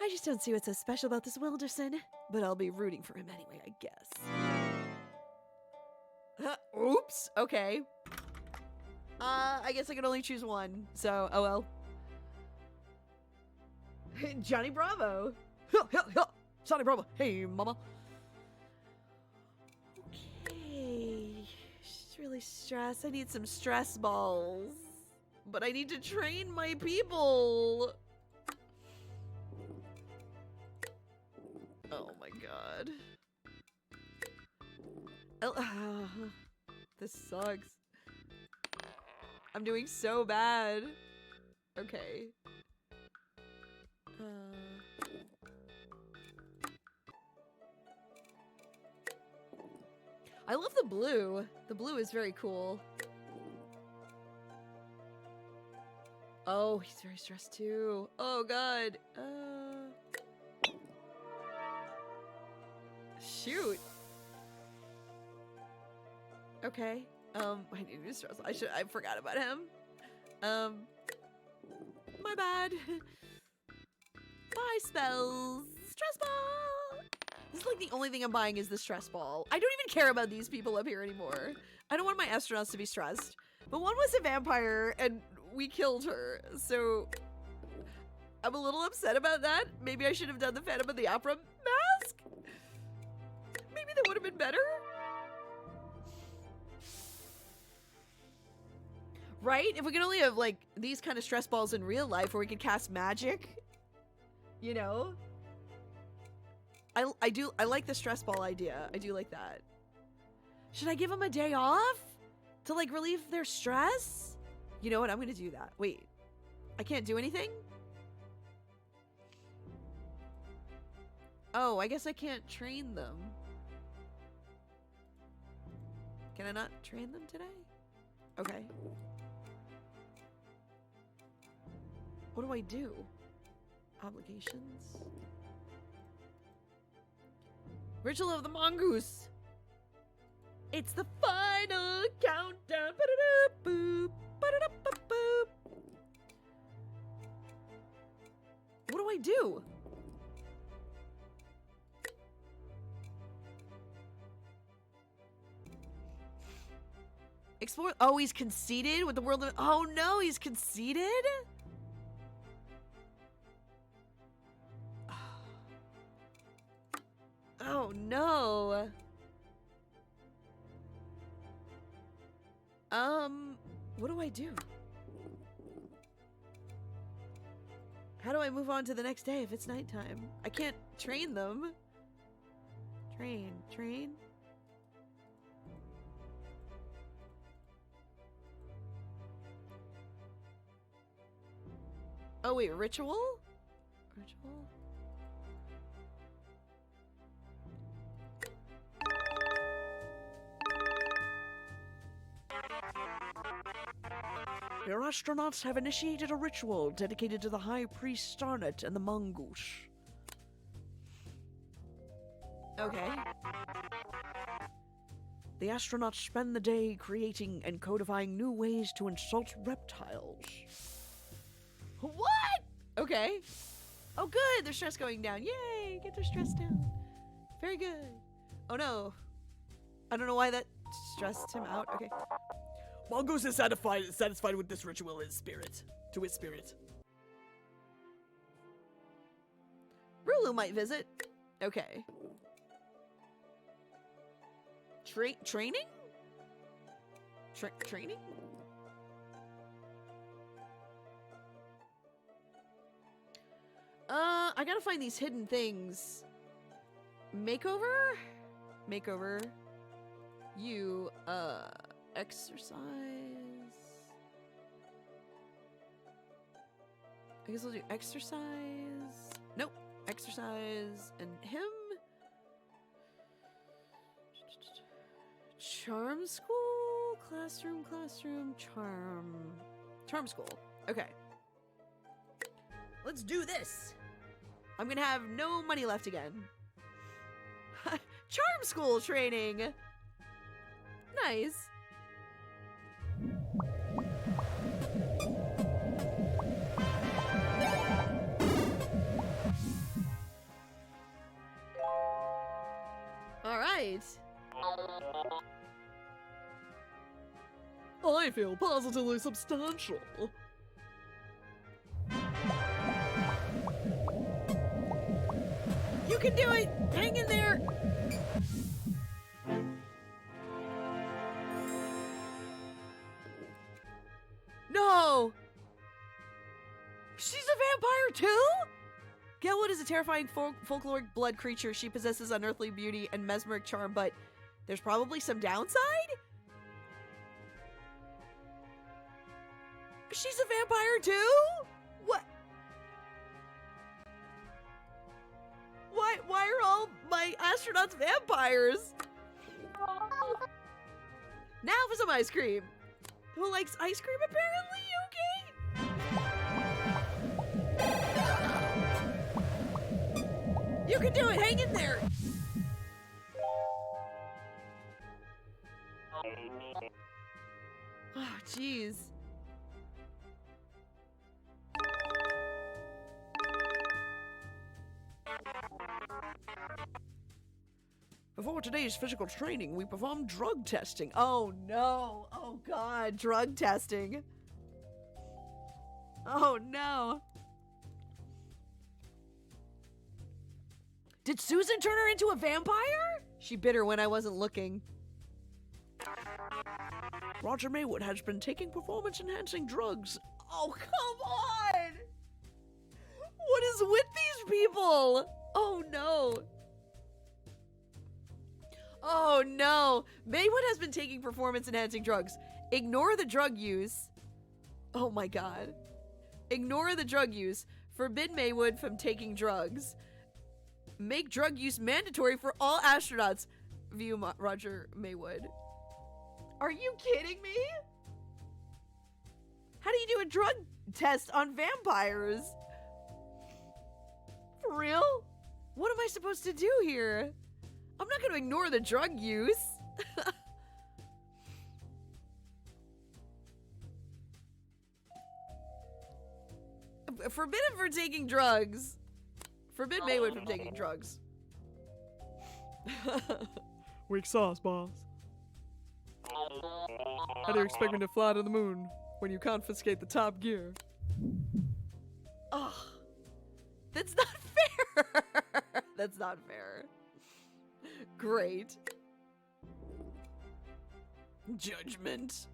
I just don't see what's so special about this Wilderson, but I'll be rooting for him anyway, I guess. Oops. Okay. I guess I can only choose one. So, oh well. Johnny Bravo. Johnny Bravo. Hey, mama. Okay. really stressed. I need some stress balls. But I need to train my people. Oh my god. This sucks. I'm doing so bad. Okay. I love the blue. The blue is very cool. Oh, he's very stressed too. Oh god. Shoot. Okay. I need to stress. I forgot about him. My bad. Bye spells. Stress ball. This is like the only thing I'm buying is the stress ball. I don't even care about these people up here anymore. I don't want my astronauts to be stressed. But one was a vampire and we killed her. So I'm a little upset about that. Maybe I should have done the Phantom of the Opera mask. Maybe that would have been better. Right? If we can only have like these kind of stress balls in real life where we could cast magic, you know? I like the stress ball idea. I do like that. Should I give them a day off to like relieve their stress? You know what? I'm gonna do that. Wait, I can't do anything? Oh, I guess I can't train them. Can I not train them today? Okay. What do I do? Obligations? Ritual of the Mongoose. It's the final countdown. Ba-da-da-boop, ba-da-da-ba-boop. What do I do? Explore. Oh, he's conceited with the world of. Oh no, he's conceited? Oh no. What do I do? How do I move on to the next day if it's nighttime? I can't train them. Train. Oh wait, ritual? Ritual? Your astronauts have initiated a ritual dedicated to the High Priest Starnet and the Mongoose. Okay. The astronauts spend the day creating and codifying new ways to insult reptiles. What? Okay. Oh good, their stress going down. Yay, get their stress down. Very good. Oh no. I don't know why that stressed him out. Okay. Mongoose is satisfied with this ritual in spirit. To his spirit. Rulu might visit. Okay. Training? Training? I gotta find these hidden things. Makeover? Makeover. You, exercise. I guess I'll do exercise. Nope. Exercise and him. Charm school? Classroom, charm school. Okay. Let's do this. I'm gonna have no money left again. Charm school training. Nice. All right. I feel positively substantial. You can do it! Hang in there! She's a vampire too? Gelwood is a terrifying folkloric blood creature. She possesses unearthly beauty and mesmeric charm, but there's probably some downside? She's a vampire too? What? Why are all my astronauts vampires? Now for some ice cream. Who likes ice cream apparently? Okay. You can do it. Hang in there. Oh, jeez. Before today's physical training, we performed drug testing. Oh no. Oh god, drug testing. Oh no. Did Susan turn her into a vampire? She bit her when I wasn't looking. Roger Maywood has been taking performance-enhancing drugs. Oh, come on! What is with these people? Oh no. Oh no. Maywood has been taking performance-enhancing drugs. Ignore the drug use. Oh my god. Ignore the drug use. Forbid Maywood from taking drugs. Make drug use mandatory for all astronauts. View Roger Maywood. Are you kidding me? How do you do a drug test on vampires? For real? What am I supposed to do here? I'm not going to ignore the drug use. Forbid him from taking drugs. Forbid Maywood from taking drugs. Weak sauce, boss. How do you expect me to fly to the moon when you confiscate the top gear? Oh, that's not fair. That's not fair. Great. Judgment.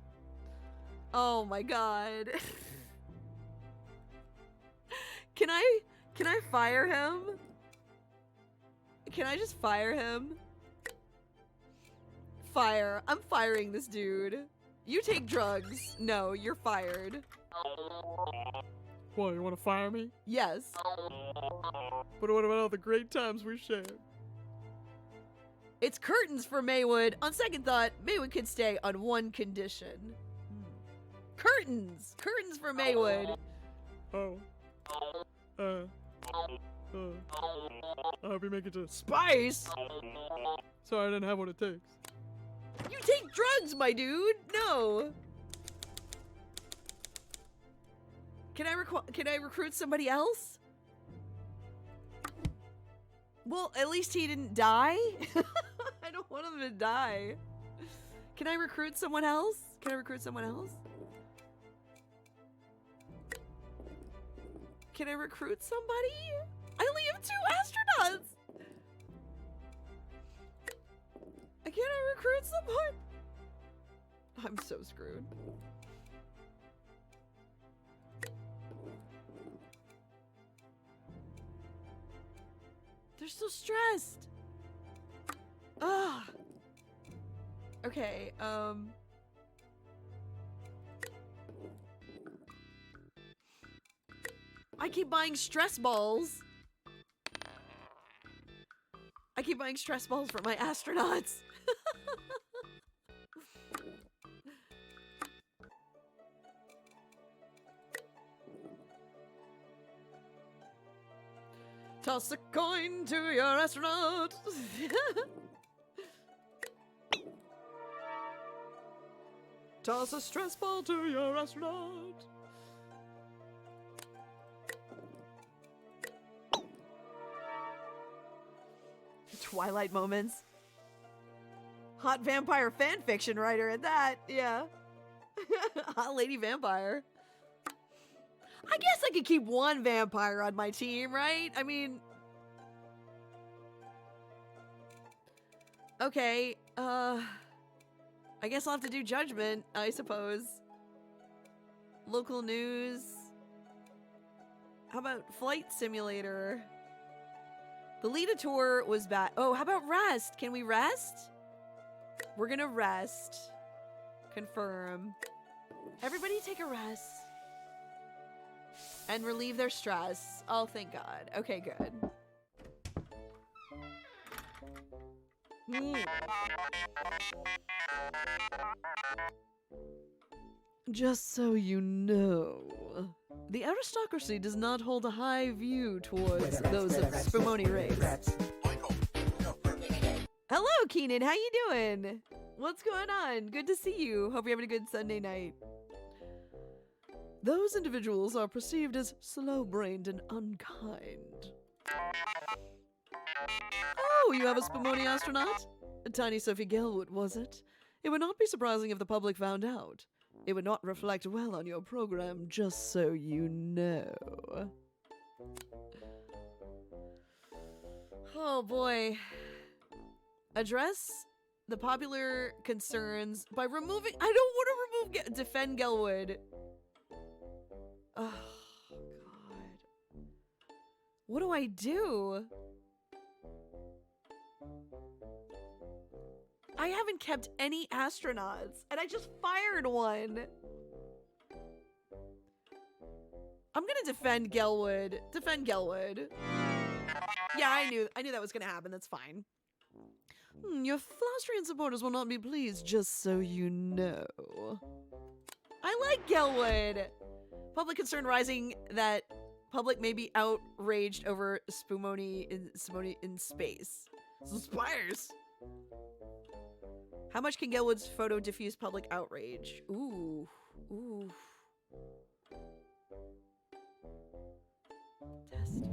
Oh my god. Can I fire him? Can I just fire him? Fire. I'm firing this dude. You take drugs. No, you're fired. What, you want to fire me? Yes. But what about all the great times we shared? It's curtains for Maywood. On second thought, Maywood could stay on one condition. Curtains! Curtains for Maywood. Oh. I hope you make it to space! Sorry, I didn't have what it takes. You take drugs, my dude! No! Can I recruit somebody else? Well, at least he didn't die. I don't want him to die. Can I recruit someone else? Can I recruit someone else? Can I recruit somebody? I only have 2 astronauts! Can I recruit someone? I'm so screwed. They're so stressed. Ugh. Okay, I keep buying stress balls. I keep buying stress balls for my astronauts. Toss a coin to your astronaut. Toss a stress ball to your astronaut. Twilight moments. Hot vampire fanfiction writer at that, yeah. Hot lady vampire. I guess I could keep one vampire on my team, right? I mean... Okay, I guess I'll have to do judgment, I suppose. Local news. How about Flight Simulator? The Lita tour was bad. Oh, how about rest? Can we rest? We're gonna rest. Confirm. Everybody take a rest. And relieve their stress. Oh, thank God. Okay, good. Just so you know, the aristocracy does not hold a high view towards those of Spumoni race. Hello, Keenan. How you doing? What's going on? Good to see you. Hope you're having a good Sunday night. Those individuals are perceived as slow-brained and unkind. Oh, you have a Spumoni astronaut? Tiny Sophie Gelwood, was it? It would not be surprising if the public found out. It would not reflect well on your program, just so you know. Oh boy. Address the popular concerns by removing— I don't want to remove— defend Gelwood. Oh, God. What do I do? I haven't kept any astronauts, and I just fired one. I'm gonna defend Gelwood. Defend Gelwood. Yeah, I knew that was gonna happen. That's fine. Your Flaustrian supporters will not be pleased, just so you know. I like Gelwood. Public concern rising that public may be outraged over Spumoni in space. Spires. How much can Gelwood's photo diffuse public outrage? Ooh. Ooh. Test.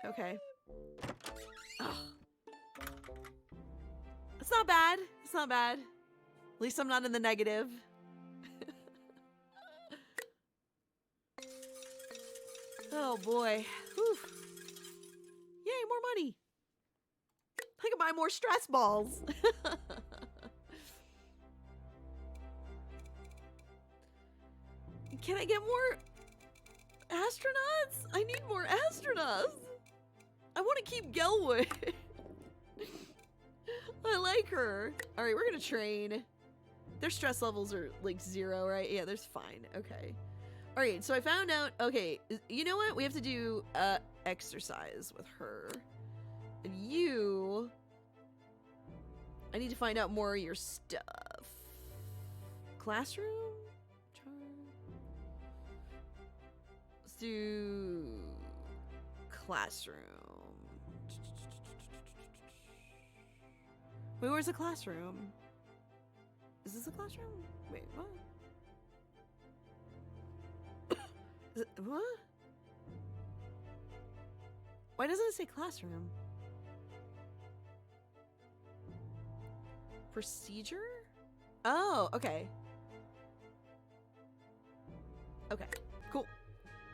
Okay. Ugh. It's not bad. It's not bad. At least I'm not in the negative. Oh boy. Whew. Yay, more money. I can buy more stress balls. Can I get more astronauts? I need more astronauts. I want to keep Gelwood. I like her. All right, we're gonna train. Their stress levels are like 0, right? Yeah, there's fine. Okay. All right, so I found out. Okay, you know what? We have to do exercise with her. And you, I need to find out more of your stuff. Classroom? Let's do classroom. Wait, where's the classroom? Is this a classroom? Wait, what? Is it, what? Why doesn't it say classroom? Procedure? Oh, okay. Okay, cool.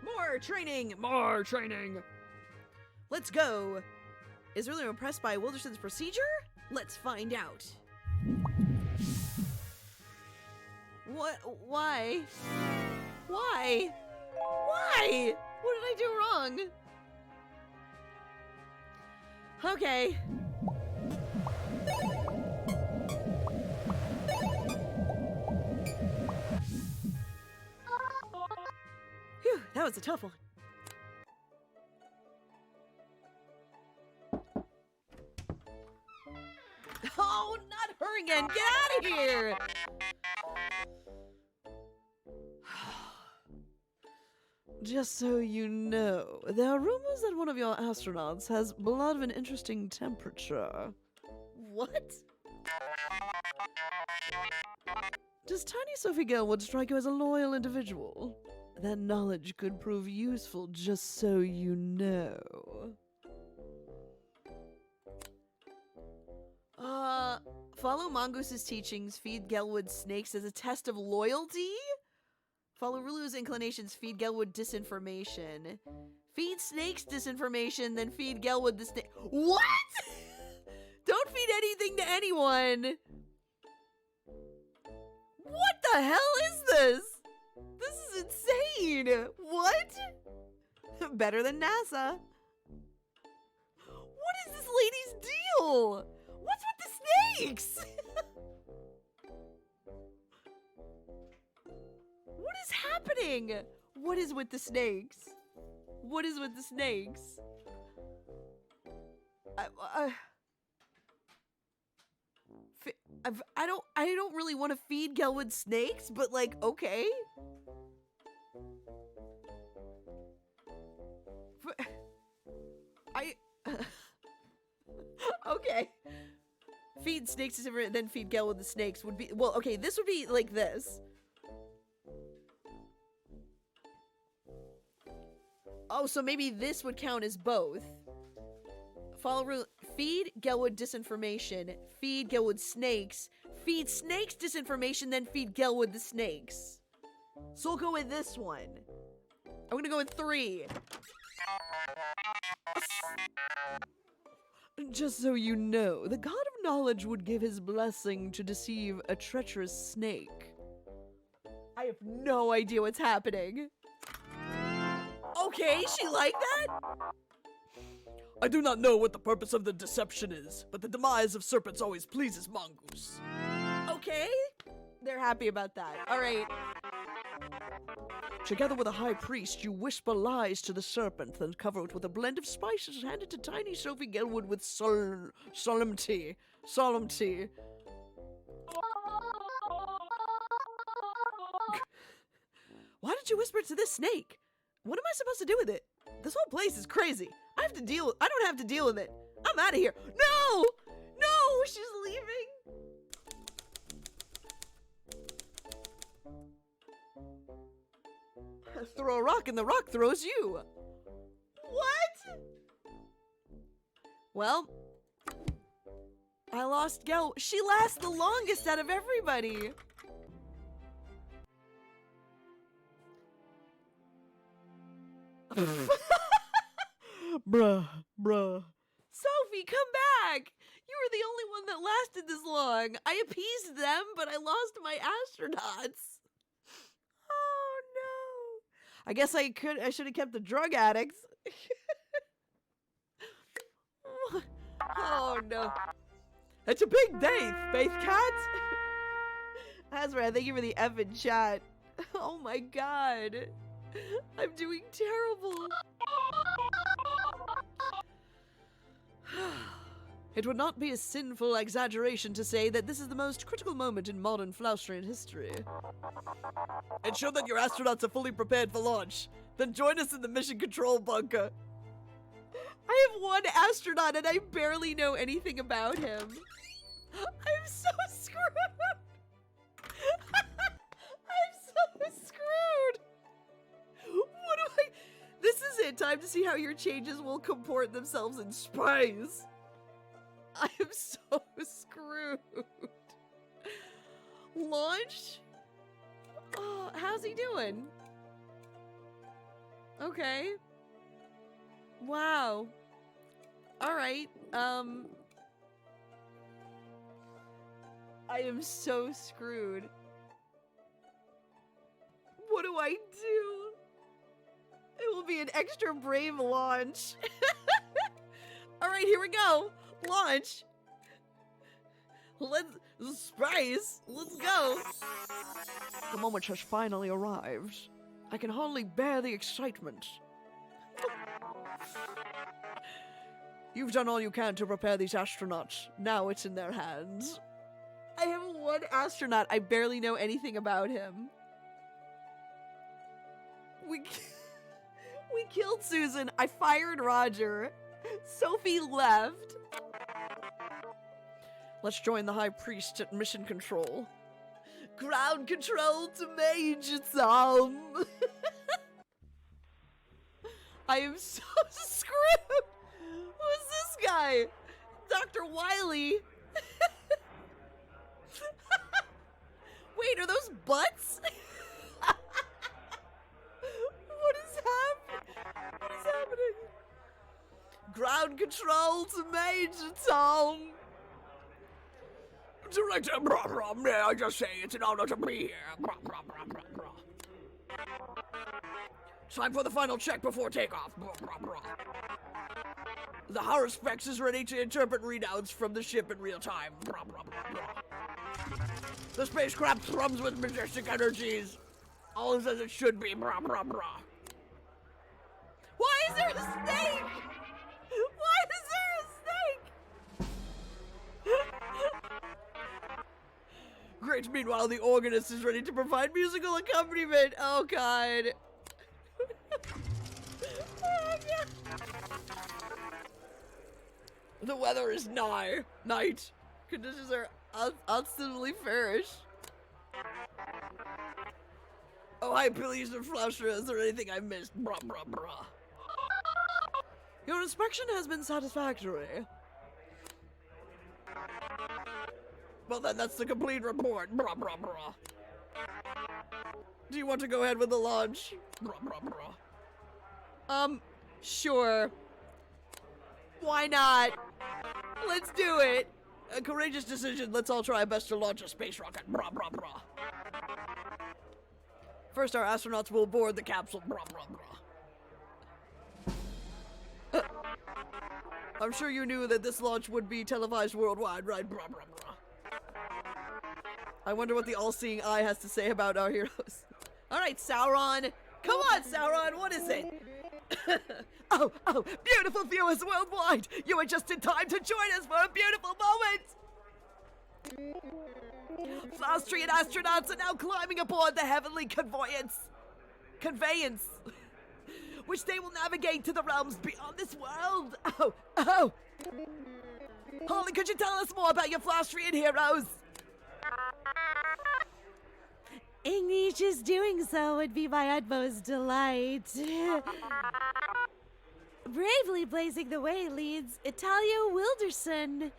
More training! More training! Let's go! Is really impressed by Wilderson's procedure? Let's find out. What? Why? Why? Why? What did I do wrong? Okay. Phew, that was a tough one. Oh, not her again! Get out of here! Just so you know, there are rumors that one of your astronauts has blood of an interesting temperature. What? Does Tiny Sophie Gelwood strike you as a loyal individual? That knowledge could prove useful, just so you know. Follow Mongoose' teachings, feed Gelwood snakes as a test of loyalty? Follow Rulu's inclinations, feed Gelwood disinformation. Feed snakes disinformation, then feed Gelwood the snake. What? Don't feed anything to anyone. What the hell is this? This is insane. What? Better than NASA. What is this lady's deal? What's with the snakes? What is happening? What is with the snakes? What is with the snakes? I don't really want to feed Gelwood snakes, but like, okay. Okay. Feed snakes is different, then feed Gelwood the snakes would be, well, okay, this would be like this. Oh, so maybe this would count as both. Follow rule. Feed Gelwood disinformation. Feed Gelwood snakes. Feed snakes disinformation, then feed Gelwood the snakes. So we'll go with this one. I'm gonna go with 3. Just so you know, the god of knowledge would give his blessing to deceive a treacherous snake. I have no idea what's happening. Okay, she like that? I do not know what the purpose of the deception is, but the demise of serpents always pleases mongoose. Okay, they're happy about that. All right. Together with a high priest, you whisper lies to the serpent, then cover it with a blend of spices handed to tiny Sophie Gelwood with solemnity. Solemnity. Why did you whisper it to this snake? What am I supposed to do with it? This whole place is crazy. I don't have to deal with it. I'm out of here. No! No! She's leaving. Throw a rock and the rock throws you. What? Well, I lost Gel. She lasts the longest out of everybody. Bruh. Sophie, come back! You were the only one that lasted this long. I appeased them, but I lost my astronauts. Oh no. I guess I should have kept the drug addicts. Oh no. It's a big day, Faith Cat. That's right, thank you for the F in chat. Oh my god. I'm doing terrible. It would not be a sinful exaggeration to say that this is the most critical moment in modern Flaustrian history. Ensure that your astronauts are fully prepared for launch. Then join us in the mission control bunker. I have one astronaut and I barely know anything about him. I'm so screwed. I'm so screwed. What do I... This is it. Time to see how your changes will comport themselves in space. I am so screwed. Launch? Oh, how's he doing? Okay. Wow. All right. I am so screwed. What do I do? It will be an extra brave launch. All right, here we go. Launch. Space. Let's go. The moment has finally arrived. I can hardly bear the excitement. You've done all you can to prepare these astronauts. Now it's in their hands. I have one astronaut. I barely know anything about him. We killed Susan. I fired Roger. Sophie left. Let's join the High Priest at mission control. Ground control to Major Tom. I am so screwed. Who's this guy? Dr. Wiley. Wait, are those butts? What is happening? What is happening? Ground control to Major Tom. Director, may I just say it's an honor to be here. Time for the final check before takeoff. The Haruspex is ready to interpret readouts from the ship in real time. The spacecraft thrums with majestic energies. All is as it should be. Why is there a snake? Why is there a snake? Great. Meanwhile, the organist is ready to provide musical accompaniment. Oh, God. The weather is night. Conditions are ostensibly fairish. Oh, hi, Peyruis and Flaustria. Is there anything I missed? Your inspection has been satisfactory. Well, then, that's the complete report. Do you want to go ahead with the launch? Sure. Why not? Let's do it. A courageous decision. Let's all try our best to launch a space rocket. First, our astronauts will board the capsule. I'm sure you knew that this launch would be televised worldwide, right? I wonder what the all-seeing eye has to say about our heroes. All right, Sauron. Come on, Sauron. What is it? Oh, beautiful viewers worldwide! You are just in time to join us for a beautiful moment! Flaustria and astronauts are now climbing aboard the heavenly conveyance, which they will navigate to the realms beyond this world. Oh! Holly, could you tell us more about your Flaustrian heroes? Ignatius doing so would be my utmost delight. Bravely blazing the way leads Italio Wilderson.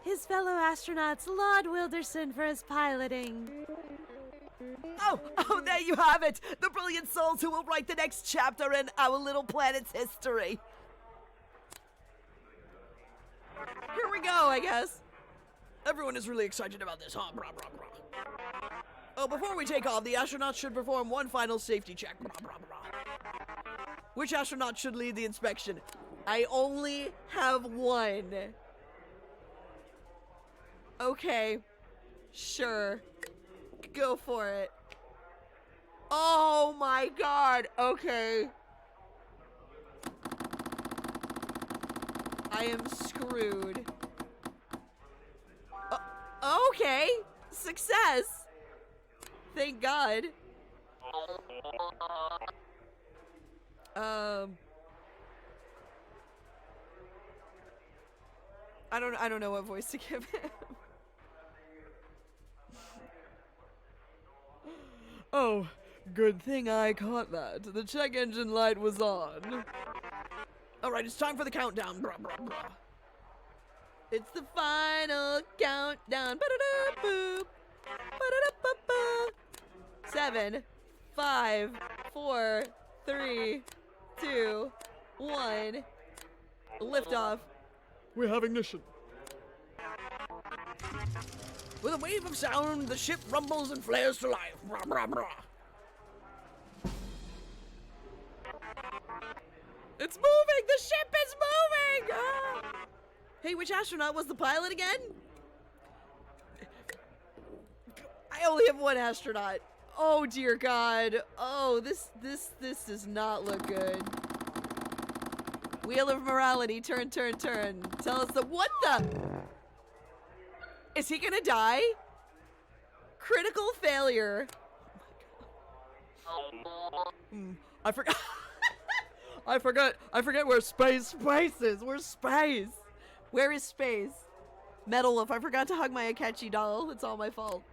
His fellow astronauts laud Wilderson for his piloting. Oh, there you have it! The brilliant souls who will write the next chapter in our little planet's history. Here we go, I guess. Everyone is really excited about this, huh? Oh, before we take off, the astronauts should perform one final safety check. Which astronaut should lead the inspection? I only have one. Okay. Sure. Go for it. Oh my god. Okay. I am screwed. Okay. Success. Thank God. I don't know what voice to give him. Oh, good thing I caught that. The check engine light was on. Alright, it's time for the countdown. It's the final countdown. Ba-da-da-boop. Ba-da-da-ba-ba. 7, 5, 4, 3, 2, 1. Liftoff. We have ignition. With a wave of sound, the ship rumbles and flares to life. It's moving! The ship is moving! Ah! Hey, which astronaut was the pilot again? I only have one astronaut. Oh dear God. Oh, this does not look good. Wheel of morality, turn. Tell us what the? Is he gonna die? Critical failure. I forgot. I forget where space is. Where's space? Where is space? Metal Wolf, I forgot to hug my Akechi doll. It's all my fault.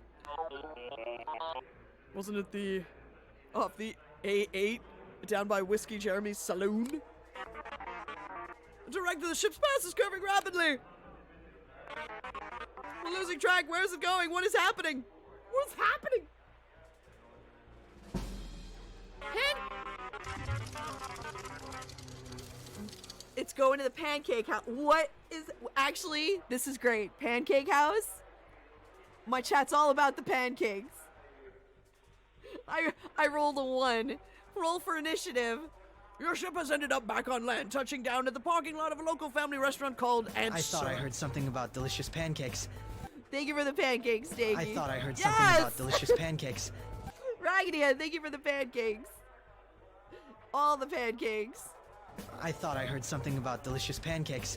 Wasn't it the... Off the A8 down by Whiskey Jeremy's saloon? Director, the ship's path is curving rapidly. We're losing track. Where is it going? What is happening? What's happening? Hit! go into the pancake house. What is... Actually, this is great. Pancake house? My chat's all about the pancakes. I rolled a 1. Roll for initiative. Your ship has ended up back on land, touching down at the parking lot of a local family restaurant called I thought I heard something about delicious pancakes. Thank you for the pancakes, Stakey. I thought I heard something about delicious pancakes. Raggedy Ann, thank you for the pancakes. All the pancakes. I thought I heard something about delicious pancakes.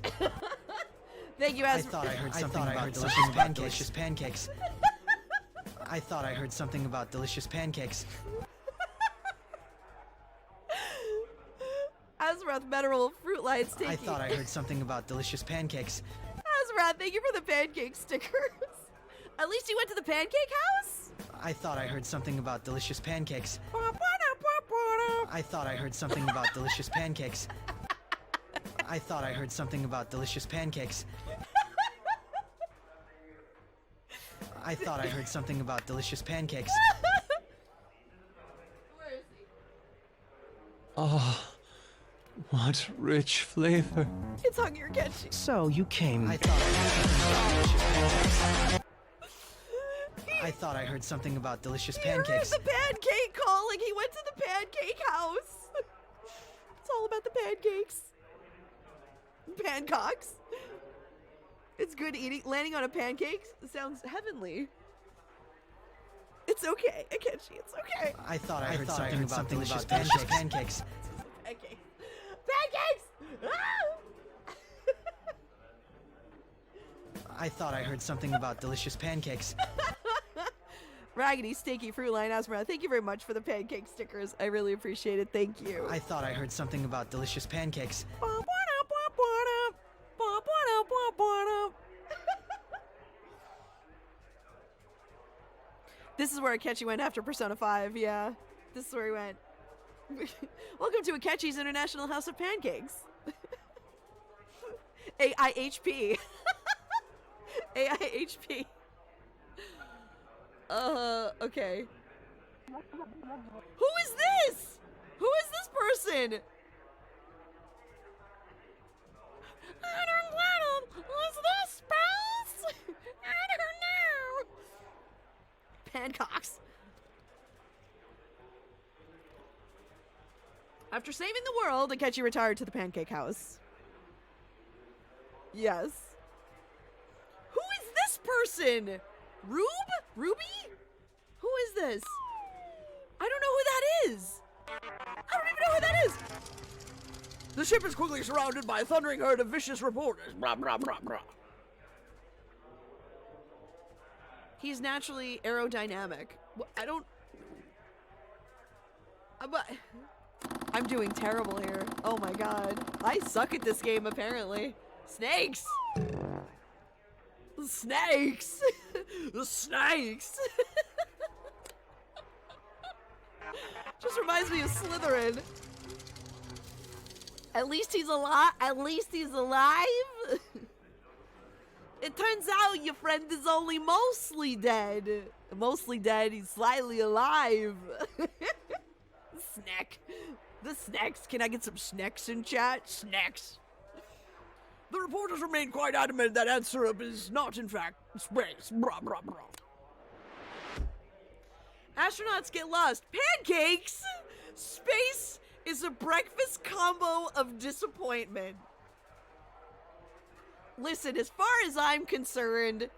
Thank you, I thought I heard something about delicious pancakes. I thought I heard something about delicious pancakes. Azrath Mineral Fruit Lights, I thought I heard something about delicious pancakes. Azrath, thank you for the pancake stickers. At least you went to the pancake house? I thought I heard something about delicious pancakes. I thought I heard something about delicious pancakes. I thought I heard something about delicious pancakes. I thought I heard something about delicious pancakes. Where is he? Oh, what rich flavor. It's Hungry or Catchy. So you came. I thought I heard something about delicious pancakes. I thought I heard something about delicious pancakes. He heard the pancake calling. He went to the pancake house. It's all about the pancakes. Pancocks. It's good eating. Landing on a pancake sounds heavenly. It's okay, Akechi. It's okay. I thought I heard something about delicious pancakes. Pancakes. Pancakes. Pancakes! Ah! I thought I heard something about delicious pancakes. Raggedy, Stinky, Fruit Line, Asmara, thank you very much for the pancake stickers. I really appreciate it. Thank you. I thought I heard something about delicious pancakes. This is where Akechi went after Persona 5, yeah. This is where he went. Welcome to Akechi's International House of Pancakes. AIHP. AIHP. Okay. Who is this? Who is this person? I don't get it. Is this space? I don't know. Pancocks. After saving the world, Akechi retired to the pancake house. Yes. Who is this person? Ruby? Who is this? I don't know who that is. I don't even know who that is. The ship is quickly surrounded by a thundering herd of vicious reporters. Blah, blah, blah, blah. He's naturally aerodynamic. I don't... I'm doing terrible here. Oh my god. I suck at this game, apparently. Snakes! Snakes! The snakes! Just reminds me of Slytherin. At least he's alive. At least he's alive. It turns out your friend is only mostly dead. Mostly dead, he's slightly alive. Snack. The snacks. Can I get some snacks in chat? Snacks. The reporters remain quite adamant that Anserup is not, in fact, space. Blah, blah, blah. Astronauts get lost. Pancakes? Space is a breakfast combo of disappointment. Listen, as far as I'm concerned,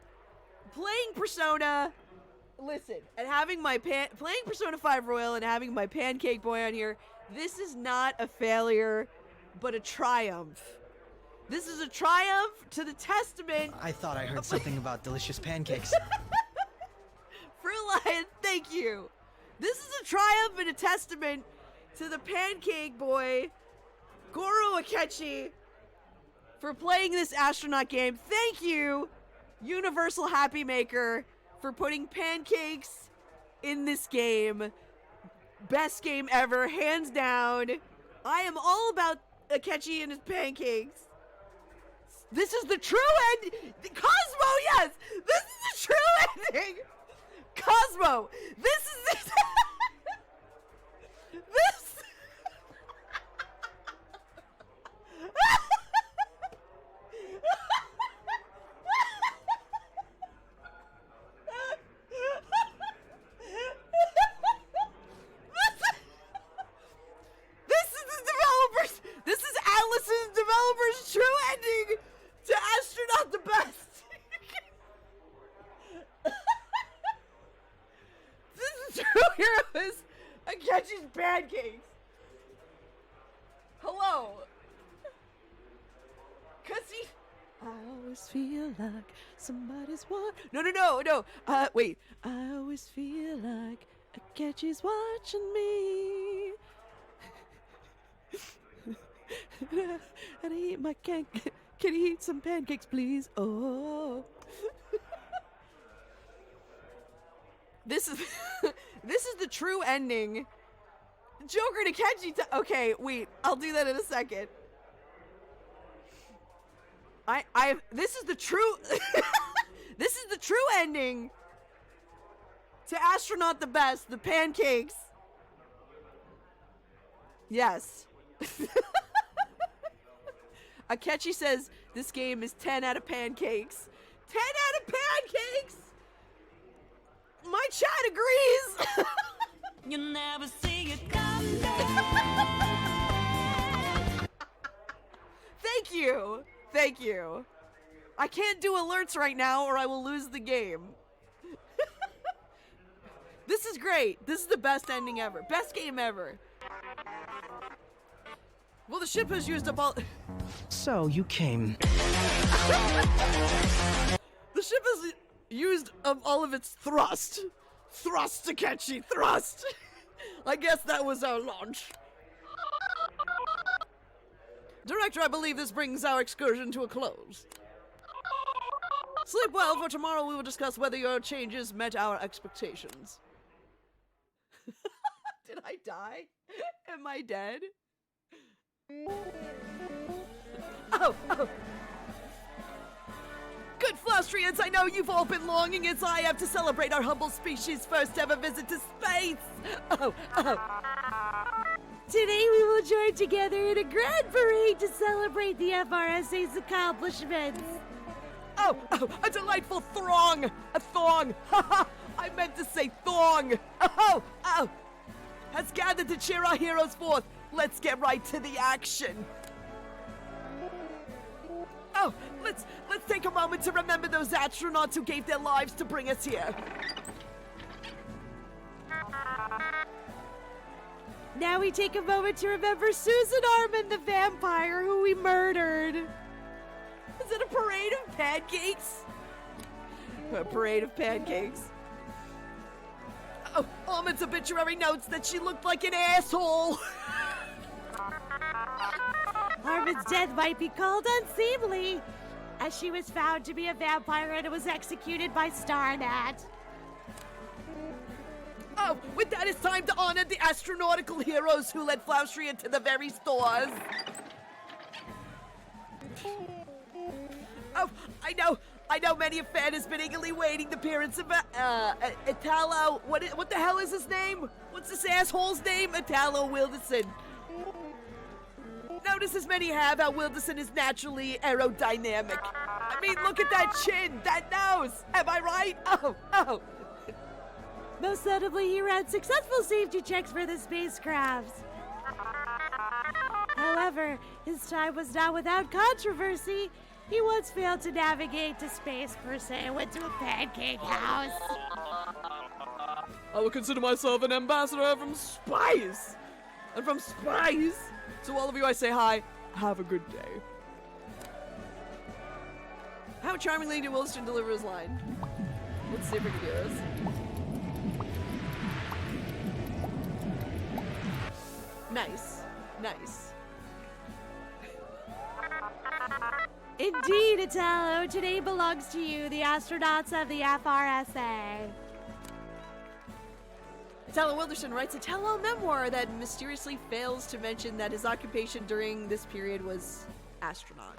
playing Persona, and having my playing Persona 5 Royal and having my Pancake Boy on here, this is not a failure, but a triumph. This is a triumph to the testament. I thought I heard something about delicious pancakes. Fruit Lion, thank you. This is a triumph and a testament to the Pancake Boy, Goro Akechi, for playing this astronaut game. Thank you, Universal Happy Maker, for putting pancakes in this game. Best game ever, hands down. I am all about Akechi and his pancakes. This is the true end. Cosmo, yes! This is the true ending! Cosmo, this is this. pancakes. Hello. Cause he. I always feel like somebody's no. Wait. I always feel like a catch is watching me. And I eat my can he eat some pancakes, please? Oh. This is this is the true ending. Joker to Kenji. Okay, wait. I'll do that in a second. This is the true. This is the true ending to Astronaut the Best, the pancakes. Yes. Akechi says this game is 10 out of pancakes. 10 out of pancakes! My chat agrees! You'll never see it come Thank you! Thank you. I can't do alerts right now or I will lose the game. This is great. This is the best ending ever. Best game ever. Well, the ship has used up all... So, you came. The ship has used up all of its thrust. Thrust, Takechi, thrust! I guess that was our launch. Director, I believe this brings our excursion to a close. Sleep well, for tomorrow we will discuss whether your changes met our expectations. Did I die? Am I dead? Oh. Good Flaustrians, I know you've all been longing as I have to celebrate our humble species' first ever visit to space. Oh. Today we will join together in a grand parade to celebrate the FRSA's accomplishments. Oh, a delightful throng! A thong! Haha! I meant to say thong! Oh! Has gathered to cheer our heroes forth. Let's get right to the action. Oh, let's take a moment to remember those astronauts who gave their lives to bring us here. Now we take a moment to remember Susan Armand, the vampire who we murdered. Is it a parade of pancakes? A parade of pancakes. Oh, Armand's obituary notes that she looked like an asshole. Armand's death might be called unseemly, as she was found to be a vampire and was executed by Starnat. Oh, with that, it's time to honor the astronautical heroes who led Flaustria to the very stars. Oh, I know many a fan has been eagerly waiting the appearance of, Italo, what the hell is his name? What's this asshole's name? Italo Wilderson. Notice as many have how Wilderson is naturally aerodynamic. I mean, look at that chin, that nose. Am I right? Oh. Most notably, he ran successful safety checks for the spacecrafts. However, his time was not without controversy. He once failed to navigate to space per se and went to a pancake house. I will consider myself an ambassador from Spice! And from Spice, to all of you I say hi, have a good day. How charmingly did Wilson deliver his line? Let's see if we can do this. Nice. Indeed, Italo. Today belongs to you, the astronauts of the FRSA. Italo Wilderson writes a tell-all memoir that mysteriously fails to mention that his occupation during this period was astronaut.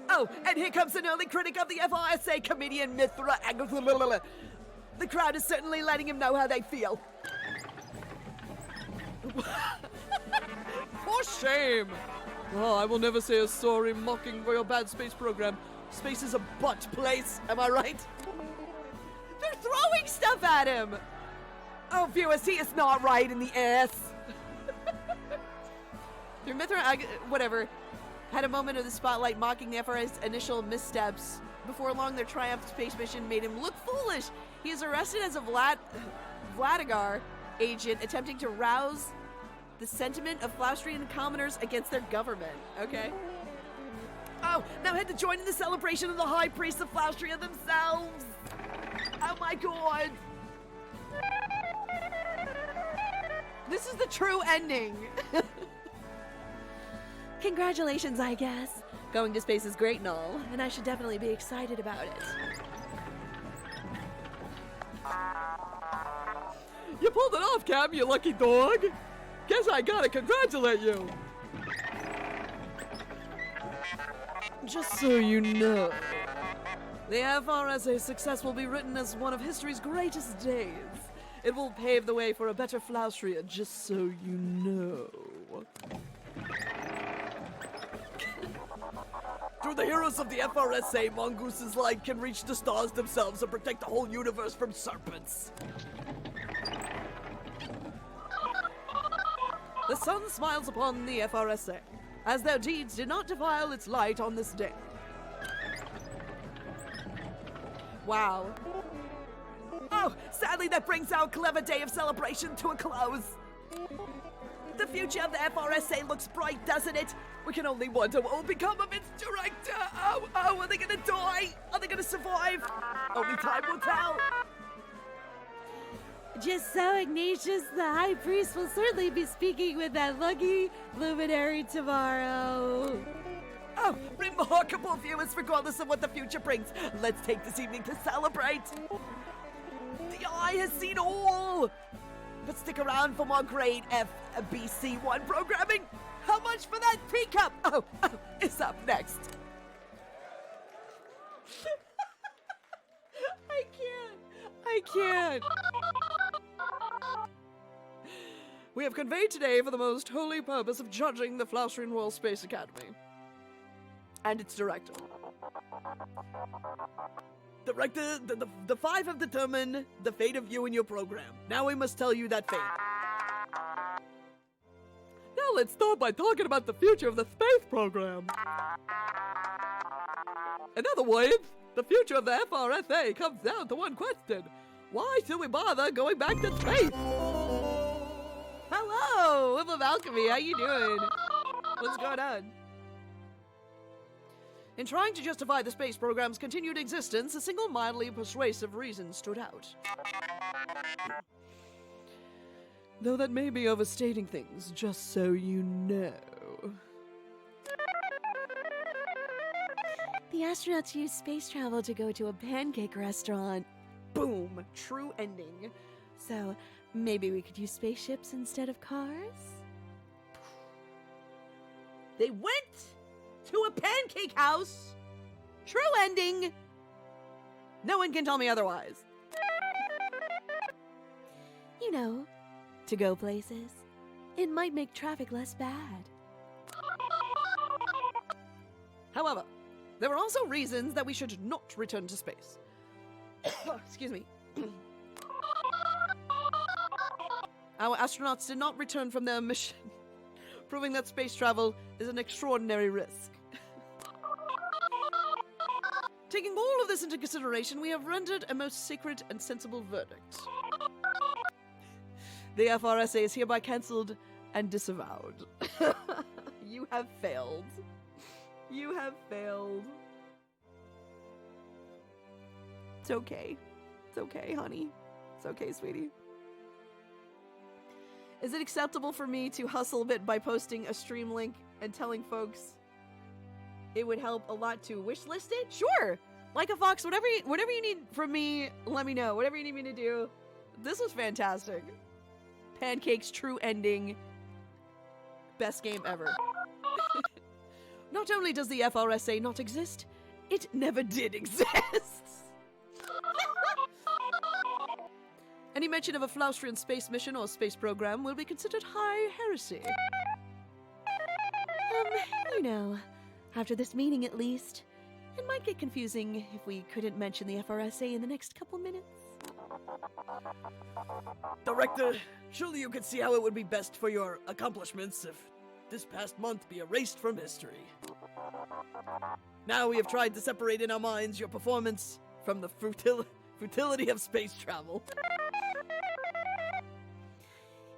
Oh, and here comes an early critic of the FRSA, comedian Mithra. The crowd is certainly letting him know how they feel. For shame! Oh, I will never say a sorry mocking for your bad space program. Space is a butt place, am I right? They're throwing stuff at him! Oh, viewers, he is not right in the ass. Through Mithra, whatever, had a moment of the spotlight mocking the FRA's initial missteps. Before long, their triumph space mission made him look foolish. He is arrested as a Vladigar agent attempting to rouse the sentiment of Flaustrian commoners against their government. Okay. Oh, now head to join in the celebration of the high priests of Flaustria themselves. Oh my god. This is the true ending. Congratulations, I guess. Going to space is great and all, and I should definitely be excited about it. You pulled it off, Cap, you lucky dog. Guess I gotta congratulate you. Just so you know, the FRSA success will be written as one of history's greatest days. It will pave the way for a better Flaustria, just so you know. Through the heroes of the FRSA, mongooses like can reach the stars themselves and protect the whole universe from serpents. The sun smiles upon the FRSA, as their deeds did not defile its light on this day. Wow. Oh, sadly that brings our clever day of celebration to a close. The future of the FRSA looks bright, doesn't it? We can only wonder what will become of its director. Oh, are they gonna die? Are they gonna survive? Only time will tell. Just so, Ignatius, the High Priest will certainly be speaking with that lucky luminary tomorrow. Oh, remarkable viewers, regardless of what the future brings. Let's take this evening to celebrate. The eye has seen all. But stick around for more great FBC1 programming. How much for that teacup? Oh, it's up next. I can't. We have conveyed today for the most holy purpose of judging the Flaustrian Royal Space Academy and its director. Director, the five have determined the fate of you and your program. Now we must tell you that fate. Now let's start by talking about the future of the space program. In other words, the future of the FRSA comes down to one question. Why should we bother going back to space? Hello, Whip of Alchemy. How you doing? What's going on? In trying to justify the space program's continued existence, a single mildly persuasive reason stood out. Though that may be overstating things, just so you know. The astronauts use space travel to go to a pancake restaurant. Boom! True ending. So, maybe we could use spaceships instead of cars? They went to a pancake house! True ending! No one can tell me otherwise. You know, to go places. It might make traffic less bad. However, there are also reasons that we should not return to space. Excuse me. Our astronauts did not return from their mission, proving that space travel is an extraordinary risk. Taking all of this into consideration, we have rendered a most sacred and sensible verdict. The FRSA is hereby cancelled and disavowed. You have failed. You have failed. It's okay. It's okay, honey. It's okay, sweetie. Is it acceptable for me to hustle a bit by posting a stream link and telling folks it would help a lot to wishlist it? Sure! Like a fox, whatever you need from me, let me know. Whatever you need me to do. This was fantastic. Pancakes, true ending. Best game ever. Not only does the FRSA not exist, it never did exist. Any mention of a Flaustrian space mission or space program will be considered high heresy. You know, after this meeting at least, it might get confusing if we couldn't mention the FRSA in the next couple minutes. Director, surely you could see how it would be best for your accomplishments if this past month be erased from history. Now we have tried to separate in our minds your performance from the futility of space travel.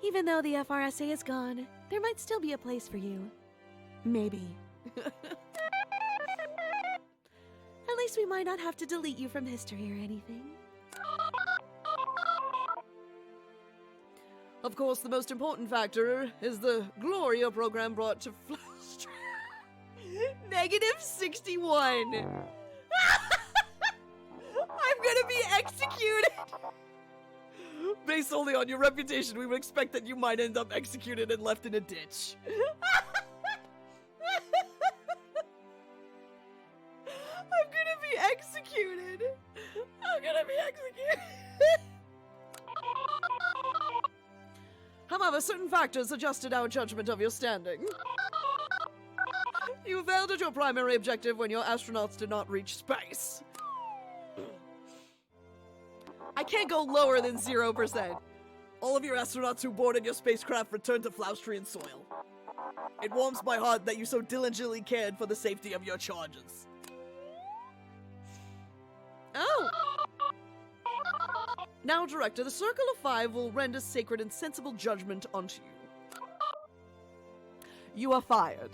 Even though the FRSA is gone, there might still be a place for you. Maybe. At least we might not have to delete you from history or anything. Of course, the most important factor is the glory your program brought to Flaustria. -61. I'm gonna be executed. Based only on your reputation, we would expect that you might end up executed and left in a ditch. I'm gonna be executed. I'm gonna be executed. However, certain factors adjusted our judgment of your standing. You failed at your primary objective when your astronauts did not reach space. I can't go lower than 0%. All of your astronauts who boarded your spacecraft returned to Flaustrian soil. It warms my heart that you so diligently cared for the safety of your charges. Oh! Now, Director, the Circle of Five will render sacred and sensible judgment unto you. You are fired.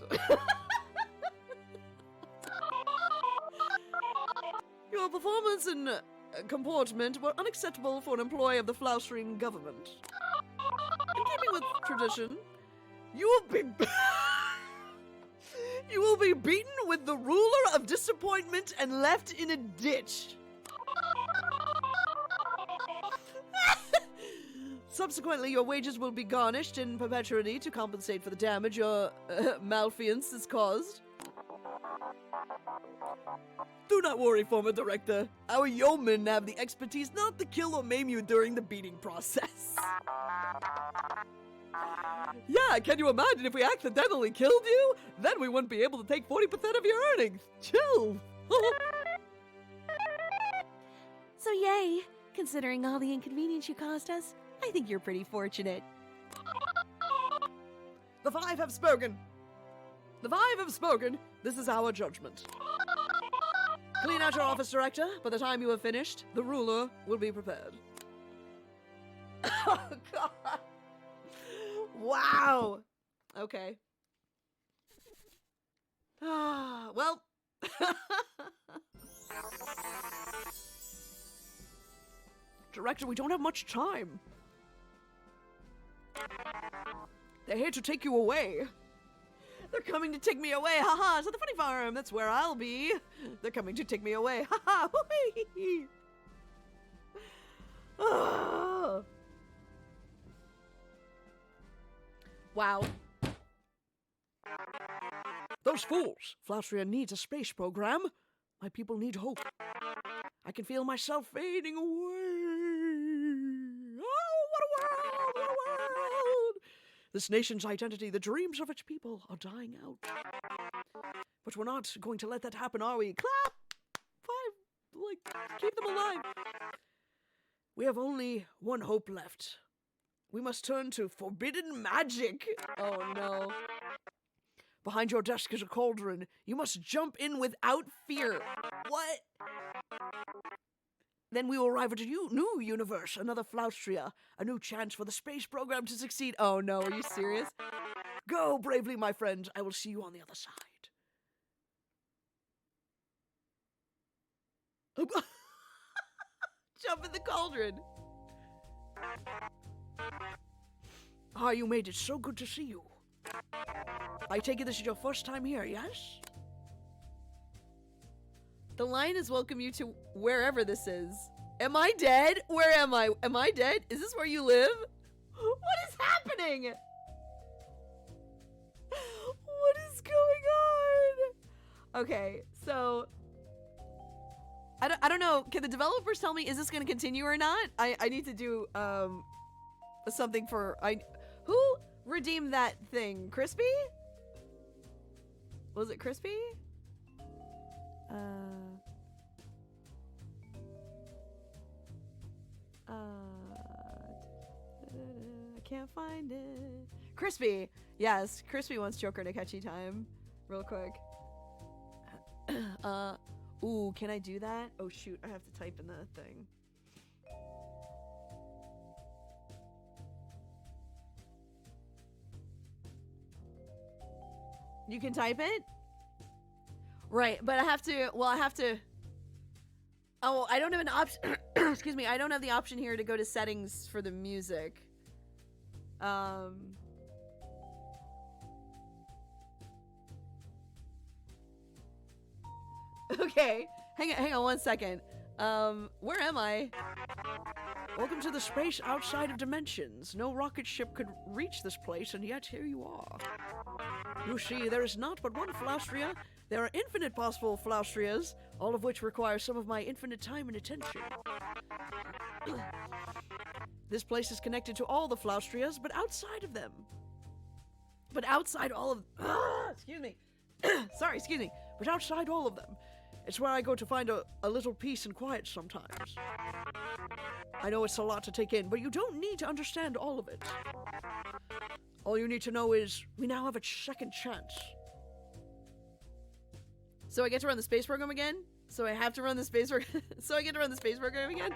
Your performance and comportment were unacceptable for an employee of the Flaustrian government. In keeping with tradition, you will be... you will be beaten with the ruler of disappointment and left in a ditch. Subsequently, your wages will be garnished in perpetuity to compensate for the damage your malfeasance has caused. Do not worry, former director. Our yeomen have the expertise not to kill or maim you during the beating process. Yeah, can you imagine if we accidentally killed you? Then we wouldn't be able to take 40% of your earnings. Chill. So yay, considering all the inconvenience you caused us, I think you're pretty fortunate. The Five have spoken. The Five have spoken. This is our judgment. Clean out your office, Director. By the time you have finished, the ruler will be prepared. Oh, God. Wow. Okay. Well. Director, we don't have much time. They're here to take you away. They're coming to take me away, haha, to the funny farm. That's where I'll be. They're coming to take me away, haha, whee. Oh. Wow. Those fools! Flaustria needs a space program. My people need hope. I can feel myself fading away. Oh, what a world! What a world! This nation's identity, the dreams of its people are dying out. But we're not going to let that happen, are we? Clap! Five! Like, keep them alive. We have only one hope left. We must turn to forbidden magic. Oh, no. Behind your desk is a cauldron. You must jump in without fear. What? Then we will arrive at a new universe, another Flaustria, a new chance for the space program to succeed. Oh no, are you serious? Go bravely, my friend. I will see you on the other side. Jump in the cauldron. Ah, you made it. So good to see you. I take it this is your first time here, yes? The line is welcome you to wherever this is. Am I dead? Where am I? Am I dead? Is this where you live? What is happening? What is going on? Okay, so I don't know. Can the developers tell me, is this going to continue or not? I need to do something for who redeemed that thing? Crispy? Was it Crispy? I can't find it. Crispy! Yes, Crispy wants Joker to catchy time. Real quick. Ooh, can I do that? Oh shoot, I have to type in the thing. You can type it? Right, but I have to, oh, I don't have an option, excuse me, I don't have the option here to go to settings for the music. Okay, hang on 1 second. Where am I? Welcome to the space outside of dimensions. No rocket ship could reach this place, and yet here you are. You see, there is not but one Flaustria. There are infinite possible Flaustrias, all of which require some of my infinite time and attention. This place is connected to all the Flaustrias, but outside of them. But outside all of... excuse me. Sorry, excuse me. But outside all of them. It's where I go to find a little peace and quiet sometimes. I know it's a lot to take in, but you don't need to understand all of it. All you need to know is, we now have a second chance. So I get to run the space program again? So I have to run the space so I get to run the space program again?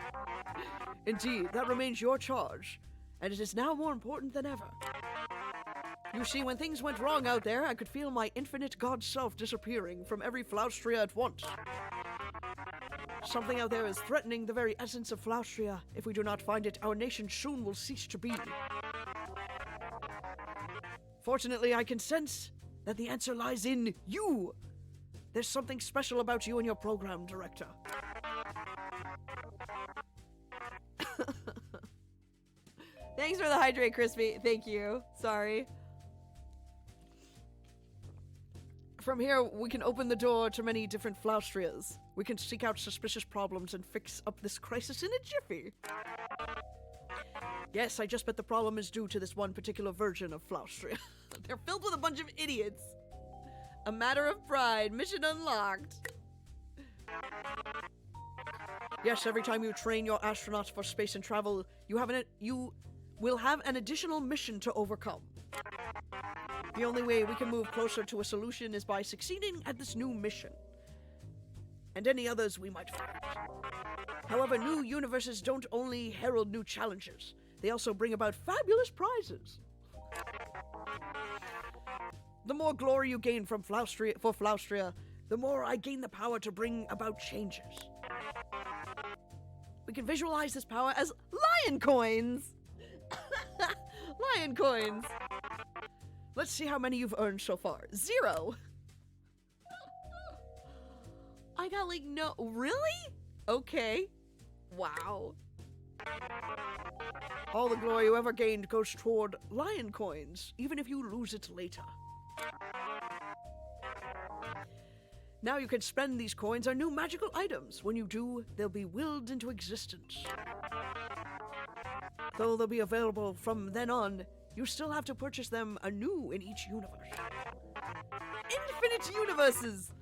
Indeed, that remains your charge, and it is now more important than ever. You see, when things went wrong out there, I could feel my infinite god self disappearing from every Flaustria at once. Something out there is threatening the very essence of Flaustria. If we do not find it, our nation soon will cease to be. Fortunately, I can sense that the answer lies in you. There's something special about you and your program, Director. Thanks for the hydrate, Crispy. Thank you. Sorry. From here, we can open the door to many different Flaustrias. We can seek out suspicious problems and fix up this crisis in a jiffy. Yes, I just bet the problem is due to this one particular version of Flaustria. They're filled with a bunch of idiots. A matter of pride. Mission unlocked. Yes, every time you train your astronauts for space and travel, you will have an additional mission to overcome. The only way we can move closer to a solution is by succeeding at this new mission. And any others we might find. However, new universes don't only herald new challenges, they also bring about fabulous prizes. The more glory you gain from Flaustria, the more I gain the power to bring about changes. We can visualize this power as lion coins! Lion coins! Let's see how many you've earned so far. 0! I got like no... Really? Okay. Wow. All the glory you ever gained goes toward lion coins, even if you lose it later. Now you can spend these coins on new magical items. When you do, they'll be willed into existence. Though they'll be available from then on, you still have to purchase them anew in each universe. Infinite universes!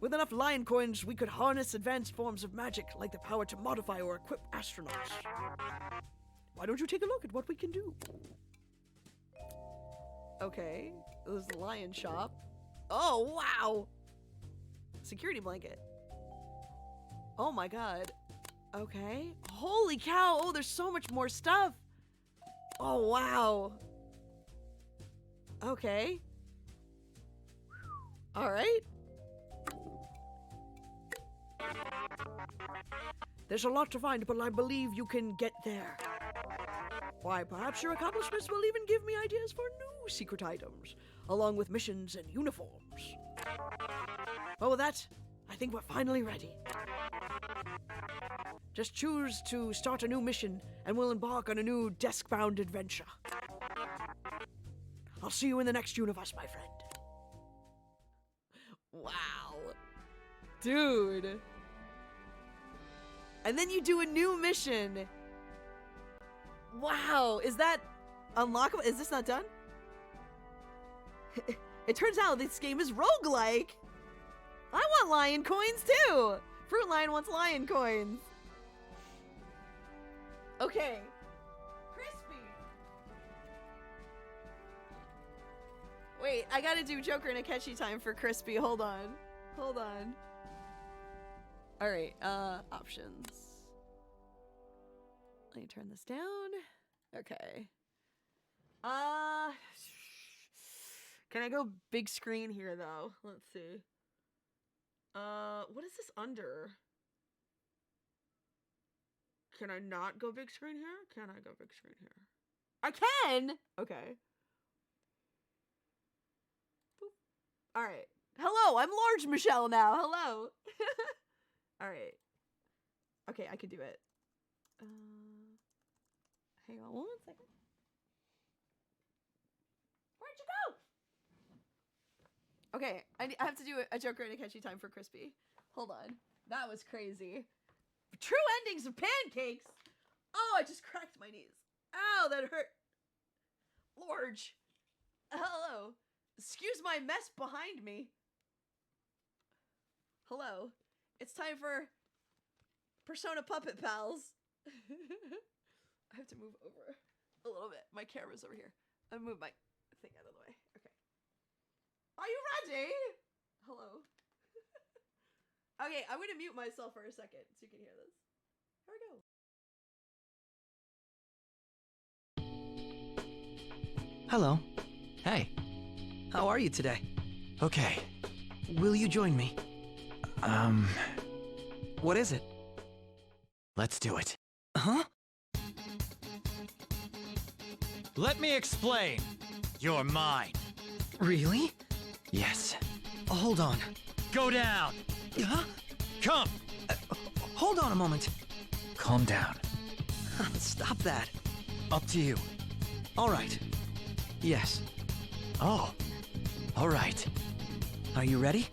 With enough lion coins, we could harness advanced forms of magic, like the power to modify or equip astronauts. Why don't you take a look at what we can do? Okay, there's the lion shop. Oh, wow! Security blanket. Oh my god. Okay. Holy cow! Oh, there's so much more stuff! Oh, wow. Okay. Alright. There's a lot to find, but I believe you can get there. Why, perhaps your accomplishments will even give me ideas for new secret items, along with missions and uniforms. Well, with that, I think we're finally ready. Just choose to start a new mission, and we'll embark on a new desk-bound adventure. I'll see you in the next universe, my friend. Wow. Dude. And then you do a new mission. Wow. Is that unlockable? Is this not done? It turns out this game is roguelike. I want lion coins too. Fruit Lion wants lion coins. Okay. Crispy. Wait, I gotta do Joker and Akechi time for Crispy. Hold on. Hold on. Alright, options. Let me turn this down. Okay. Can I go big screen here, though? Let's see. What is this under? Can I not go big screen here? Can I go big screen here? I can! Okay. Boop. All right. Hello, I'm large Michelle now. Hello. All right. Okay, I can do it. Hang on 1 second. Where'd you go? Okay, I have to do a Joker and a catchy time for Crispy. Hold on. That was crazy. True endings of pancakes. Oh, I just cracked my knees. Ow, that hurt. Large. Hello. Excuse my mess behind me. Hello. It's time for Persona Puppet Pals. I have to move over a little bit. My camera's over here. I'll move my thing out of the way. Okay. Are you ready? Hello. Okay, I'm gonna mute myself for a second so you can hear this. Here we go. Hello. Hey. How are you today? Okay. Will you join me? What is it? Let's do it. Huh? Let me explain. You're mine. Really? Yes. Hold on. Go down. Huh? Come. Hold on a moment. Calm down. Stop that. Up to you. All right. Yes. Oh. All right. Are you ready?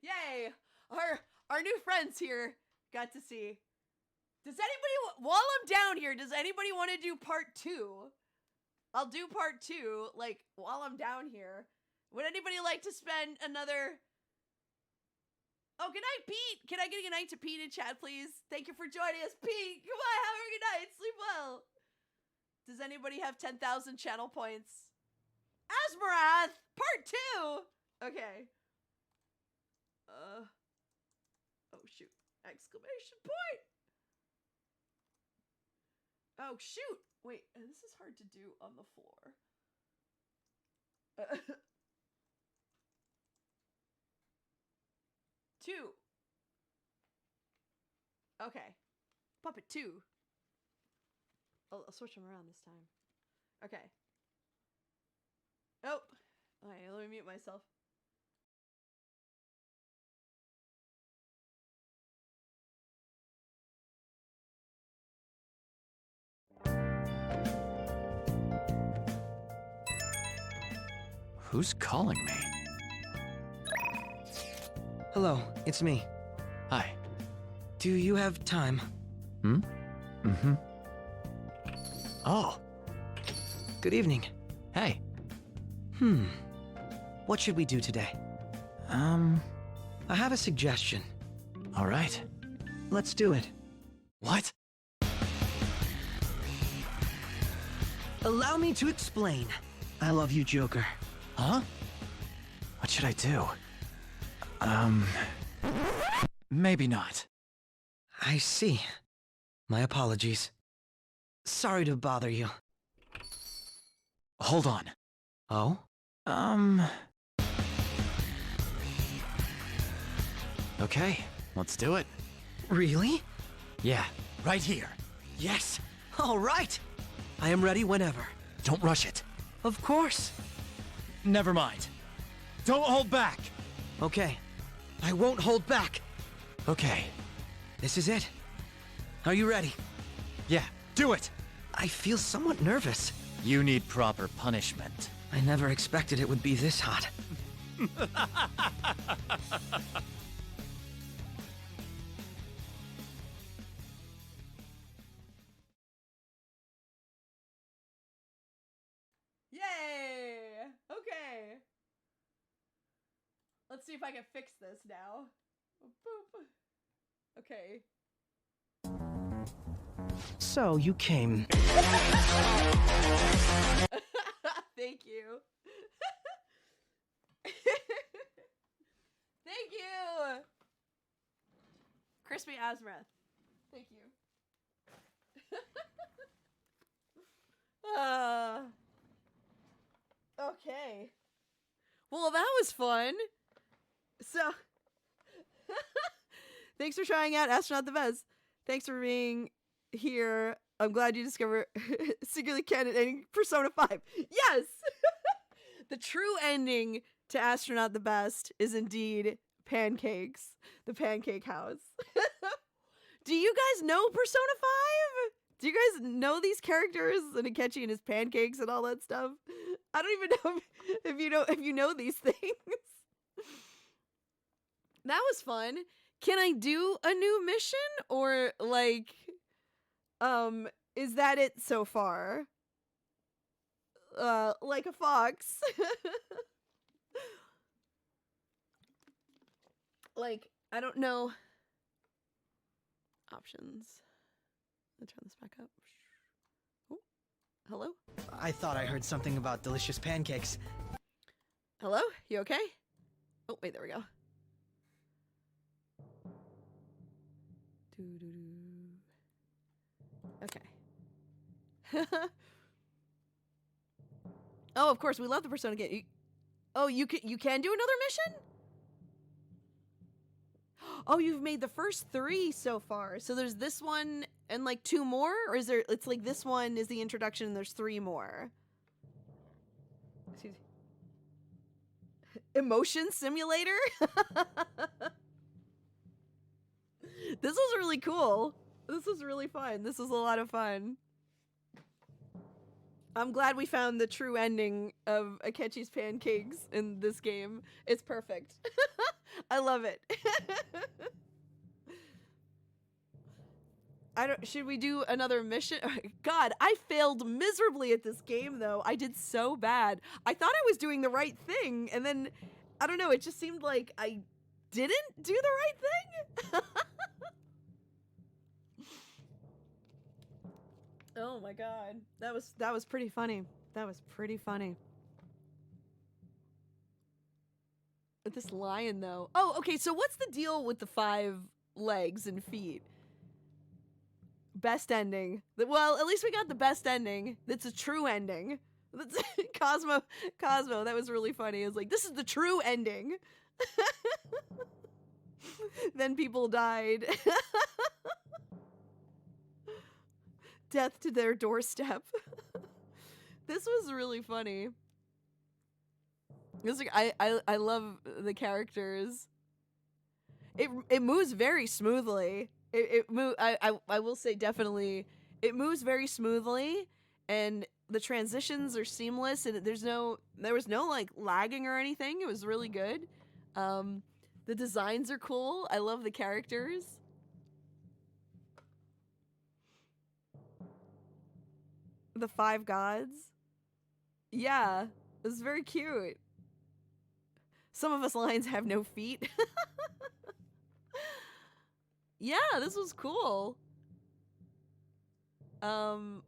Yay! Our new friends here got to see. Does anybody, while I'm down here, does anybody want to do part 2? I'll do part 2, like, while I'm down here. Would anybody like to spend another... Oh, good night, Pete! Can I get a good night to Pete in chat, please? Thank you for joining us, Pete! Come on, have a good night! Sleep well! Does anybody have 10,000 channel points? Asmarath! Part 2! Okay. Oh, shoot. Exclamation point! Oh, shoot! Wait, this is hard to do on the floor. 2. Okay. Puppet 2. I'll switch them around this time. Okay. Oh. Okay, let me mute myself. Who's calling me? Hello, it's me. Hi. Do you have time? Mm-hmm. Oh. Good evening. Hey. What should we do today? I have a suggestion. All right. Let's do it. What? Allow me to explain. I love you, Joker. Huh? What should I do? Maybe not. I see. My apologies. Sorry to bother you. Hold on. Oh? Okay, let's do it. Really? Yeah, right here. Yes. All right. I am ready whenever. Don't rush it. Of course. Never mind. Don't hold back. Okay. I won't hold back. Okay. This is it. Are you ready? Yeah, do it. I feel somewhat nervous. You need proper punishment. I never expected it would be this hot. Yay! Okay. Let's see if I can fix this now. Boop. Okay. So you came. Thank you. crispy Azmrath. Thank you. Okay. Well, that was fun. So, thanks for trying out Astronaut the Best. Thanks for being here. I'm glad you discovered Secretly Canon ending Persona 5. Yes! The true ending to Astronaut the Best is indeed Pancakes, the Pancake House. Do you guys know Persona 5? Do you guys know these characters and Akechi and his pancakes and all that stuff? I don't even know if you know these things. That was fun. Can I do a new mission or like is that it so far? Like a fox. like I don't know. Options. Let's turn this back up. Oh, hello? I thought I heard something about delicious pancakes. Hello? You okay? Oh, wait, there we go. Okay. Oh, of course, we love the Persona game. Oh, you can do another mission? Oh, you've made the first 3 so far. So there's this one and like 2 more? Or is there, it's like this one is the introduction and there's 3 more? Excuse me. Emotion simulator? This was really cool. This was really fun. This was a lot of fun. I'm glad we found the true ending of Akechi's pancakes in this game. It's perfect. I love it. Should we do another mission? God, I failed miserably at this game though. I did so bad. I thought I was doing the right thing and then I don't know, it just seemed like I didn't do the right thing. Oh my god. That was pretty funny. That was pretty funny. With this lion though. Oh, okay, so what's the deal with the 5 legs and feet? Best ending. Well, at least we got the best ending. That's a true ending. That's Cosmo, that was really funny. It was like, this is the true ending. Then people died. Death to their doorstep. This was really funny. It was like, I love the characters. It moves very smoothly. I will say definitely it moves very smoothly and the transitions are seamless and there was no like lagging or anything. It was really good. The designs are cool. I love the characters. The 5 gods. Yeah, it was very cute. Some of us lions have no feet. Yeah, this was cool. I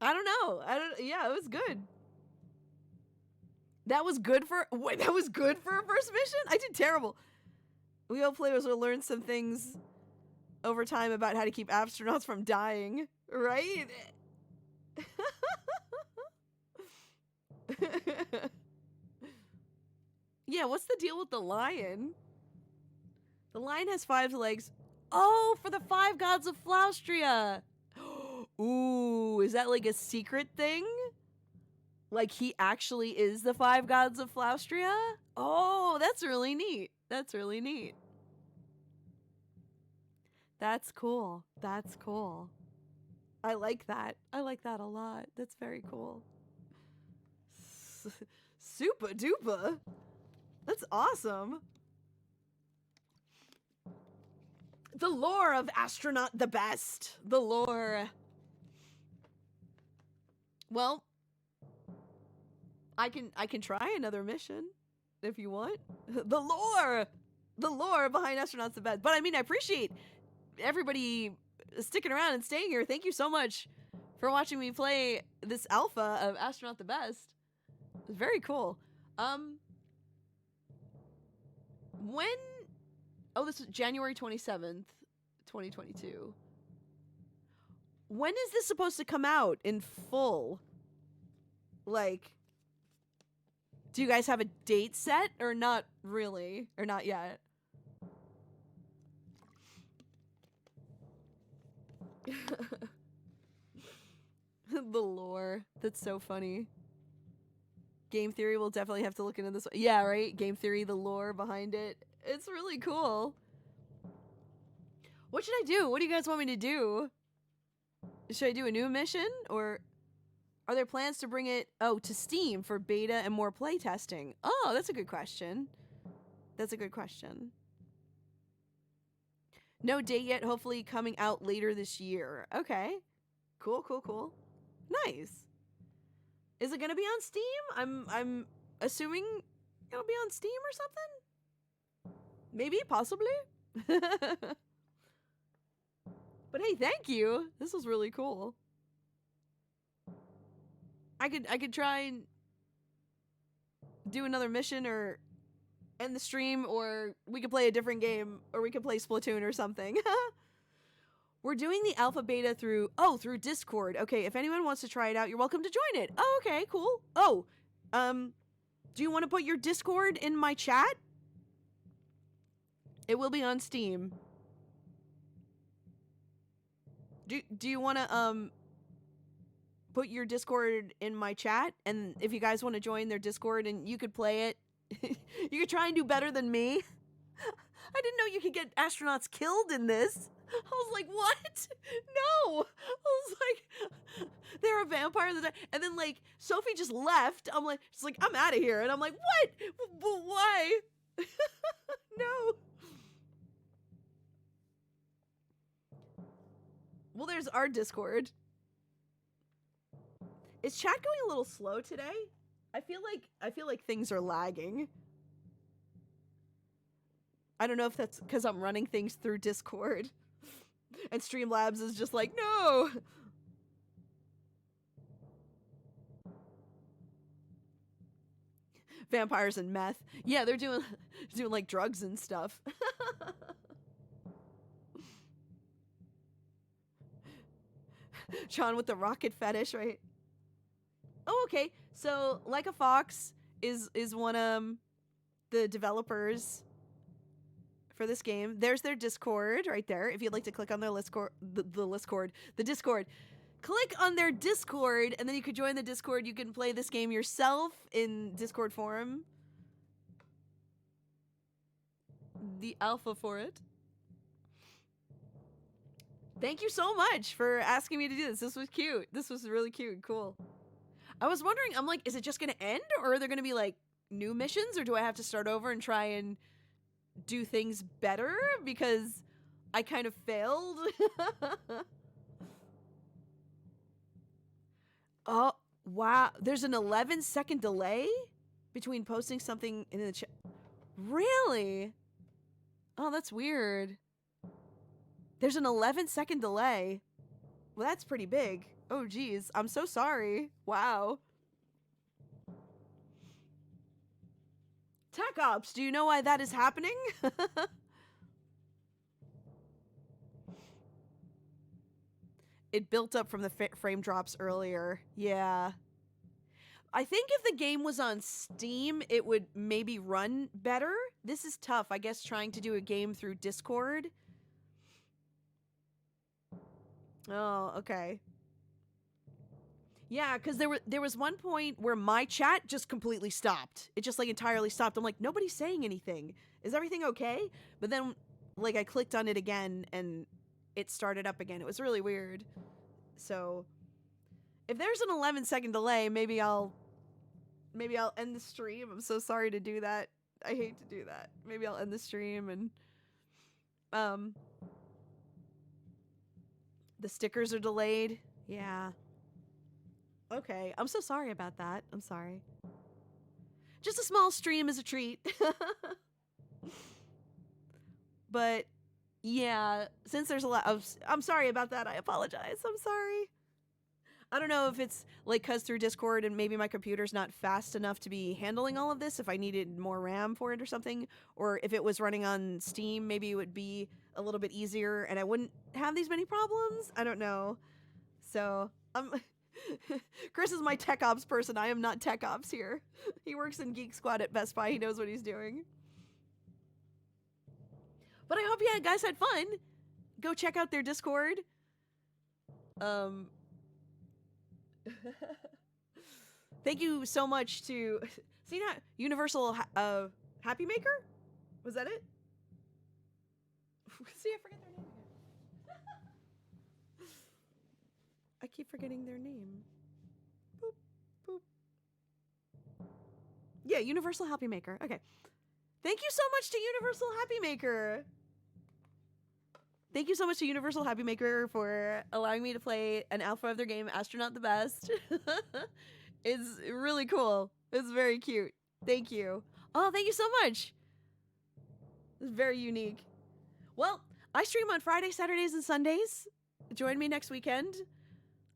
don't know. Yeah, it was good. That was good for a first mission? I did terrible. We hope players will learn some things over time about how to keep astronauts from dying, right? Yeah, what's the deal with the lion? The lion has 5 legs. Oh, for the 5 gods of Flaustria. Ooh, is that like a secret thing? Like he actually is the 5 gods of Flaustria? Oh, that's really neat. That's really neat. That's cool. That's cool. I like that. I like that a lot. That's very cool. Super duper. That's awesome. The lore of Astronaut the Best. The lore. Well, I can try another mission if you want. The lore behind Astronauts the Best. But I mean, I appreciate everybody sticking around and staying here. Thank you so much for watching me play this alpha of Astronaut the Best. It's very cool. Oh, this is January 27th, 2022. When is this supposed to come out in full? Like, do you guys have a date set or not really? Or not yet? The lore. That's so funny. Game Theory will definitely have to look into this one. Yeah, right? Game Theory, the lore behind it. It's really cool. What should I do? What do you guys want me to do? Should I do a new mission? Or are there plans to bring it, to Steam for beta and more playtesting? Oh, that's a good question. That's a good question. No date yet, hopefully coming out later this year. Okay. Cool, cool, cool. Nice. Is it gonna be on Steam? I'm assuming it'll be on Steam or something? Maybe, possibly. But hey, thank you. This was really cool. I could try and do another mission or end the stream, or we could play a different game, or we could play Splatoon or something. We're doing the alpha beta through Discord. Okay, if anyone wants to try it out, you're welcome to join it. Oh, okay, cool. Oh, do you want to put your Discord in my chat? It will be on Steam. Do you want to put your Discord in my chat, and if you guys want to join their Discord and you could play it, you could try and do better than me. I didn't know you could get astronauts killed in this. I was like, what? No. I was like, they're a vampire. And then, like, Sophie just left. I'm like, she's like, I'm out of here. And I'm like, what? But why? No. Well, there's our Discord. Is chat going a little slow today? I feel like things are lagging. I don't know if that's because I'm running things through Discord. And Streamlabs is just like, no! Vampires and meth. Yeah, they're doing like drugs and stuff. Sean with the rocket fetish, right? Oh, okay. So, Like a Fox is one the developers for this game. There's their Discord right there. If you'd like to click on their Discord, click on their Discord, and then you could join the Discord. You can play this game yourself in Discord forum. The alpha for it. Thank you so much for asking me to do this. This was cute. This was really cute. Cool. I was wondering, I'm like, is it just going to end, or are there going to be like new missions, or do I have to start over and try and do things better because I kind of failed? Oh, wow. There's an 11-second delay between posting something in the chat. Really? Oh, that's weird. There's an 11-second delay. Well, that's pretty big. Oh, geez. I'm so sorry. Wow. Tech Ops, do you know why that is happening? It built up from the frame drops earlier. Yeah. I think if the game was on Steam, it would maybe run better. This is tough, I guess, trying to do a game through Discord. Oh, okay. Yeah, because there was one point where my chat just completely stopped. It just like entirely stopped. I'm like, nobody's saying anything. Is everything okay? But then like I clicked on it again and it started up again. It was really weird. So if there's an 11-second delay, maybe I'll end the stream. I'm so sorry to do that. I hate to do that. Maybe I'll end the stream and the stickers are delayed. Yeah. Okay, I'm so sorry about that. I'm sorry. Just a small stream is a treat. But yeah, since there's a lot of... I'm sorry about that. I apologize. I'm sorry. I don't know if it's like cuz through Discord and maybe my computer's not fast enough to be handling all of this, if I needed more RAM for it or something, or if it was running on Steam, maybe it would be a little bit easier and I wouldn't have these many problems. I don't know. So, Chris is my tech ops person. I am not tech ops here. He works in Geek Squad at Best Buy. He knows what he's doing. But I hope you guys had fun. Go check out their Discord. Thank you so much to see that Universal Happy Maker? Was that it? See, I forget their name again. I keep forgetting their name. Boop, boop. Yeah, Universal Happy Maker. Okay. Thank you so much to Universal Happy Maker. Thank you so much to Universal Happy Maker for allowing me to play an alpha of their game, Astronaut the Best. It's really cool. It's very cute. Thank you. Oh, thank you so much. It's very unique. Well, I stream on Friday, Saturdays, and Sundays. Join me next weekend.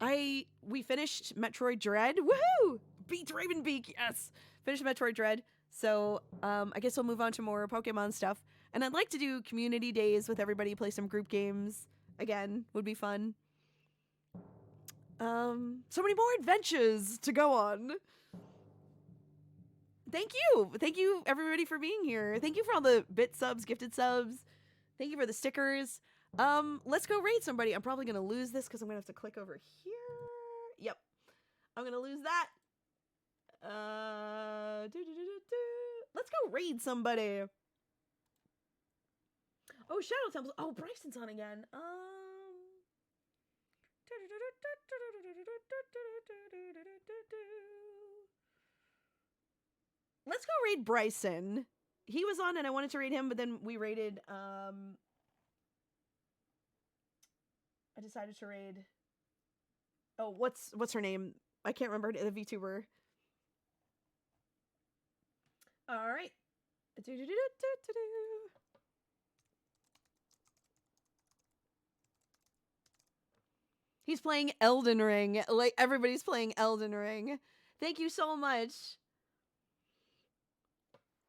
We finished Metroid Dread. Woohoo! Beat Ravenbeak, yes! Finished Metroid Dread. So, I guess we'll move on to more Pokemon stuff. And I'd like to do community days with everybody, play some group games. Again, would be fun. So many more adventures to go on. Thank you. Thank you, everybody, for being here. Thank you for all the bit subs, gifted subs. Thank you for the stickers. Let's go raid somebody. I'm probably going to lose this because I'm going to have to click over here. Yep. I'm going to lose that. Let's go raid somebody. Oh, Shadow Temples. Oh, Bryson's on again. Let's go raid Bryson. He was on and I wanted to raid him, but then we raided, I decided to raid. Oh, what's her name? I can't remember, the VTuber. All right. He's playing Elden Ring. Like, everybody's playing Elden Ring. Thank you so much.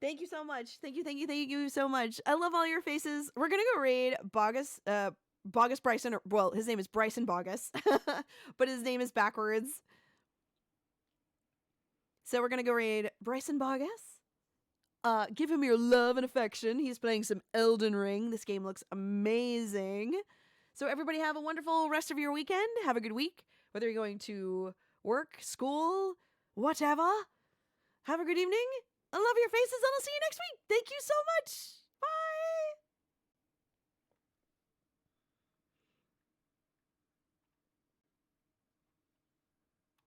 Thank you so much. Thank you so much. I love all your faces. We're gonna go raid Bogus Bryson. Well, his name is Bryson Bogus, but his name is backwards. So we're gonna go raid Bryson Bogus. Give him your love and affection. He's playing some Elden Ring. This game looks amazing. So everybody have a wonderful rest of your weekend. Have a good week. Whether you're going to work, school, whatever. Have a good evening. I love your faces and I'll see you next week. Thank you so much.